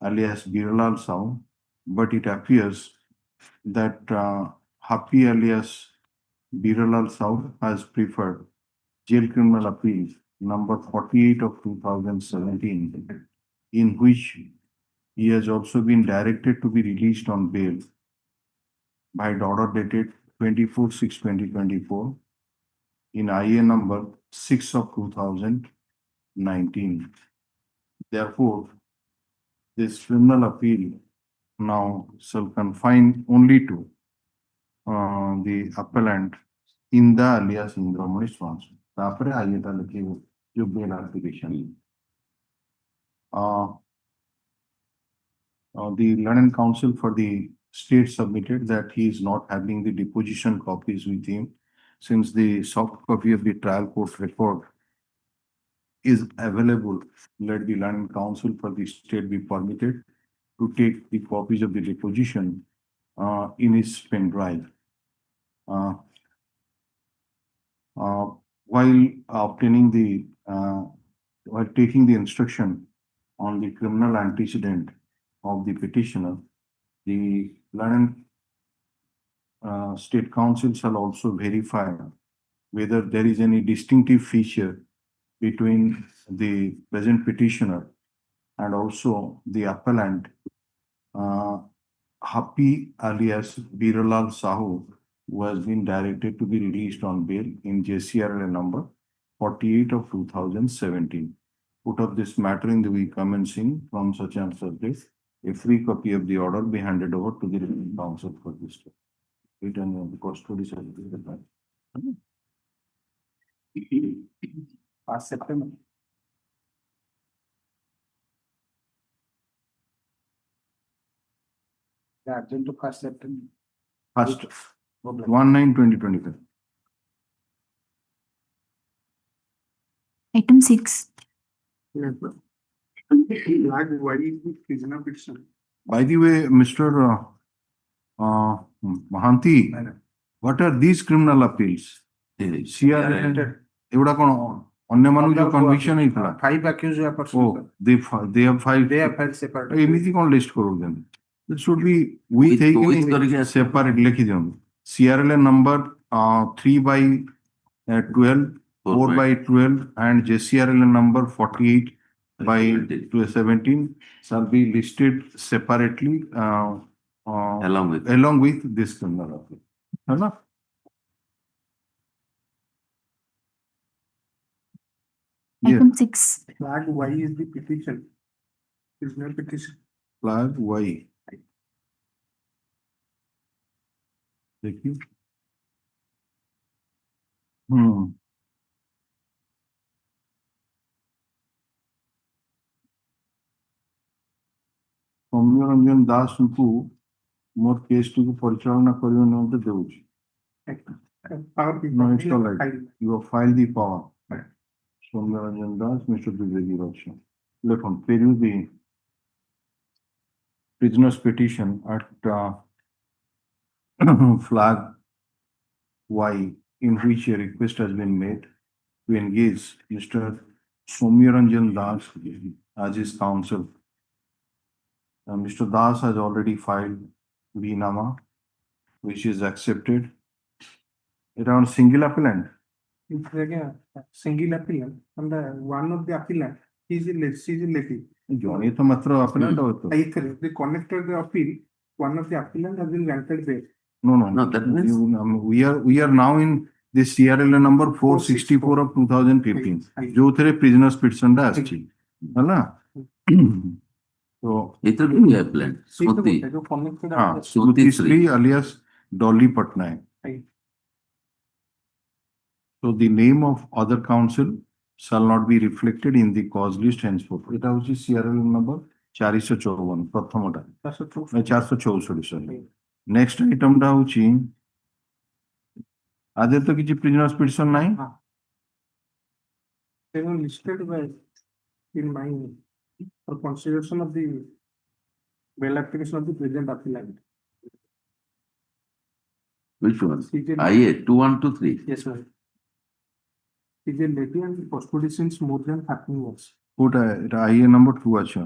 alias Biralal Sahu, but it appears that Happy alias Biralal Sahu has preferred jail criminal appeal number 48 of 2017, in which he has also been directed to be released on bail by the order dated 24/6/2024 in IA number 6 of 2019. Therefore, this criminal appeal now shall confine only to the appellant Inda alias Indramani Swanson. Tapare IA ta likhi jo bail application. The London Council for the state submitted that he is not having the deposition copies with him, since the soft copy of the trial court record is available. Let the London Council for the state be permitted to take the copies of the deposition in his pen drive. While obtaining the while taking the instruction on the criminal antecedent of the petitioner, the London State Council shall also verify whether there is any distinctive feature between the present petitioner and also the appellant Happy alias Biralal Sahu, who has been directed to be released on bail in JCRL number 48 of 2017. Put up this matter in the week commencing from such and such date. A free copy of the order be handed over to the council for this. Written on the custody certificate. Past September. The urgent to past September. First, 1/9/2025. Item 6. By the way, Mr. Mahanti, what are these criminal appeals? CRL. एवढा कोण अन्य मानु जो conviction है इतना. 5 accused are persons. Oh, they have filed. They have filed separate. एमिति कोण list करो then. It should be with separate लिखी दियो. CRL number 3/12, 4/12, and JCRL number 48/17 shall be listed separately along with this criminal appeal. है ना? Item 6. Flag Y is the petition. Prisoner petition. Flag Y. देखिए सौम्य रंजन दास को more case T को परिचालना करने निमंते देउछि no install it you have filed the power Saumya Ranjan Das Mr. Dwivedi Raksha let on peruse the prisoner's petition at flag Y in which a request has been made to engage Mr. Soumya Ranjan Das as his counsel. Mr. Das has already filed Vinama, which is accepted. It on single appellant. It's like a single appellant, and the one of the appellant is a lady. Johnny to matra appellant hoto. They connected the appeal. One of the appellant has been granted bail. No, that means we are now in this CRL number 464 of 2015. जो थे prisoners petition da आछि, हला? So it will be appellant. Smriti. हाँ, Smriti Sri alias Dolly Patnaik. So the name of other counsel shall not be reflected in the cause list henceforth. It is CRL number 454 प्रथमटा 464 sorry. Next item da hochi आदे तो किसी prisoners petition नहीं They were listed by in my for consideration of the bail application of the present appellant. Which one? IA 2123. Yes, sir. Is a lady and custody since more than 13 years. Kota IA number 2 अच्छा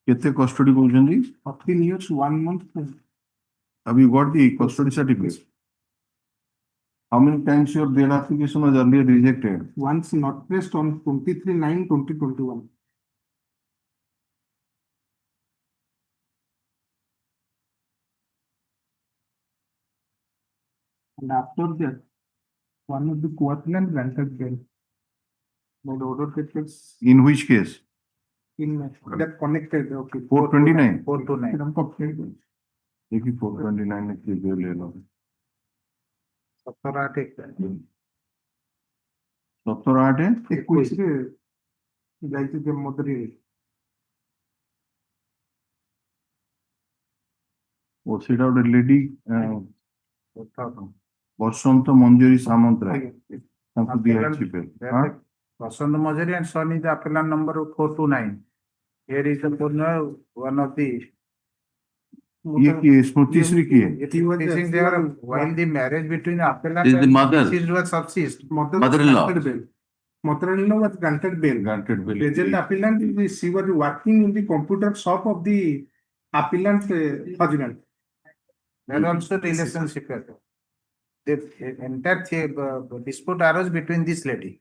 कितने custody बोलचंदी 13 years 1 month. Have you got the custody certificate? How many times your bail application was earlier rejected? Once not placed on 23/9/2021. And after that, one of the co-appellant granted bail. My order gets In which case? in that connected. Okay. 429. 429. देखिए 429 ने की bail ले लो 17/8 17/8 है 21 रे ଯାଇକି ଯେ ମଦରି वो सीधा उधर लेडी बसंत मंजरी सामंतराय तांको दिया अछि bail हाँ Vasant Majari and son is the appellant number 429. Here is the one of the ये की स्मृति श्री की है it is there while the marriage between the appellant Is the and mother. deceased was subsist. Mother-in-law. Mother-in-law was granted bail. granted bail Present appellant she was working in the computer shop of the appellant husband. There also relationship. The entire dispute arose between this lady.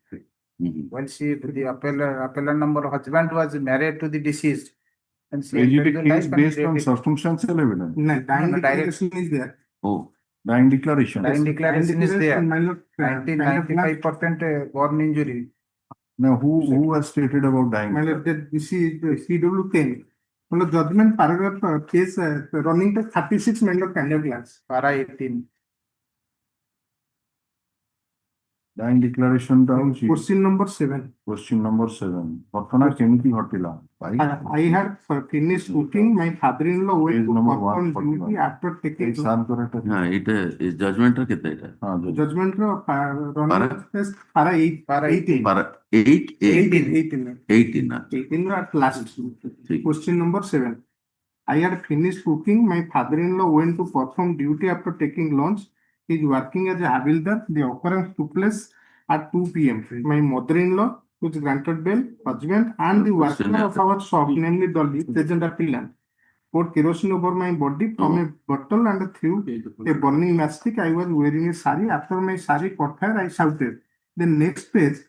When the appellant number husband was married to the deceased. And she is it entered a the case life and based on created- circumstantial evidence No, dying No, direct- declaration is there. Oh, dying declaration Dying declaration is there. My lord, 95% born injury. now who has stated about dying my lord, that this is the CW10. मतलब judgment paragraph case running to 36 my lord kind of class. Para 18. dying declaration ଟା ହଉଛି Question number 7. question number 7 ଘଟଣା କେମିତି ଘଟିଲା ଭାଇ I had finished cooking. My father-in-law went Page to number perform 141. duty after ଏଇ taking ସାର correct हाँ, it is judgment or कितना इटा? हाँ जी judgment running Para? test para 8 Para 18 Para 18 18 ना 18 at last. ठीक Question number 7. I had finished cooking. My father-in-law went to perform duty after taking lunch. He is working as a havildar. The occurrence took place at 2 p.m. My mother-in-law, who is granted bail, husband, and the worker of our shop, namely Dolly, present appellant, poured kerosene over my body from a bottle and threw a burning matchstick. I was wearing a sari. After my sari caught fire, I shouted. The next page,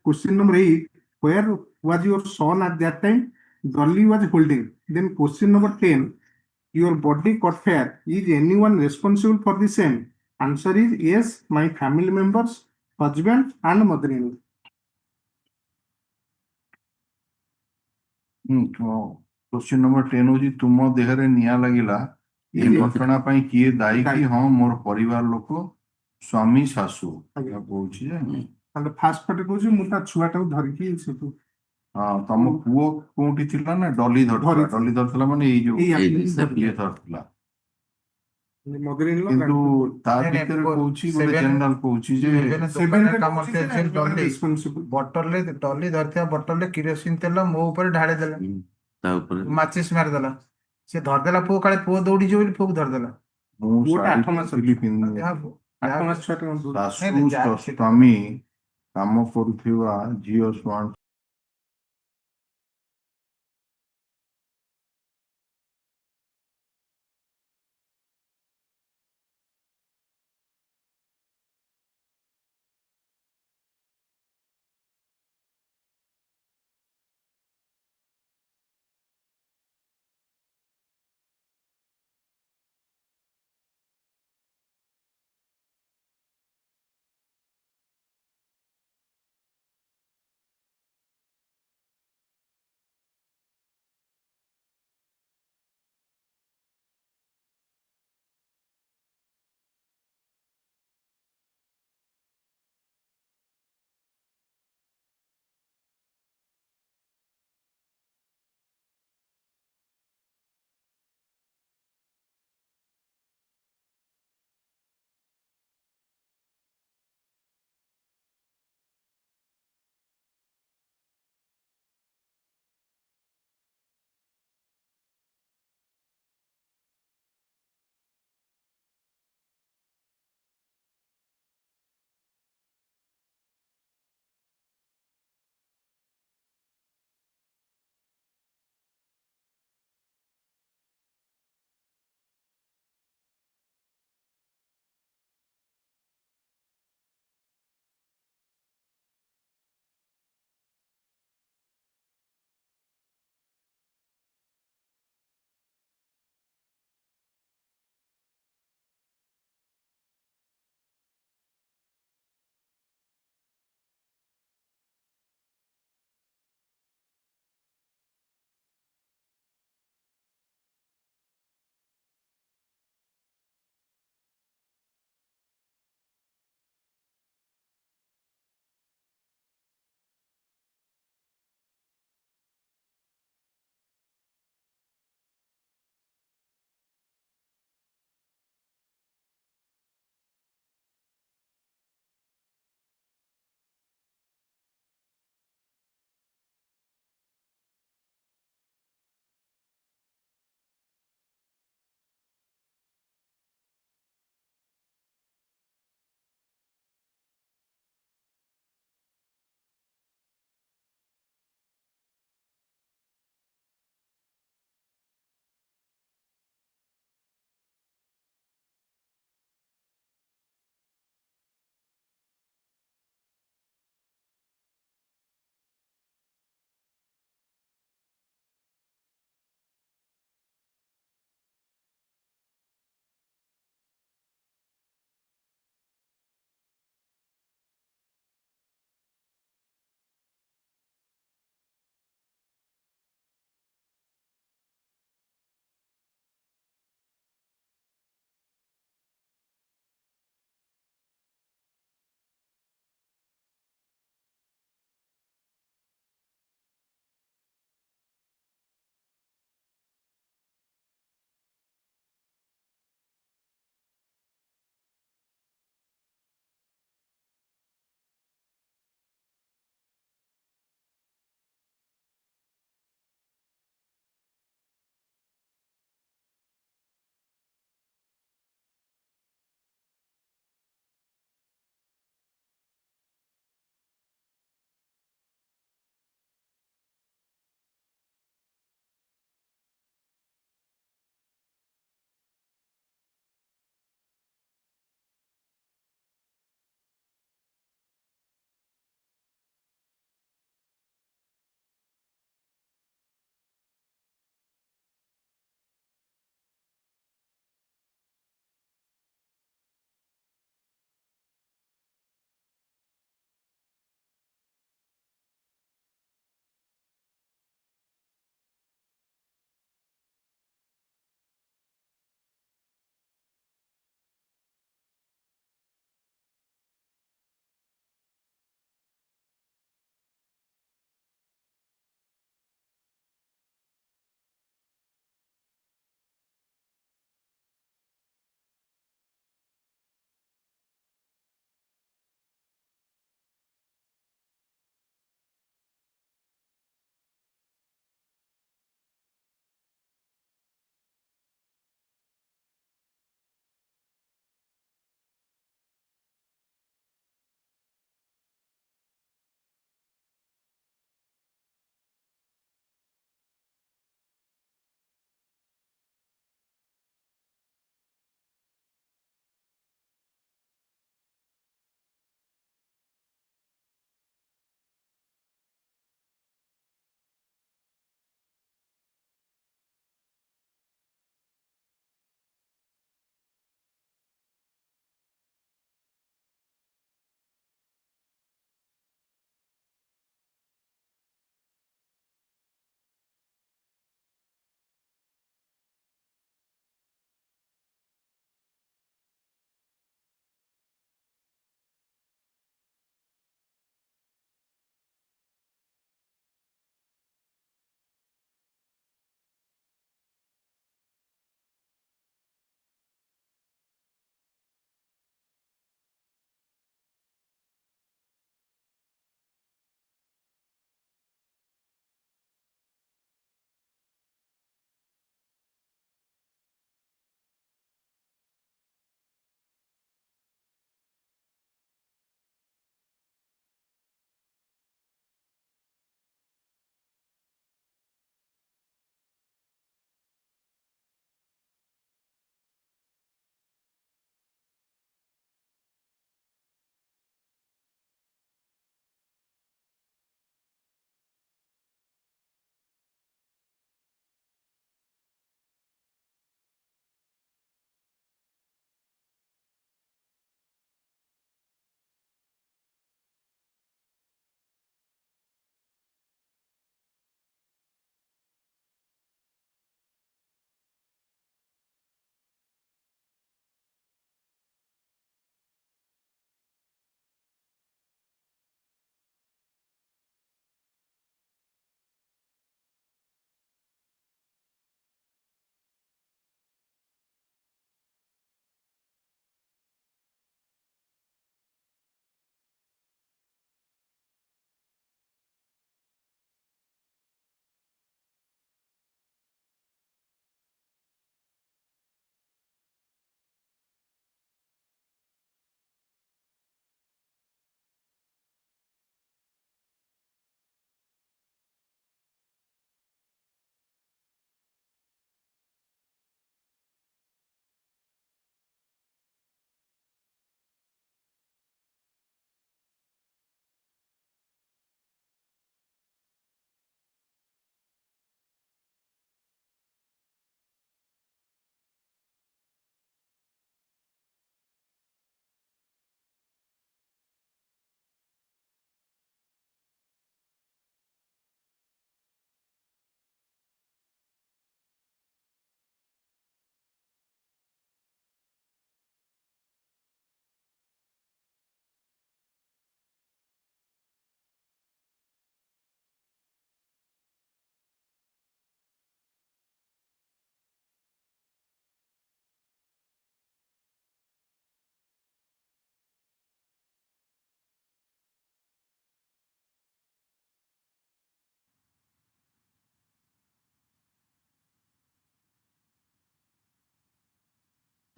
question number 8, where was your son at that time? Dolly was holding. Then question number 10, your body caught fire. Is anyone responsible for the same? Answer is yes, my family members, husband and mother-in-law. Question number 10 होची तुम देहरे निया लागिला ए घटना पई किए दायी कि हाँ मोर परिवार लोक स्वामी शाशु ଆଜ୍ଞା। कहूची जे ତାହେଲେ ଫାଷ୍ଟ ପାର୍ଟି କହୁଛି ମୁଁ ତା ଛୁଆଟାକୁ ଧରିକି ସେଠୁ हाँ तम पुओ कोउठी थिला ना डली धरथिला माने एई जो ଏଇ ଇଏ ଧରथिला ମଗେଇନେଲ କିନ୍ତୁ ତା ଭିତରେ କହୁଛି ଗୋଟେ ଜେନେରାଲ କହୁଛି ଯେ ବଟଲରେ ଡଲି ଧରିଥିବା ବଟଲରେ କିରୋସିନ ତେଲ ମୋ ଉପରେ ଢାଳି ଦେଲା ତା ଉପରେ ମାଚିସ୍ ମାରିଦେଲା ସେ ଧରିଦେଲା ପୁଅ କାଳେ ପୁଅ ଦୌଡ଼ିଯିବ ବୋଲି ପୁଅକୁ ଧରିଦେଲା ମୁଁ ପୁଅଟା 8 ମାସ ଶାଢ଼ୀ ପିନ୍ଧି ଆଠ ମାସ ଛୁଆଟା ଶାଶୁ ସ୍ୱାମୀ କାମ କରୁଥିବା ଝିଅ ସ୍ୱାମୀ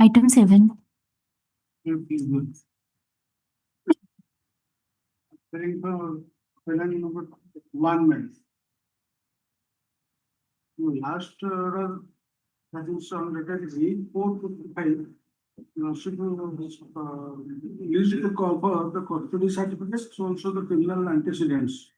Item 7. Number 1 minute. Last order that is on record is 8455. Should use to cover the custody certificates, also the criminal antecedents.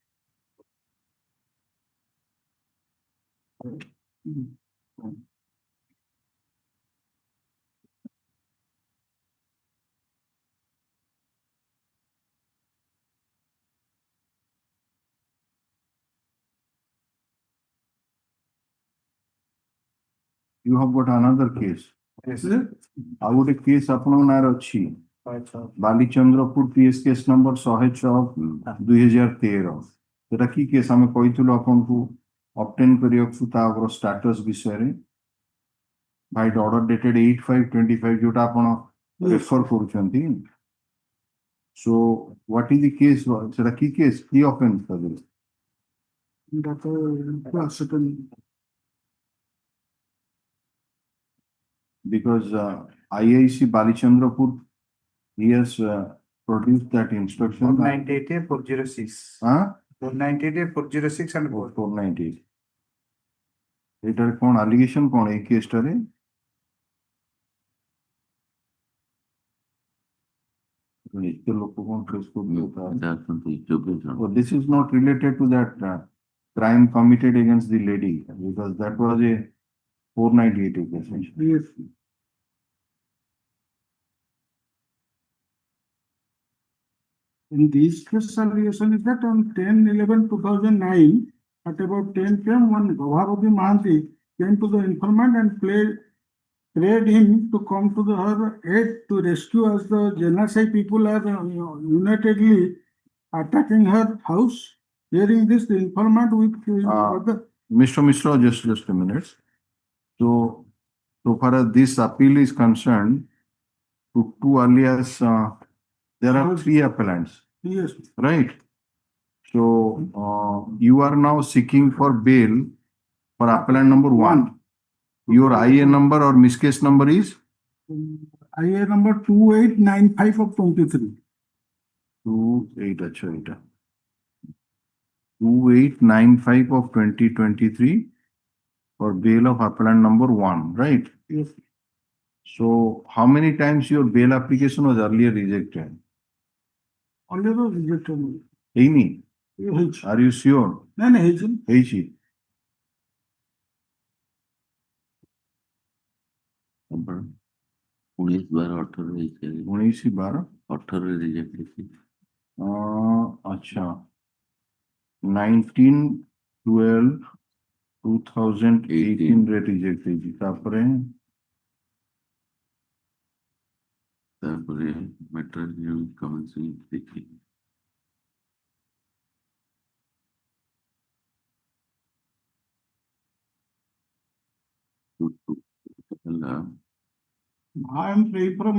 You have got another case. Yes. ଆଉ ଗୋଟେ କେସ୍ ଆପଣଙ୍କ ନାଁରେ ଅଛି ବାଲିଚନ୍ଦ୍ରପୁର ପିଏସ୍ କେସ୍ ନମ୍ବର 106/2013 ସେଟା କି case ଆମେ କହିଥିଲୁ ଆପଣଙ୍କୁ ଅବଟେନ୍ କରିବାକୁ ତାର ଷ୍ଟାଟସ୍ ବିଷୟରେ ବାଇ ଅର୍ଡର ଡେଟେଡ୍ 8/5/25 ଯୋଉଟା ଆପଣ ରେଫର କରୁଛନ୍ତି so what is the case ସେଟା କି କେସ୍ କି ଅଫେନ୍ସ କରିଦେଲେ because IIC Balichandrapur, he has produced that instruction. 498/406. Huh? 498/406 and 498. এটার কোন allegation কোন এই কেসটারে this is not related to that crime committed against the lady because that was a 498 case. Yes. In this case, allegation is that on 10/11/2009, at about 10 p.m., one Govabadi Mahanti came to the informant and prayed him to come to her aid to rescue as the Janasai people are unitedly attacking her house. Hearing this, the informant with Mr. Mishra, just a minute. So far as this appeal is concerned, to alias, there are 3 appellants. Yes. Right? So you are now seeking for bail for appellant number 1. Your IA number or miscase number is? IA number 2895/23. 2895/2023 for bail of appellant number 1, right? Yes. So how many times your bail application was earlier rejected? Only the rejected. Amy, are you sure? No, Heichi. number 19/12/18 18 reject আচ্ছা 19/12/2018 রে reject হয়েছি তারপরে matter new commencing দেখি I am free from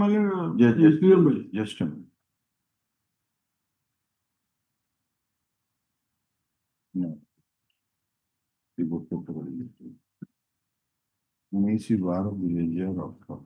just a minute. No. 19/12/2018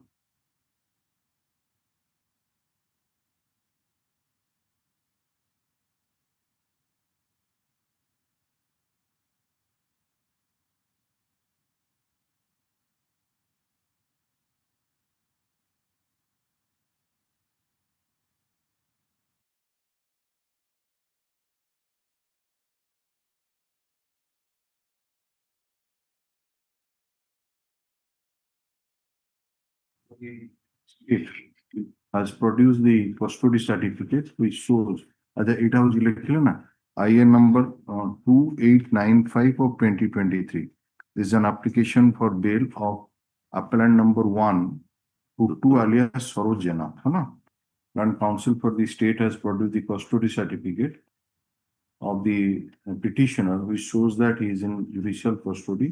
It has produced the custody certificate which shows এটা হচ্ছে লিখলে না IA number 2895/2023. This is an application for bail of appellant number 1 Puttu alias Sarojana. And counsel for the state has produced the custody certificate of the petitioner which shows that he is in judicial custody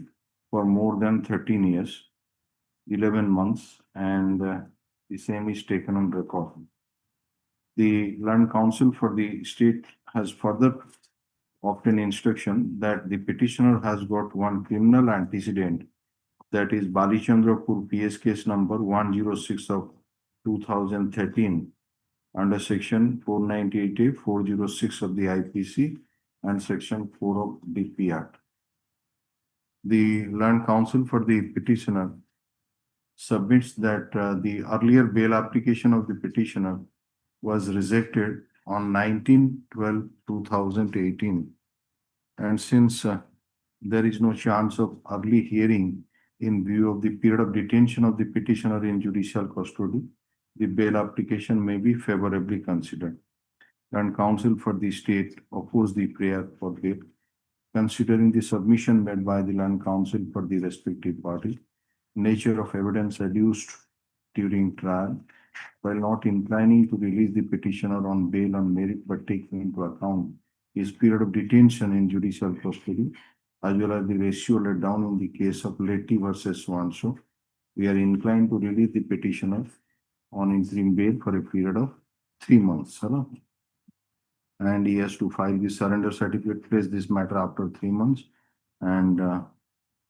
for more than 13 years, 11 months, and the same is taken on record. The learned counsel for the state has further obtained instruction that the petitioner has got one criminal antecedent that is Balichandrapur PS case number 106 of 2013 under section 498A 406 of the IPC and section 4 of DP Act. The learned counsel for the petitioner submits that the earlier bail application of the petitioner was rejected on 19/12/2018, and since there is no chance of early hearing in view of the period of detention of the petitioner in judicial custody, the bail application may be favorably considered. And counsel for the state opposed the prayer for bail. Considering the submission made by the land counsel for the respective party, nature of evidence adduced during trial, while not inclining to release the petitioner on bail on merit but taking into account his period of detention in judicial custody, as well as the ratio laid down in the case of Letty versus Swanso, we are inclined to release the petitioner on interim bail for a period of 3 months. And he has to file the surrender certificate, place this matter after 3 months, and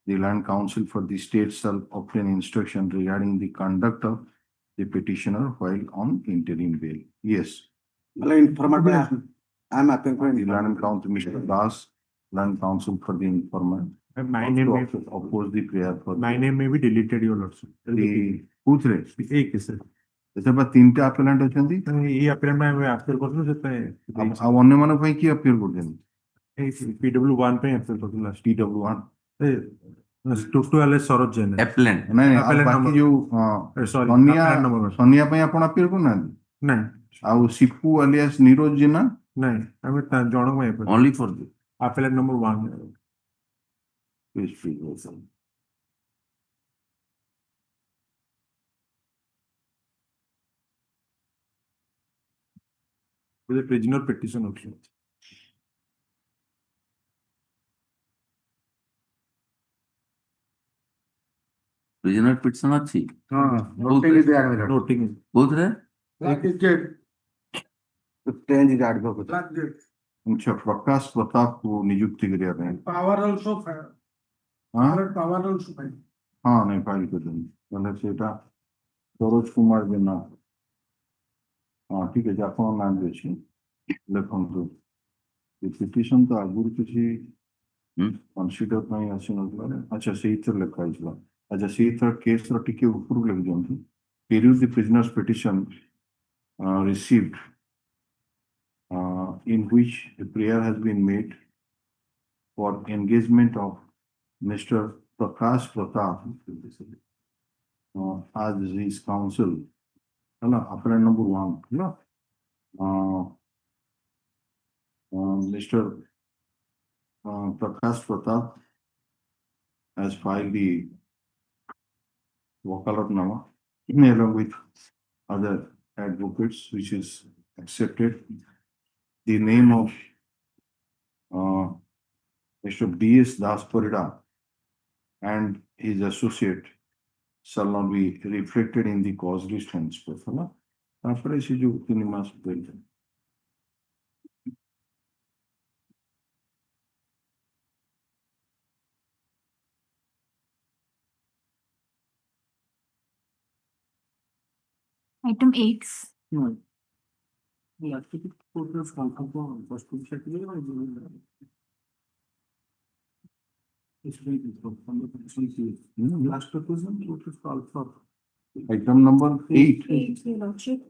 the land counsel for the state shall obtain instruction regarding the conduct of the petitioner while on interim bail. Yes. I'm appealing The land counsel, Mr. Das, land counsel for the informant. My name may, oppose the prayer for my name may be deleted, your lordship. the Putre. एक sir. ଏଥିରେ 3ଟା ଆପେଲାଣ୍ଟ ଅଛନ୍ତି ये appeal में appeal କରୁଛୁ ସେଥିପାଇଁ ଆଉ ଅନ୍ୟମାନଙ୍କ ପାଇଁ କିଏ appeal କରୁଛନ୍ତି? PW1 ପାଇଁ appeal କରୁଛୁ last. TW1 टू वाले सरोज जैन appellant. ନାଇଁ ଆଉ Appellant ବାକି number. ଯୋଉ sorry Sania appellant number Sania ପାଇଁ ଆପଣ appeal କରୁନାହାନ୍ତି? नहीं ଆଉ ସିପୁ alias ନିରୋଜ ଜେନା नहीं ଆମେ ଜଣଙ୍କ ପାଇଁ appeal Only for the appellant number 1 please please listen. with a prisoner petition also. prisoner petition ଅଛି noting is there. Noting. କୋଉଥିରେ? अच्छा प्रकाश प्रताप को नियुक्ति करिया ପାଇଁ Power also, हाँ power also fine. हाँ नहीं फाइल कर देंगे मतलब सेटा सरोज कुमार जेना हाँ ठीक है ଆପଣ ନାମ ଅଛି ଲେଖନ୍ତୁ ଏ ପିଟିସନ ତ ଆଗରୁ କିଛି କନସିଡର ପାଇଁ ଆସିନଥିଲା ଆଚ୍ଛା ସେଇଥିରେ ଲେଖା ହେଇଥିଲା ଆଚ୍ଛା ସେଇଥର କେସର ଟିକେ ଉପରକୁ ଲେଖି ଦିଅନ୍ତୁ period the prisoner's petition received in which a prayer has been made for engagement of Mr. Prakash Pratap as his counsel. Appellant number 1. Mr. Prakash Pratap has filed the wakalatnama along with other advocates, which is accepted. The name of Mr. B.S. Dasparida and his associate shall not be reflected in the cause list henceforth. After I see you, Item 8. Item number 8. 8, Your Lordship.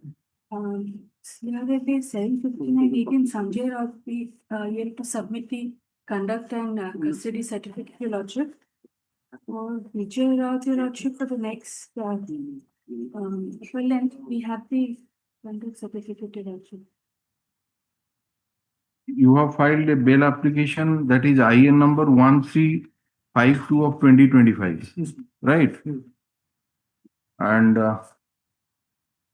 Here it is 7:15 and 18 Sanjay Rao be yet to submit the conduct and custody certificate, Your Lordship. For Vijay Rao, Your Lordship, for the next equivalent, we have the conduct certificate, Your Lordship. You have filed a bail application that is IN number 1352 of 2025, right? And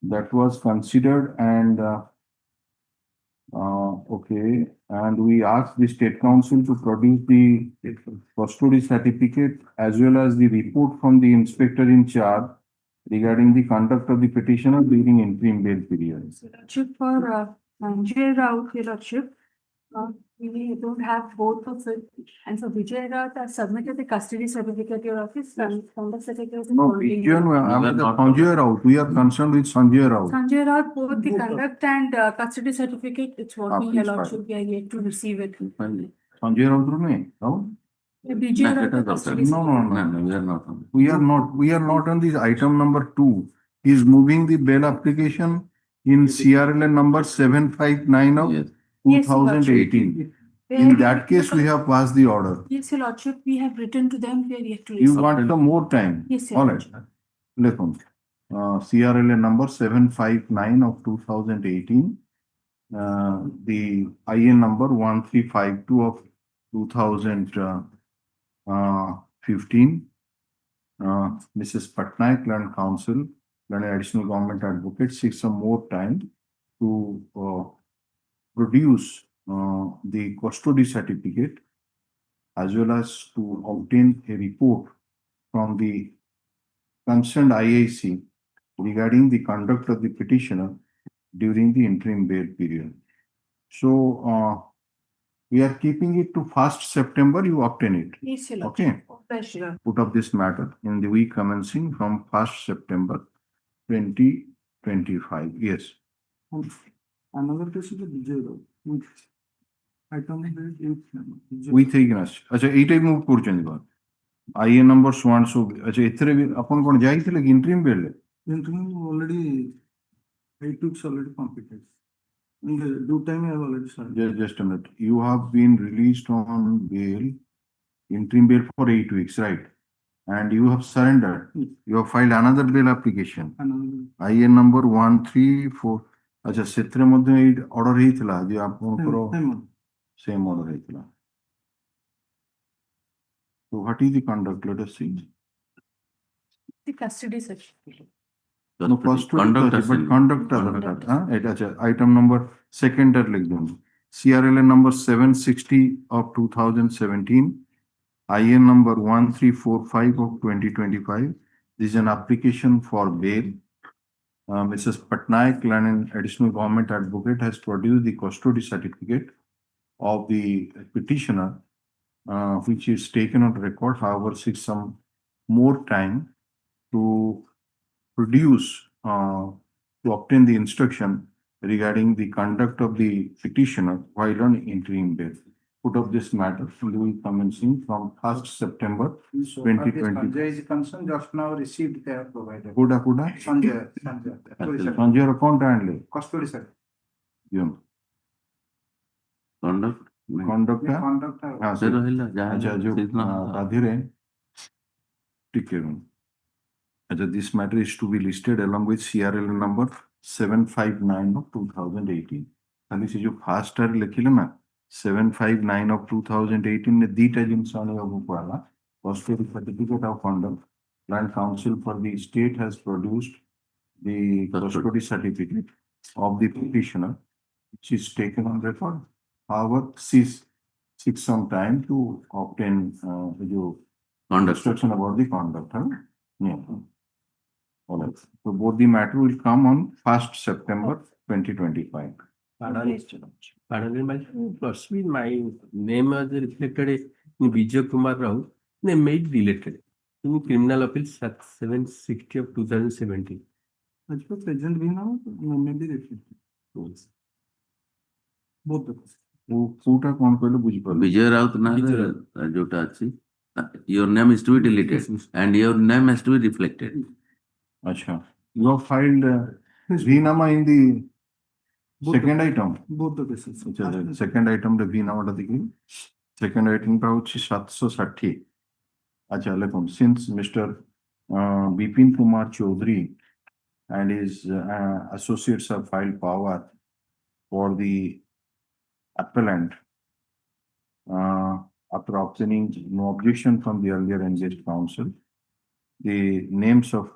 that was considered and okay, and we asked the State Council to produce the custody certificate as well as the report from the inspector in charge regarding the conduct of the petitioner during interim bail period. Lordship, for Sanjay Rao, Your Lordship, we we don't have both of it. And for Vijay Rath, I submitted the custody certificate to your office and conduct certificate. is No, holding Pigeon, you. I'm with the Sanjay Raut. We are concerned with Sanjay Raut. Sanjay Rath, both the conduct and custody certificate, it's working, please your file. lordship, we are yet to receive it. Sanjay Raut, no? The Vijay Rath, the custody. No, no, no. No, we are not. We are not on this item number 2. He is moving the bail application in CRLN number 759 of Yes. 2018. In that case, we have passed the order. Yes, your lordship, we have written to them, we are yet to You receive. want some more time? Yes, your All right. lordship. Listen, CRLN number 759 of 2018. The IN number 1352 of 2015. Mrs. Patnaik, Land Council, Land Additional Government Advocate, seeks some more time to produce the custody certificate as well as to obtain a report from the concerned IAC regarding the conduct of the petitioner during the interim bail period. So we are keeping it to 1st September, you obtain it. Yes, your lordship. Okay. Pleasure. Put up this matter in the week commencing from 1st September 2025. Yes. Another case is the Vijay Road, which item number 8. With Ignas. अच्छा एटाई move করছেন এবার IN number so and so अच्छा এথরে আপন কোন যাইଥିଲେ কি interim bail Interim already 8 weeks already completed. In the due time I have already started. just a minute. You have been released on bail, interim bail for 8 weeks, right? And you have surrendered. You have filed another bail application. Another. IN number 134. अच्छा ସେଥିରେ ମଧ୍ୟ ଏଇ order ହେଇଥିଲା ଯେ ଆପଣଙ୍କର same order ହେଇଥିଲା. So what is the conduct? Let us see. The custody certificate. No, conduct but conduct item number second CRLN number 760 of 2017, IN number 1345 of 2025. This is an application for bail. Mrs. Patnaik, Land Additional Government Advocate, has produced the custody certificate of the petitioner, which is taken on record. However, seeks some more time to produce to obtain the instruction regarding the conduct of the petitioner while on interim bail. Put up this matter will be commencing from 1st September 2020. Sanjay is concerned, just now received they have provided. Kuda. Sanjay account and Custody sir. Conduct. Conduct. अच्छा जो राधिरे ठीक है. This matter is to be listed along with CRL number 759 of 2018. खाली से जो fast टार लिखिले ना 759 of 2018 ने दीटा जिनसे आने का बुक वाला custody certificate of conduct. Land Council for the state has produced the custody certificate of the petitioner, which is taken on record. However, seeks some time to obtain the instruction about the conduct. Yeah. All right. So both the matter will come on 1st September 2025. My name was reflected in Vijay Kumar Rao, name made related in criminal appeal 760 of 2017. As per present we now maybe reflected. Both the কোটা কোন কইলো বুঝি পারলো Vijay Raut না যেটা আছে your name is to be deleted and your name has to be reflected. Acha, you have filed V-Nama in the second item. Both the cases. Second item the V-Nama ta dekhi. Second item ta hocche 760. Acha, lekon since Mr. Bipin Kumar Chaudhary and his associates have filed power for the appellant after obtaining no objection from the earlier engaged counsel, the names of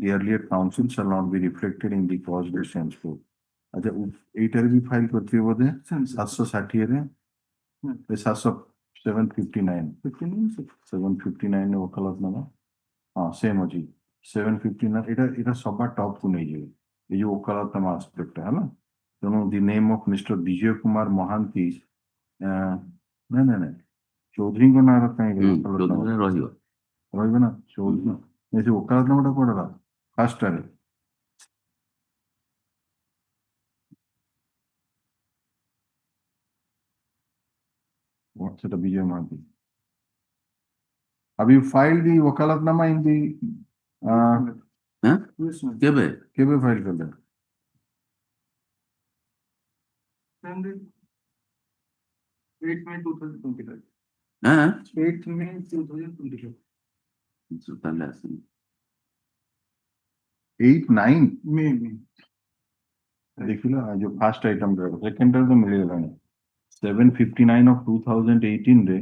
the earlier counsel shall not be reflected in the cause decision scope. अच्छा एटर भी file करती है बोले 760 है 759 वकालत नामा हाँ same अच्छी 759 इटा सबा टॉप को नहीं है ये जो वकालत नामा एस्पेक्ट है ना दोनों the name of Mr. Vijay Kumar Mohanty ନାଇଁ ନାଇଁ ନାଇଁ ଚୌଧୁରୀଙ୍କ ନାଁର କାହିଁକି ଚୌଧୁରୀ ରହିବ। ରହିବେ ନା ଚୌଧୁରୀ ଏ ସେ ଓକାଲତନାମାଟା କୁଆଡ଼େ ଗଲା ଫାଷ୍ଟଟାରେ ସେଟା Bijay Mohanty. Have you filed the wakalatnama in the କେବେ କେବେ ଫାଇଲ କଲେ? ହଁ 8th May 2025. ତାହେଲେ ଆସିନି। 8-9 May. ଦେଖିଲ ଯୋଉ ଫାଷ୍ଟ ଆଇଟମ ସେକେଣ୍ଡ ତ ମିଳିଗଲାଣି 759 of 2018 ରେ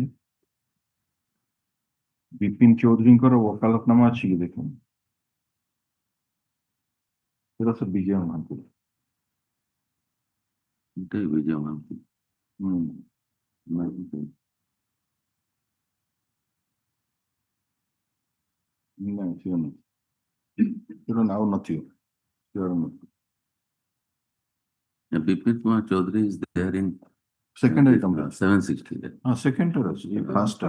ବିପିନ ଚୌଧୁରୀଙ୍କର wakalatnama ଅଛି କି ଦେଖୁନ ସେଟା ସେ ବିଜୟ ମହାନ୍ତି। ବିଜୟ ମହାନ୍ତି। ନାଇଁ ସିଓର ନୁହେଁ ସେଟା ଆଉ ନଥିବ ସିଓର ନୁହେଁ। Bipin Kumar Chaudhary is there in Second item. 760. Second ର ଅଛି ଫାଷ୍ଟ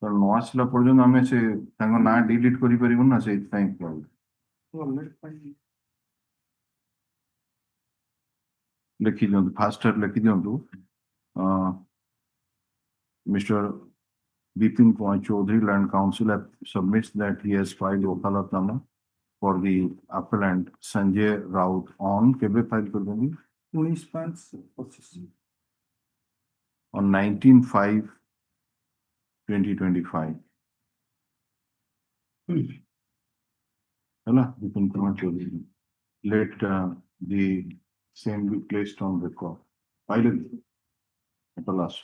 ନ ଆସିଲା ପର୍ଯ୍ୟନ୍ତ ଆମେ ସେ ତାଙ୍କ ନାଁ ଡିଲିଟ କରିପାରିବୁ ନା ସେଇଥିପାଇଁ ଲେଖି ଦିଅନ୍ତୁ ଫାଷ୍ଟ ଲେଖି ଦିଅନ୍ତୁ Mr. Bipin Kumar Chaudhary Land Council submits that he has filed wakalatnama for the appellant Sanjay Raut on केबे फाइल कर देंगे 19/25 on 19/5/2025 Hello, Bipin Kumar Chaudhary. Let the same be placed on record. File it at the last.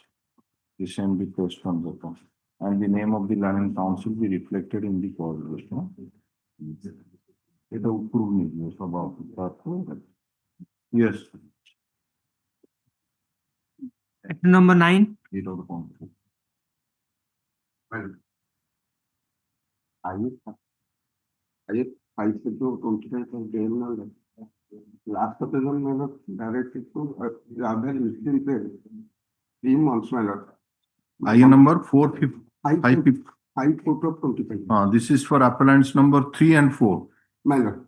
The same be placed on record. And the name of the land council be reflected in the court list. It will prove me about that. Yes. Number 9. It of the council. Well, I 5/25 of jail now. Last occasion, my lord, directed to rather listing there. 3 months, my lord. IN number 4/5/25. This is for appellants number 3 and 4. My lord.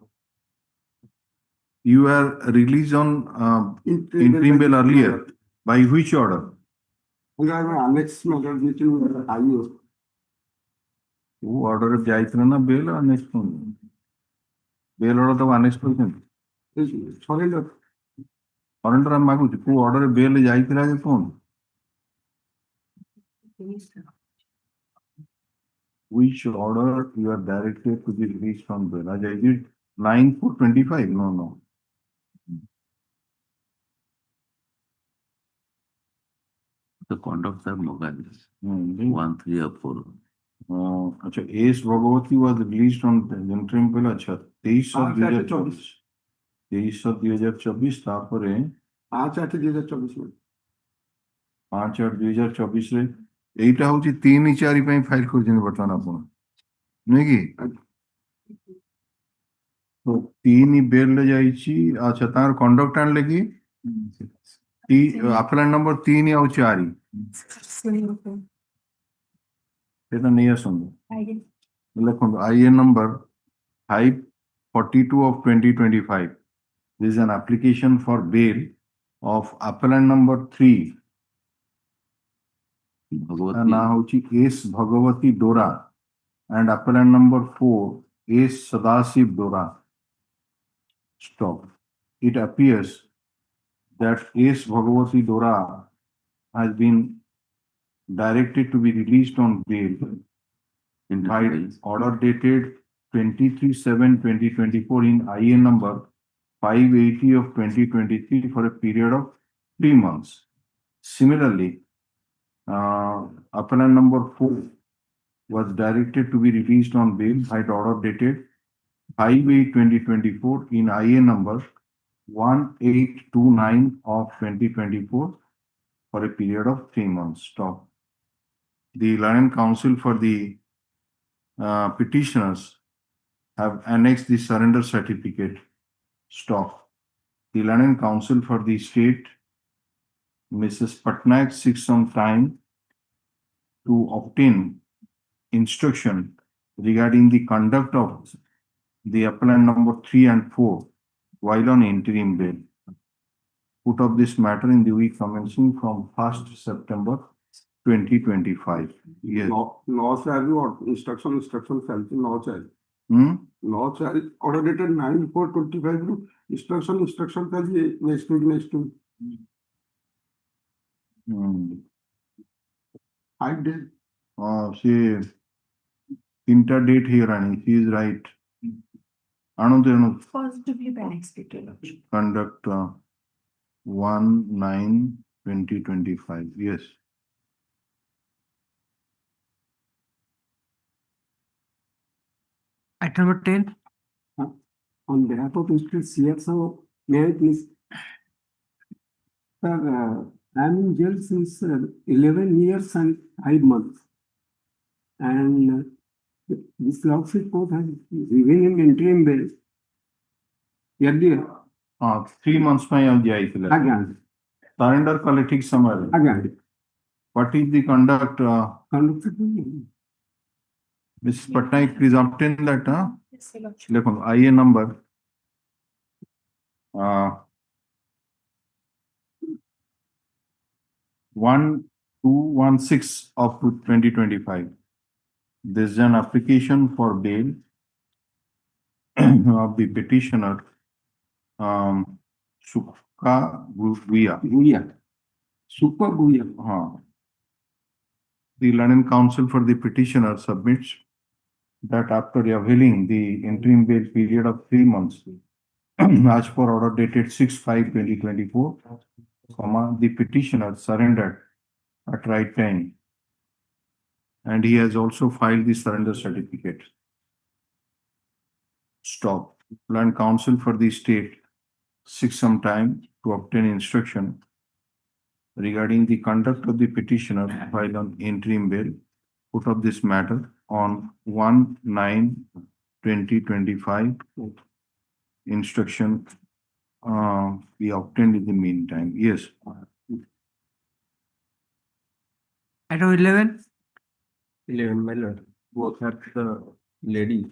You were released on interim bail earlier. By which order? Annex, my lord, which you वो order जाइतना ना bail annex कोन bail order तो annex कोन surrender surrender हम मागु को order bail जाइतना जे कोन which order you are directed to be released from bail आज आई 9/4/25 no the conduct of Mogadis 1304 अच्छा S Bhagwati was released on interim bail अच्छा 23/7/2024 तापरे 5/8/2024 5/8/2024 रे एटा होची 3/4 ପାଇଁ ଫାଇଲ କରିଛନ୍ତି ବର୍ତ୍ତମାନ ଆପଣ ନୁହେଁ କି तो 3 ବେଲ ରେ ଯାଇଛି अच्छा तार कंडक्ट आनले कि appellant number 3 ଆଉ 4 এটা নিয়ে আসুন লিখুন IN number 542 of 2025 this is an application for bail of appellant number 3 ना होची S Bhagavati Dora and appellant number 4 S Sadasiv Dora. Stop. It appears that S Bhagavati Dora has been directed to be released on bail by order dated 23/7/2024 in IN number 580 of 2023 for a period of 3 months. Similarly, appellant number 4 was directed to be released on bail by order dated 5/8/2024 in IN number 1829 of 2024 for a period of 3 months. Stop. The Land Council for the petitioners have annexed the surrender certificate Stop. The London Council for the State, Mrs. Patnaik, seeks some time to obtain instruction regarding the conduct of the appellant number 3 and 4 while on interim bail. Put up this matter in the week commencing from 1st September 2025. Yes. Law shall or instruction shall be law shall. Law shall order dated 9/4/25 instruction shall be next week. 5 days. She inter date here and she is right. Anand Positively by next week. conduct 1/9/2025. Yes. Item number 10. On behalf of Mr. C.Sahoo, may I please? Sir, I am in jail since 11 years and 5 months. And this lordship court has given him interim bail. Earlier. 3 months में आ जाए Again. Surrender collecting summary. Again. What is the conduct? Conduct. Mrs. Patnaik, please obtain that. Yes, Your Lordship. Look, IA number 1216 of 2025. This is an application for bail of the petitioner, Guya. Super Guya. The London Council for the petitioner submits that after availing the interim bail period of 3 months, as per order dated 6/5/2024, the petitioner surrendered at right time, and he has also filed the surrender certificate. Stop. Land Council for the State seeks some time to obtain instruction regarding the conduct of the petitioner while on interim bail. Put up this matter on 1/9/2025. Instruction be obtained in the meantime. Yes. Item 11. 11, my lord. Both are the ladies.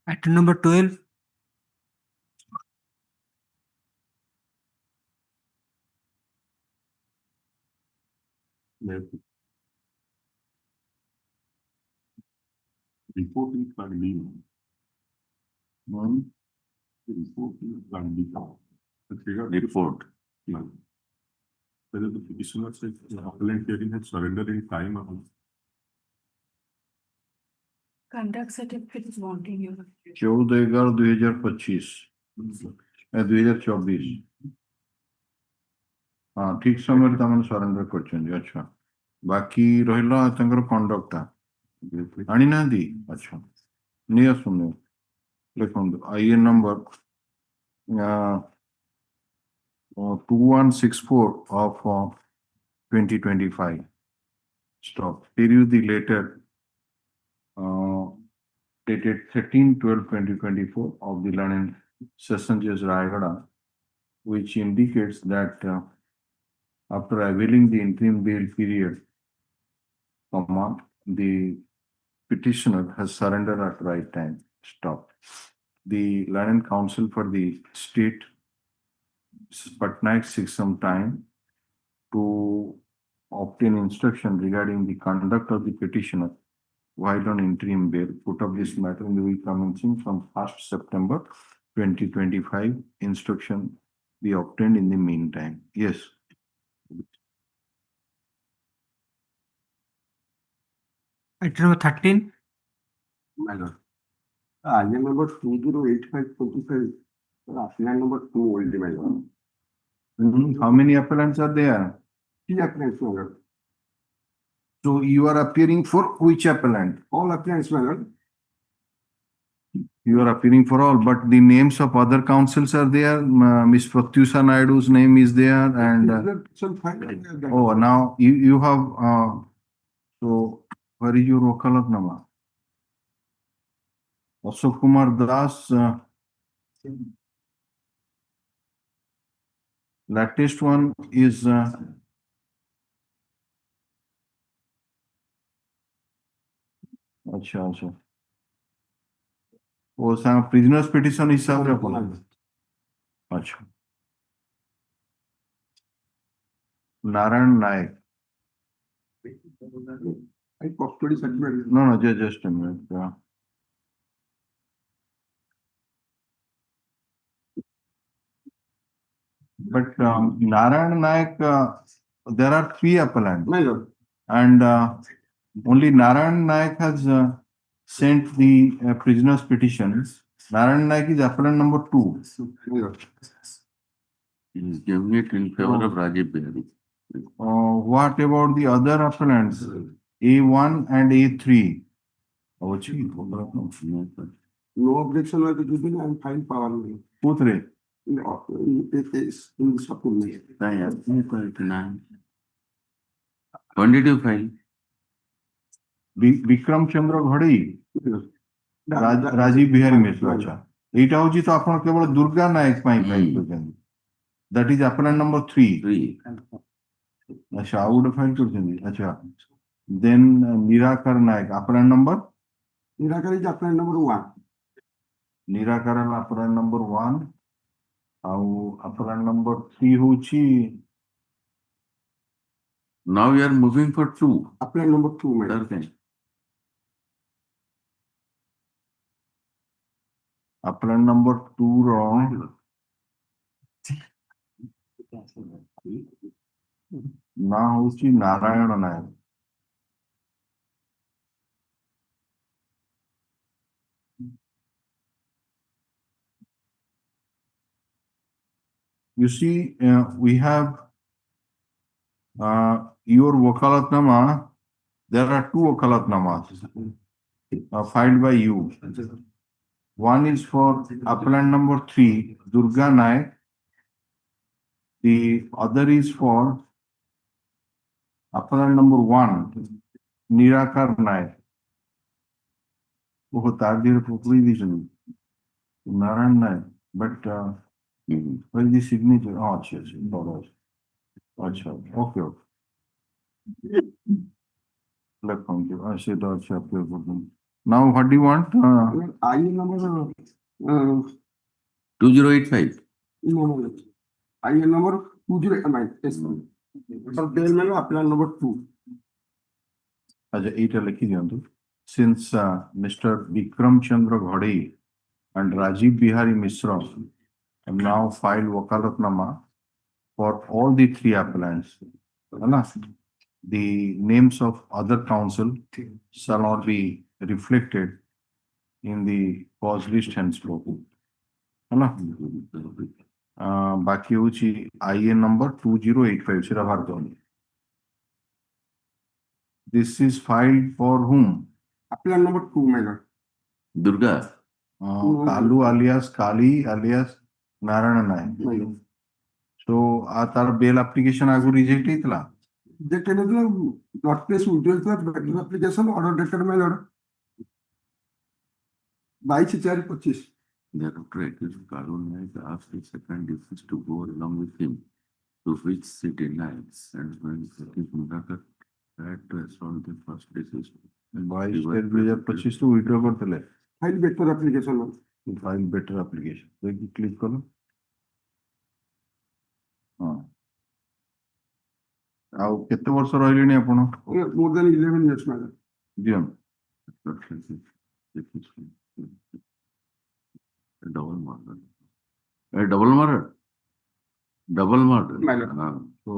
Item number 12. Reporting can be. One, reporting can be. Report. Whether the petitioner says the appellant hearing has surrendered in time or. Conduct certificate is wanting you. 14/11/2025 2024 हाँ ठीक समय surrender कर अच्छा बाकी रहा conduct आनी ना अच्छा नहीं आसुन देखो IN number 2164 of 2025 stop period the later dated 13/12/2024 of the London Session Judge Rayagada, which indicates that after availing the interim bail period, the petitioner has surrendered at right time. Stop. The London Council for the State Patnaik seeks some time to obtain instruction regarding the conduct of the petitioner while on interim bail. Put up this matter in the week commencing from 1st September 2025. Instruction be obtained in the meantime. Yes. Item number 13. My lord. IN number 208525. Appellant number 2 only, my lord. How many appellants are there? 3 appellants, my lord. So you are appearing for which appellant? All appellants, my lord. You are appearing for all, but the names of other councils are there. Ms. Pratyusha Naidu's name is there, and oh, now you have so where is your Wakalatnama? Ashok Kumar Das. Latest one is अच्छा वो सांग prisoners petition हिसाब से बोला अच्छा नारायण नायक no just a minute but Narayan Naik there are 3 appellants and only Narayan Naik has sent the prisoner's petition. Narayan Naik is appellant number 2. He is giving it in favor of Rajiv Behari. What about the other appellants? A1 and A3. Oh, gee. No objection was given and file power. Who 3? It is in the supplement. When did you file? Vikram Chandra Ghadi. Rajiv Behari Mishra. अच्छा एटा होची तो आपण केवळ दुर्गा नायक पाई file करछन that is appellant number 3 अच्छा out file करछन अच्छा then Nirakar Nayak appellant number Nirakar is appellant number 1 Nirakar appellant number 1 आउ appellant number 3 होची now we are moving for 2 appellant number 2 madam appellant number 2 wrong ना होची नारायण नायक you see we have your wakalatnama there are 2 wakalatnamas filed by you. One is for appellant number 3, Durga Naik. The other is for appellant number 1, Nirakar Naik. Oh, Tadir Proclamation. Narayan Naik. But where is the signature? Oh, okay. Let's thank you. I said that's Now what do you want? IN number 2085. no, IN number 20 yes. So bill number apply number 2. अच्छा एटा लिखी दियंतु. Since Mr. Vikram Chandra Ghade and Rajiv Bihari Misra have now filed wakalatnama for all the three appellants, है ना? The names of other counsel shall not be reflected in the cause list henceforth, है ना? बाकी होची IN number 2085 सेरा बाहर दो. This is filed for whom? Apply number 2, my lord. Durga. Kalu alias Kali alias Narayana Naik. So, our bail application agu reject itla. They can not place withdrawal application order dated, my lord. 22/4/25. Thereafter, accused Kalu Naik asked the second defense to go along with him, to which he denies, and when accused Mudakar tried to assault the first deceased. 22/2025 to withdraw करते ले. File better application, man. File better application. तो एक click करो. हाँ. आओ कितने वर्ष रहिले नहीं अपन? More than 11 years, my lord. दियन. Double murder. Double murder. Double murder. My lord. So,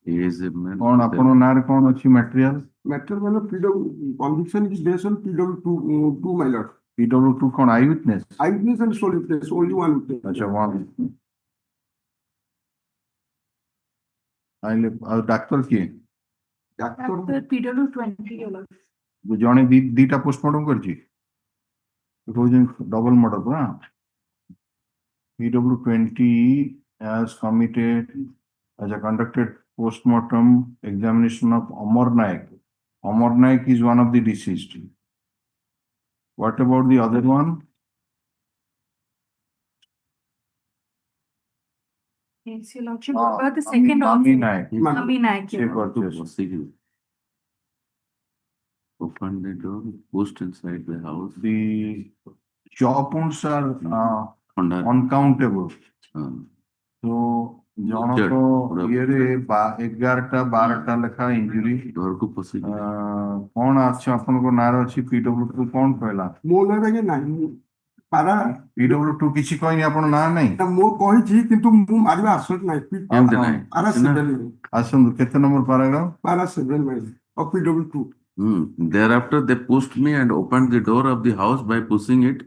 he is a man. कौन अपन नार कौन अच्छी material? Matter my lord, PW conviction is based on PW2, my lord. PW2 कौन eyewitness? Eyewitness and sole witness, only one witness. अच्छा one. आइले doctor किए? After PW20, your lord. जने दीटा postmortem करची. Double murder ना. PW20 has committed as a conducted postmortem examination of Amar Naik. Amar Naik is one of the deceased. What about the other one? Yes, your lordship. What about the second Mami option? Naik. Mami Naik, your Check lord. out this. Open the door, pushed inside the house. The jaw wounds are Under. uncountable. Um, So, जनो ये रे 11-12 लेखा injury. door को पसी. कौन अच्छा अपन को नार अच्छी PW2 कौन कहला? मो ना रे नहीं पारा PW2 किसी कोई नहीं अपन ना नहीं. ना मो कहि छी किंतु मु मारिबा आसत नहीं. पारा 7 आसन कितने नंबर पैराग्राफ? पारा 7 में of PW2. Thereafter, they pushed me and opened the door of the house by pushing it.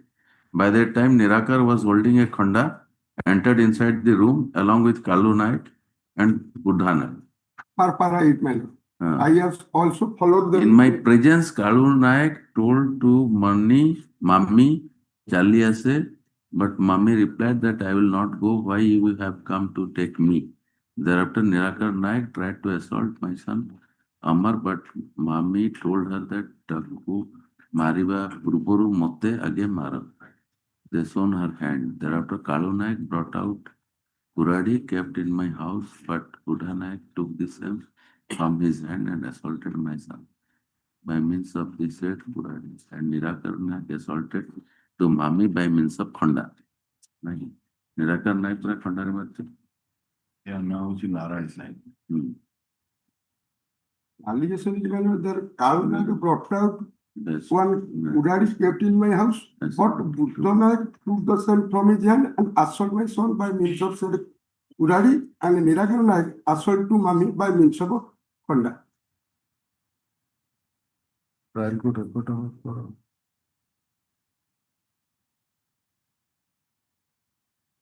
By that time, Nirakar was holding a khanda, entered inside the room along with Kalu Naik and Buddha Naik. Para 8 man. I have also followed the. In my presence, Kalu Naik told to Mummy, Chali ase, but Mummy replied that I will not go. Why you will have come to take me? Thereafter, Nirakar Naik tried to assault my son Amar, but Mummy told her that Taku Mariba Purpuru Mote Age Mara. They shown her hand. Thereafter, Kalu Naik brought out Kuradi kept in my house, but Buddha Naik took the same from his hand and assaulted my son by means of the said Kuradi. And Nirakar Naik assaulted to Mami by means of Khanda. Nirakar Naik pura Khanda re marche. Yeah, now it's Nara is like. Allegation is that Kalu Naik brought out Yes. one Udadi kept in my house, Yes. but Buddha Naik took the son from his hand and assault my son by means of said Udadi, and Nirakar Naik assault to Mami by means of Honda. Trial court report of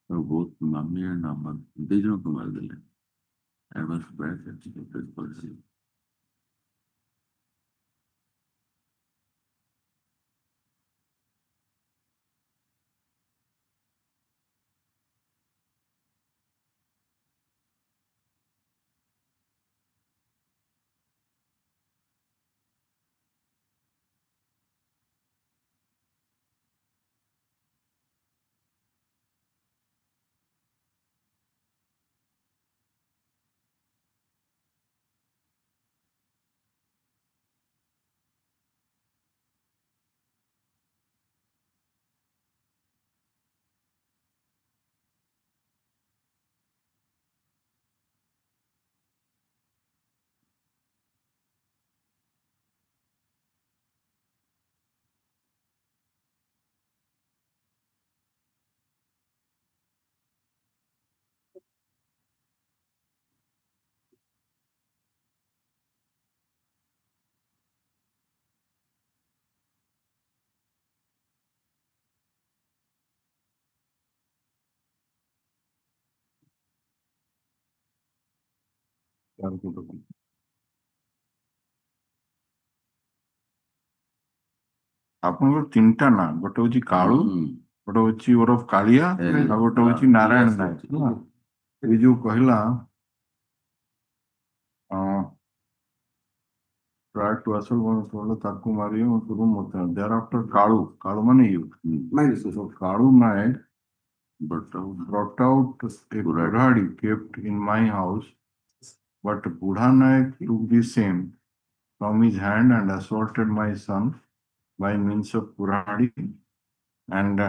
Both Mami and Amar, they don't know the land. I was bad at policy. ଆପଣଙ୍କର ତିନିଟା ନାଁ, ଗୋଟେ ହଉଛି କାଳୁ, ଗୋଟେ ହଉଛି ଓରଫ କାଳିଆ, ଆଉ ଗୋଟେ ହଉଛି ନାରାୟଣ ନାୟକ ହେଲା। ଏଇ ଯୋଉ କହିଲା try to assault one of ତାକୁ ମାରିବ ତୁରୁ ମତେ thereafter କାଳୁ ମାନେ you so Kalu Nayak brought out a kurhadi kept in my house, but Budha Nayak took the same from his hand and assaulted my son by means of kurhadi, and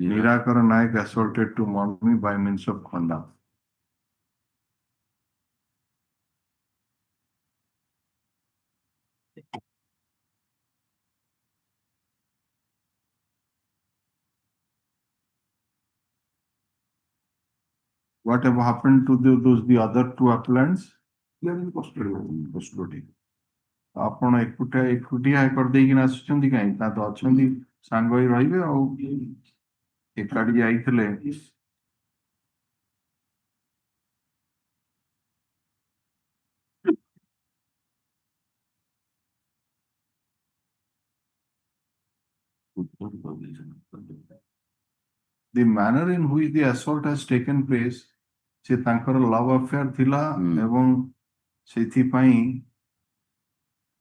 Nirakara Nayak assaulted to mommy by means of khanda. Whatever happened to the other two appellants? They are in custody. ଆପଣ ଏକୁଟିଆ କରିଦେଇକିନା ଆସୁଛନ୍ତି କାହିଁ? ତା ତ ଅଛନ୍ତି ସାଙ୍ଗ ହେଇ ରହିବେ ଆଉ ଏକାଠି ଯାଇଥିଲେ। The manner in which the assault has taken place, ସେ ତାଙ୍କର ଲଭ୍ ଆଫେୟାର ଥିଲା ଏବଂ ସେଥିପାଇଁ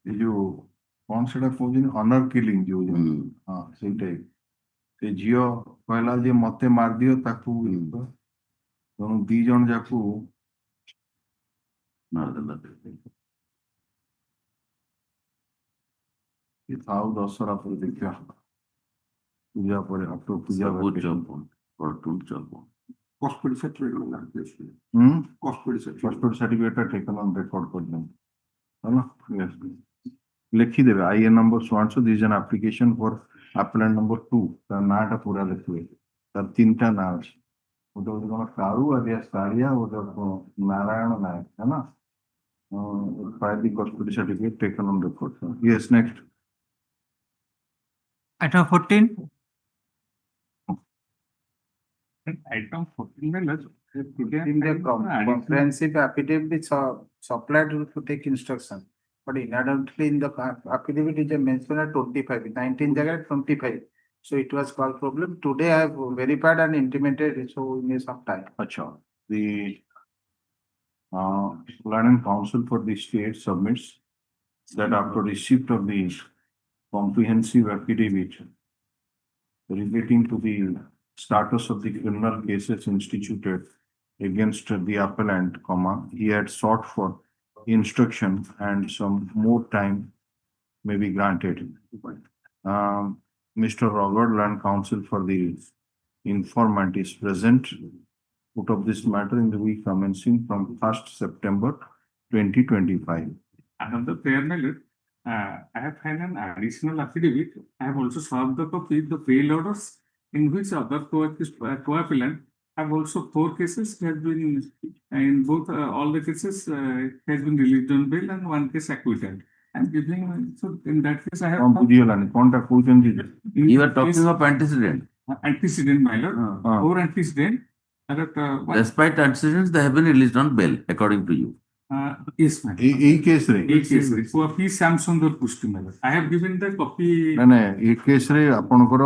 ଏ ଯୋଉ କଣ ସେଟା କହୁଛନ୍ତି ଅନର କିଲିଂ ଯୋଉ ହଁ ସେଇଟା ସେ ଝିଅ କହିଲା ଯେ ମତେ ମାରିଦିଅ ତାକୁ, ତେଣୁ ଦି ଜଣ ଯାକୁ ମାରିଦେଲା। ଆଉ ଦଶହରା ପରେ ଦେଖିବା, ପୂଜା ପରେ ପୂଜା custody certificate taken on record କରିଦେବେ ହେଲା। ଲେଖିଦେବେ IN number so and so, this is an application for appellant number 2, ତା ନାଁଟା ପୁରା ଲେଖିବେ। ତାର ତିନିଟା ନାଁ ଅଛି, ଗୋଟେ ହଉଛି କଣ କାଳୁ, alias କାଳିଆ, ଗୋଟେ ନାରାୟଣ ନାୟକ ହେଲା। File the custody certificate taken on record. Yes, next. Item 14. Item 14 in the comprehensive affidavit is supplied to take instruction, but inadvertently in the affidavit is mentioned at 25, 19 jaga 25. So it was called problem. Today I have verified and intimated, so we need some time. Acha, the Land and Council for the state submits that after receipt of the comprehensive affidavit relating to the status of the criminal cases instituted against the appellant, he had sought for instruction and some more time may be granted. Mr. Robert, Land Counsel for the informant, is present out of this matter in the week commencing from 1st September 2025. Another fair minute. I have had an additional affidavit. I have also served the copy, the bail orders, in which other co-appellant have also 4 cases has been, in both all the cases has been released on bail and 1 case acquitted. I'm giving, so in that case I have. You are talking of antecedent. Antecedent, my lord. Or antecedent. Despite antecedents, they have been released on bail, according to you. Yes, ma'am. case re. For P. Samsung or Pushti, my lord. I have given the copy. No, case re ଆପଣଙ୍କର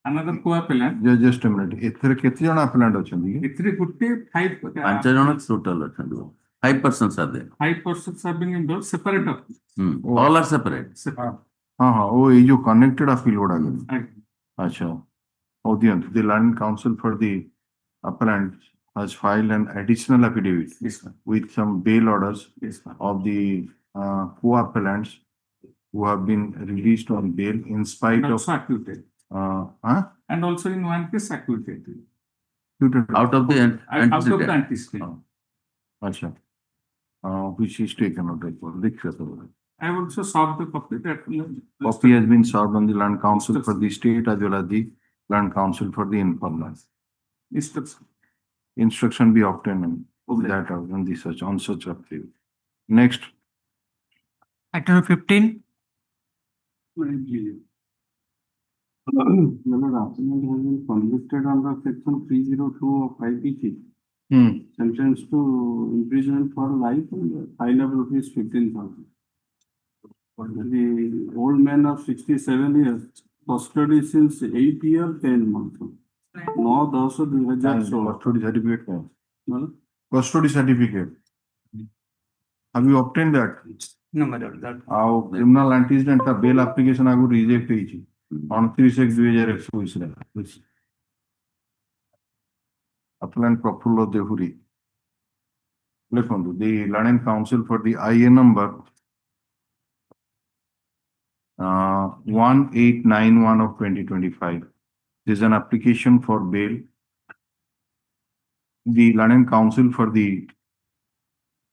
another co-appellant. Just a minute. ଏଥିରେ କେତେ ଜଣ appellant ଅଛନ୍ତି? ଏଥିରେ ଗୋଟେ 5 ପାଞ୍ଚ ଜଣ total ଅଛନ୍ତି। 5 persons are there. 5 persons have been involved, separate appeal. All are separate. Separate. हाँ, वो ये जो connected appeal होगा। अच्छा, oh, the Land Council for the appellant has filed an additional affidavit with some bail orders of the co-appellants who have been released on bail in spite and of. Also acquitted. And also in 1 case acquitted. Out of the antecedent. Acha. Which is taken out of I have also served the copy that. Copy has been served on the Land Council for the state as well as the Land Council for the informant. Instruction be obtained on that on the such on such affidavit. Next. Item 15. Convicted under section 302 of IPC. sentenced to imprisonment for life and fine of rupees 15,000. The old man of 67 years, custody since 8 years, 10 months. 9/10/2016. Custody certificate कौन? मतलब? Custody certificate. Have you obtained that? No, my lord, that. Our criminal antecedent का bail application आगु reject ହେଇଛି 29/1/2021 ରେ. Appellant Prafullo Devuri. The Learning Council for the IA number 1891 of 2025. This is an application for bail. The Learning Council for the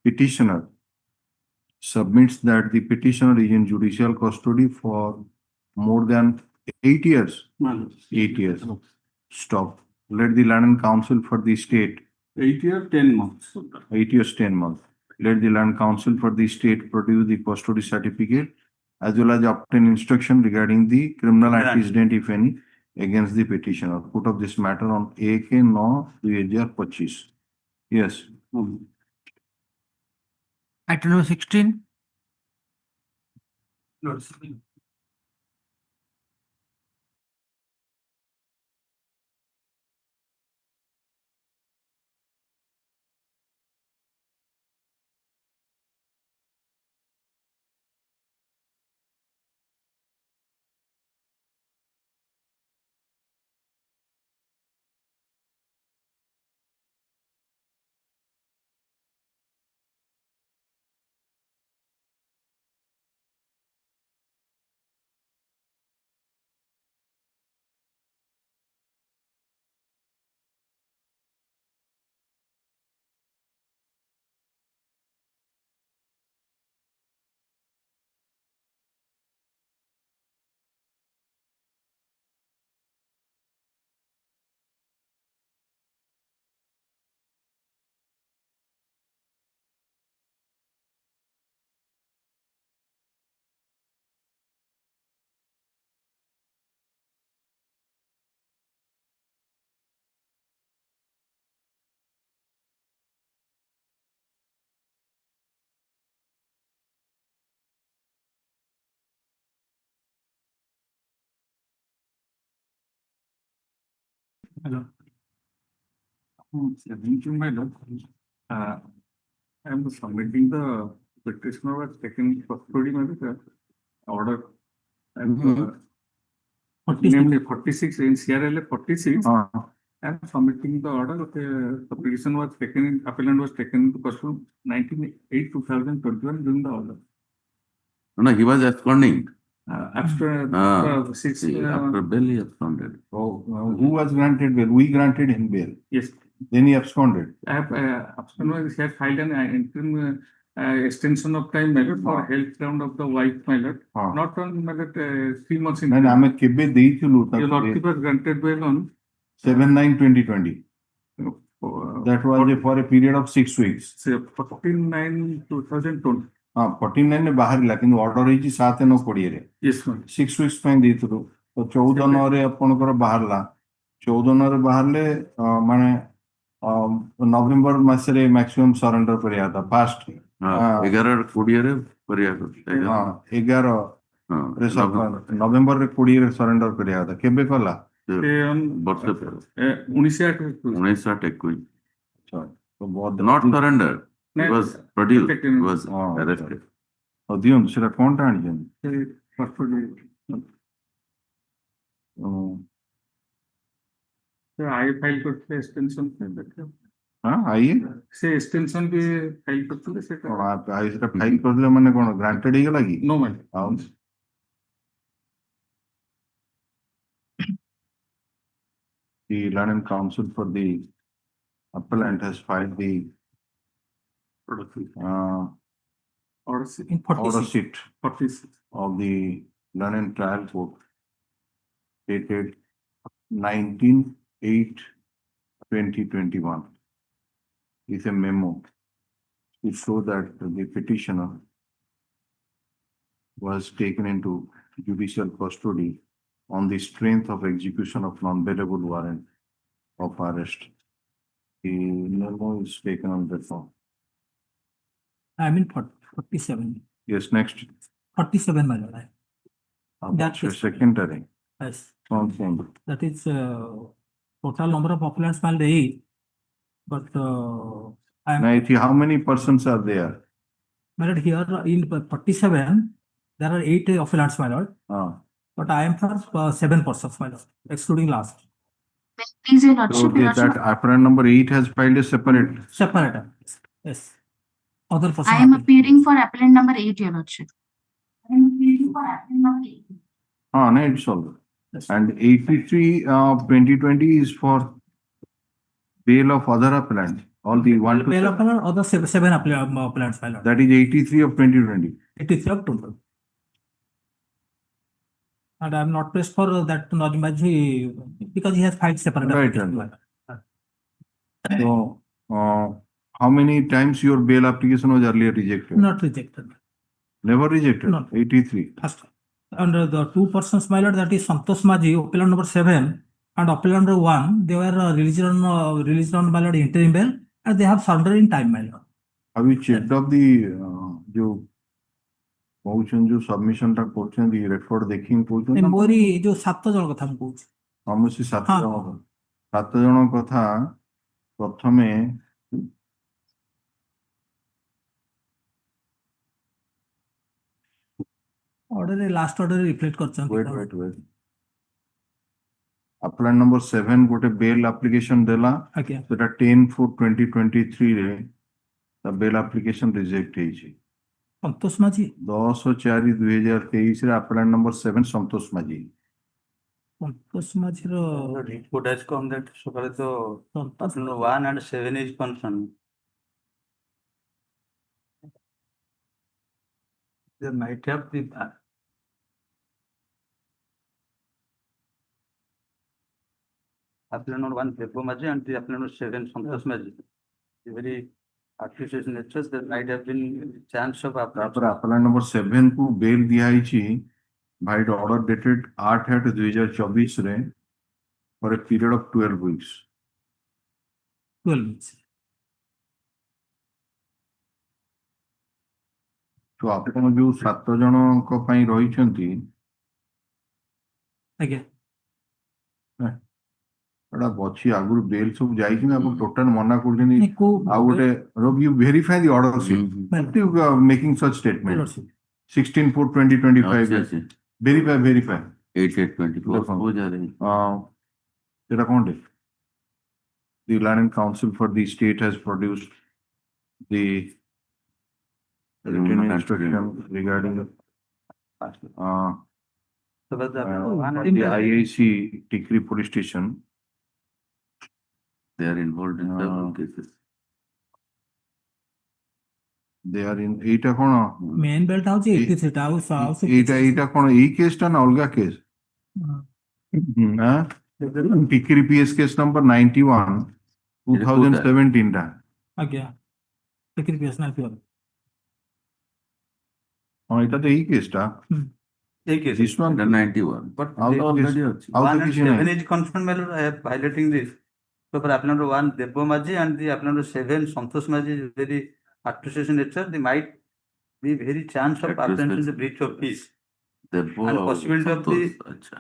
petitioner submits that the petitioner is in judicial custody for more than 8 years. 8 years. Stop. Let the Learning Council for the state. 8 years, 10 months. 8 years, 10 months. Let the Land Council for the state produce the custody certificate as well as obtain instruction regarding the criminal antecedent, if any, against the petitioner. Put up this matter on AK-9/2025. Yes. Item number 16. Hello. Thank you, my lord. I am submitting the petitioner was taken custody by the order. And namely 46 in CRLA 46. I am submitting the order. The petition was taken, appellant was taken into custody 19/8/2021 during the order. No, he was absconding. After after bail he absconded. Oh, who was granted bail? We granted him bail. Yes. Then he absconded. I have absconded. He has filed an interim extension of time ballot for health ground of the wife ballot. Not on ballot 3 months in. And I am a kebe deyithulu. Your lordship was granted bail on 7/9/2020. That was for a period of 6 weeks. 14/9/2020. 14/9 ବାହାରିଲା କିନ୍ତୁ order ହେଇଛି 7/9/20 ରେ। Yes, ma'am. 6 weeks ପାଇଁ ଦେଇଥିଲୁ ତ 14/9 ଆପଣଙ୍କର ବାହାରିଲା 14/9 ବାହାରିଲେ ମାନେ ନଭେମ୍ବର ମାସରେ ମ୍ୟାକ୍ସିମମ୍ ସରେଣ୍ଡର କରିବା କଥା ଫାଷ୍ଟ 11/20 ରେ କରିବା କଥା। ନଭେମ୍ବର 20 ରେ ସରେଣ୍ଡର କରିବା କଥା। କେବେ କଲା? ବର୍ଷେ ପରେ 19/8/21. Not surrender. He was produced. He was arrested. ଦିଅନ୍ତୁ ସେଟା କଣଟା ଆଣିଛନ୍ତି? I file करते extension पे देखो। आइए से extension भी file करते से आई सेटा फाइल करले माने कोन ग्रांटेड हे गेला की? No ma'am. The Learning Council for the appellant has filed the order sheet of the Learning Trial Court dated 19/8/2021 is a memo to show that the petitioner was taken into judicial custody on the strength of execution of non-bailable warrant of arrest The memo is taken on that form. I mean 47. Yes, next. 47, my lord. That's your is- secondary. Yes. Okay. That is total number of applicants filed 8. But I am Now, how many persons are there? my lord, here in 47, there are 8 applicants, my lord. But I am for 7 persons, my lord, excluding last. Please, your So lordship, your that lordship. applicant number 8 has filed a separate. Separate. Yes. Other person. I am appearing for appellant number 8, your lordship. I am appearing for appellant number 8. No, it's all. And 83 of 2020 is for bail of other applicants. All the one to Bail seven. appellant, other 7 appellants, my lord. That is 83 of 2020. 83 of total. And I am not pressed for that Najimaji because he has filed separate Right, application. right. So, how many times your bail application was earlier rejected? Not rejected. Never rejected? No. 83. First, under the 2 persons, my lord, that is Santosh Maji, appellant number 7, and appellant number 1, they were released on my lord interim bail, and they have surrendered in time, my lord. Have you checked up the जो कौन जो submission टा कौन the record देखिं कौन ना मोरी जो 7 जन कथा हम कहूँ हमसे 7 जन कथा प्रथमे ऑर्डर लास्ट ऑर्डर रिफ्लेक्ट करछन wait appellant number 7 गोटे bail application देला Okay. सेटा 10/4/2023 रे the bail application reject ହେଇଛି संतोष माझी 10/4/2023 रे appellant number 7 संतोष माझी संतोष माझी रो Report has come that सकाळे तो appellant 1 and 7 is concerned. They might have the appellant number 1 Pepo Maji and the appellant number 7 Santosh Maji. Very accusation nature, there might have been chance of तापर appellant number 7 को bail दिया ହେଇଛି by the order dated 8/8/2024 रे for a period of 12 weeks 12 weeks. तो ଆପଣ जो 7 ଜଣଙ୍କ ପାଇଁ ରହିଛନ୍ତି ଆଜ୍ଞା ଏଟା ଅଛି ଆଗରୁ ବେଲ୍ ସବୁ ଯାଇଛି ନା ଆପଣ ଟୋଟାଲ ମନା କରୁଛନ୍ତି नहीं को ଆଉ ଗୋଟେ you verify the order sheet you making such statement 16/4/2025 verify 8/8/24 हो जा रही ସେଟା କଣଟେ the land and council for the state has produced the written instruction regarding the IAC Tikri police station. They are involved in several cases. They are in ଏଇଟା କଣ main belt आउची 83 ଟା ଆଉ ଏଇଟା କଣ ଏଇ କେସ୍ ଟା ନା ଅଲଗା case Tikiri PS case number 91 2017 ଟା ଆଜ୍ଞା ଟିକିରି ପିଏସ୍ ନା ପିଓ ହଁ ଏଇଟା ତ ଏଇ କେସ୍ ଟା Take it. this one 91 But ଆଉ they ତ already କିଛି- ଅଛି ଆଉ ତ 1 and କିଛି 7 ନାହିଁ is concerned, my lord. I am highlighting this. So for appellant number 1 Depo Maji and the appellant number 7 Santosh Maji is very accusation nature. They might be very chance of apprehension in the breach of peace ଦେବ and ଆଉ possibility of ସନ୍ତୋଷ the ଆଚ୍ଛା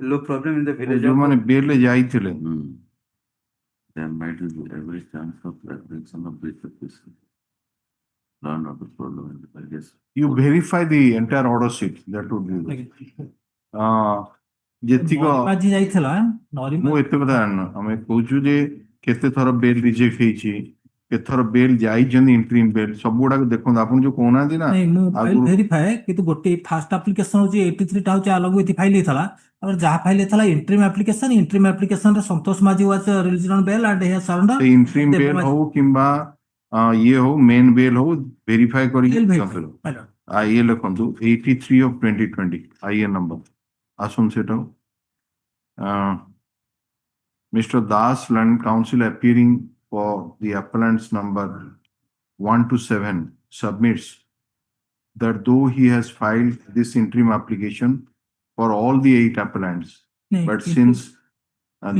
low problem in the village of ଯୋଉମାନେ bail ଯାଇଥିଲେ there might be every chance of apprehension of breach of peace. Law and order problem, I guess. you verify the entire order sheet that would be ଯେତିକ ନରିମାଜି ଯାଇଥିଲା ମୁଁ ନରିମାଜି ଏତେ କଥା ଜାଣିନ ଆମେ କହୁଛୁ ଯେ କେତେ ଥର ବେଲ୍ ରିଜେକ୍ଟ ହେଇଛି କେତେ ଥର ବେଲ୍ ଯାଇଛନ୍ତି ଇଣ୍ଟ୍ରିମ୍ ବେଲ୍ ସବୁ ଗୁଡାକ ଦେଖନ୍ତୁ ଆପଣ ଯୋଉ କହୁନାହାନ୍ତି ନା ନାଇଁ ମୁଁ ଫାଇଲ ଆଗରୁ ଭେରିଫାଏ କିନ୍ତୁ ଗୋଟେ ଫାଷ୍ଟ ଆପ୍ଲିକେସନ ହଉଛି 83 ଟା ହଉଛି ଆଲଗୁ ଏଠି ଫାଇଲ ହେଇଥିଲା ତାପରେ ଯାହା ଫାଇଲ ହେଇଥିଲା ଇଣ୍ଟ୍ରିମ୍ ଆପ୍ଲିକେସନ ରେ Santosh Majhi was released on bail and he surrender ସେ ଇଣ୍ଟ୍ରିମ୍ ବେଲ୍ ହଉ କିମ୍ବା ଇଏ ହଉ ମେନ୍ ବେଲ୍ ହଉ ଭେରିଫାଇ କରିକି ଦିଅନ୍ତୁ ଇଏ ଲେଖନ୍ତୁ 83 of 2020 IN number ଆସନ୍ତୁ ସେଟା Mr. Das Land Council appearing for the appellant's number 1 to 7 submits that though he has filed this interim application for all the 8 appellants, नहीं, but since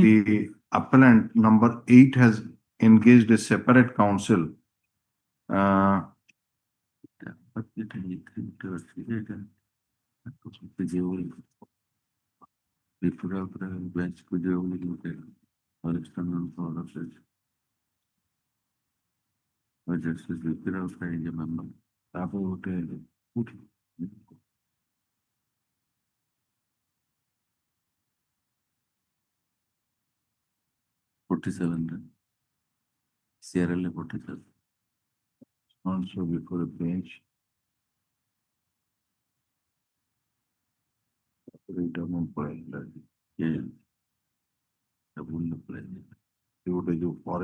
the appellant number 8 has engaged a separate counsel. CRL 47. Also before a bench. ପରେ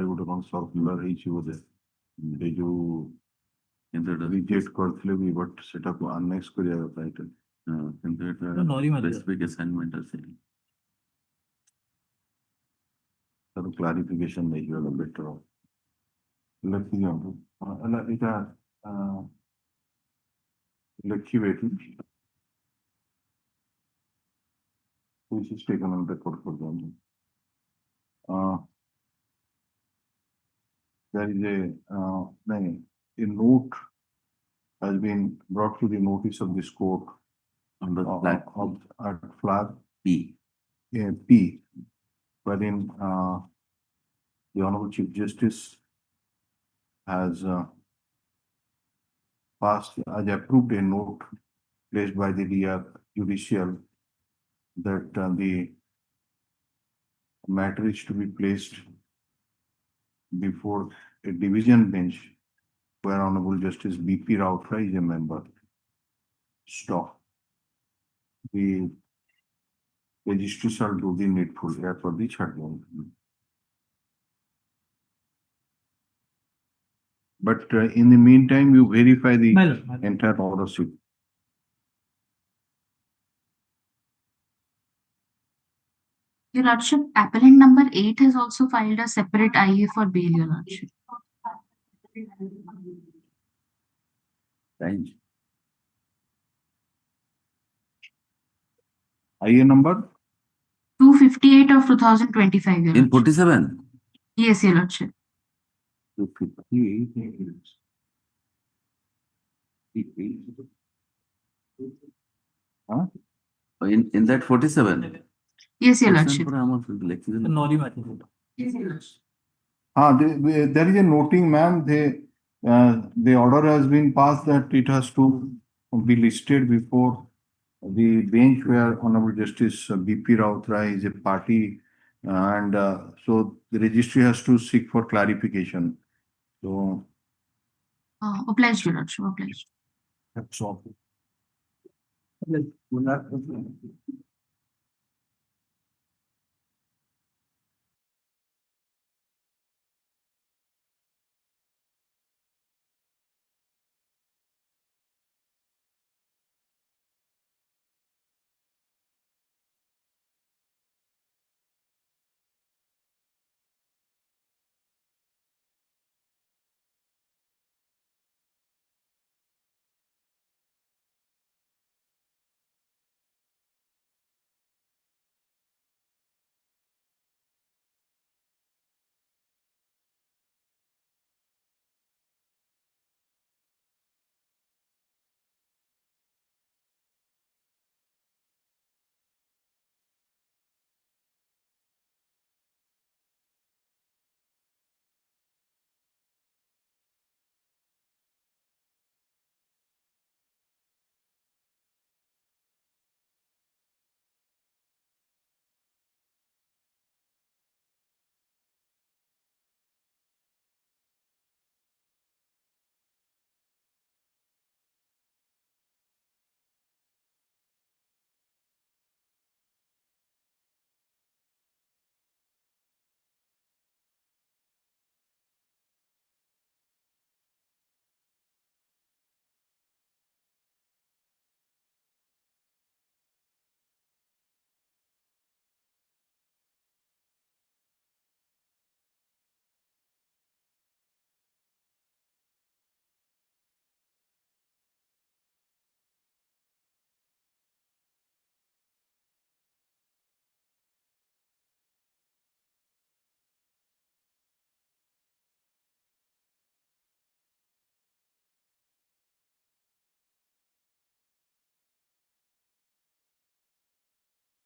ଗୋଟେ କଣ circular ହେଇଛି ବୋଧେ ଏ ଯୋଉ reject କରିଥିଲେ ବି but ସେଟାକୁ annexe କରିବା କଥା ଏଇଟା କିନ୍ତୁ ଏଟା ସ୍ପେସିଫିକ୍ ଆସାଇନମେଣ୍ଟ ଅଛି ତାର କ୍ଲାରିଫିକେସନ ନେଇଯିବା ବେଟର ଲେଖିଦିଅନ୍ତୁ ହେଲା ଏଇଟା ଲେଖିବେ ଏଠି which is taken on record for them. There is a note has been brought to the notice of this court under at flag P. P, wherein the Honorable Chief Justice has approved a note placed by the judicial that the matter is to be placed before a division bench where Honorable Justice B.P. Rautra is a member. Stop. The registry shall do the needful for the charge. But in the meantime, you verify the entire order sheet. Your Lordship, appellant number 8 has also filed a separate IA for bail, Your Lordship. Range. IA number? 258 of 2025, Your In Lordship. 47? Yes, Your Lordship. 258. Huh? In that 47? Yes, Your Lordship. There is a noting, ma'am. The order has been passed that it has to be listed before the bench where Honorable Justice B.P. Rautra is a party, and so the registry has to seek for clarification. So, Obliged, Your Lordship, obliged. that's all.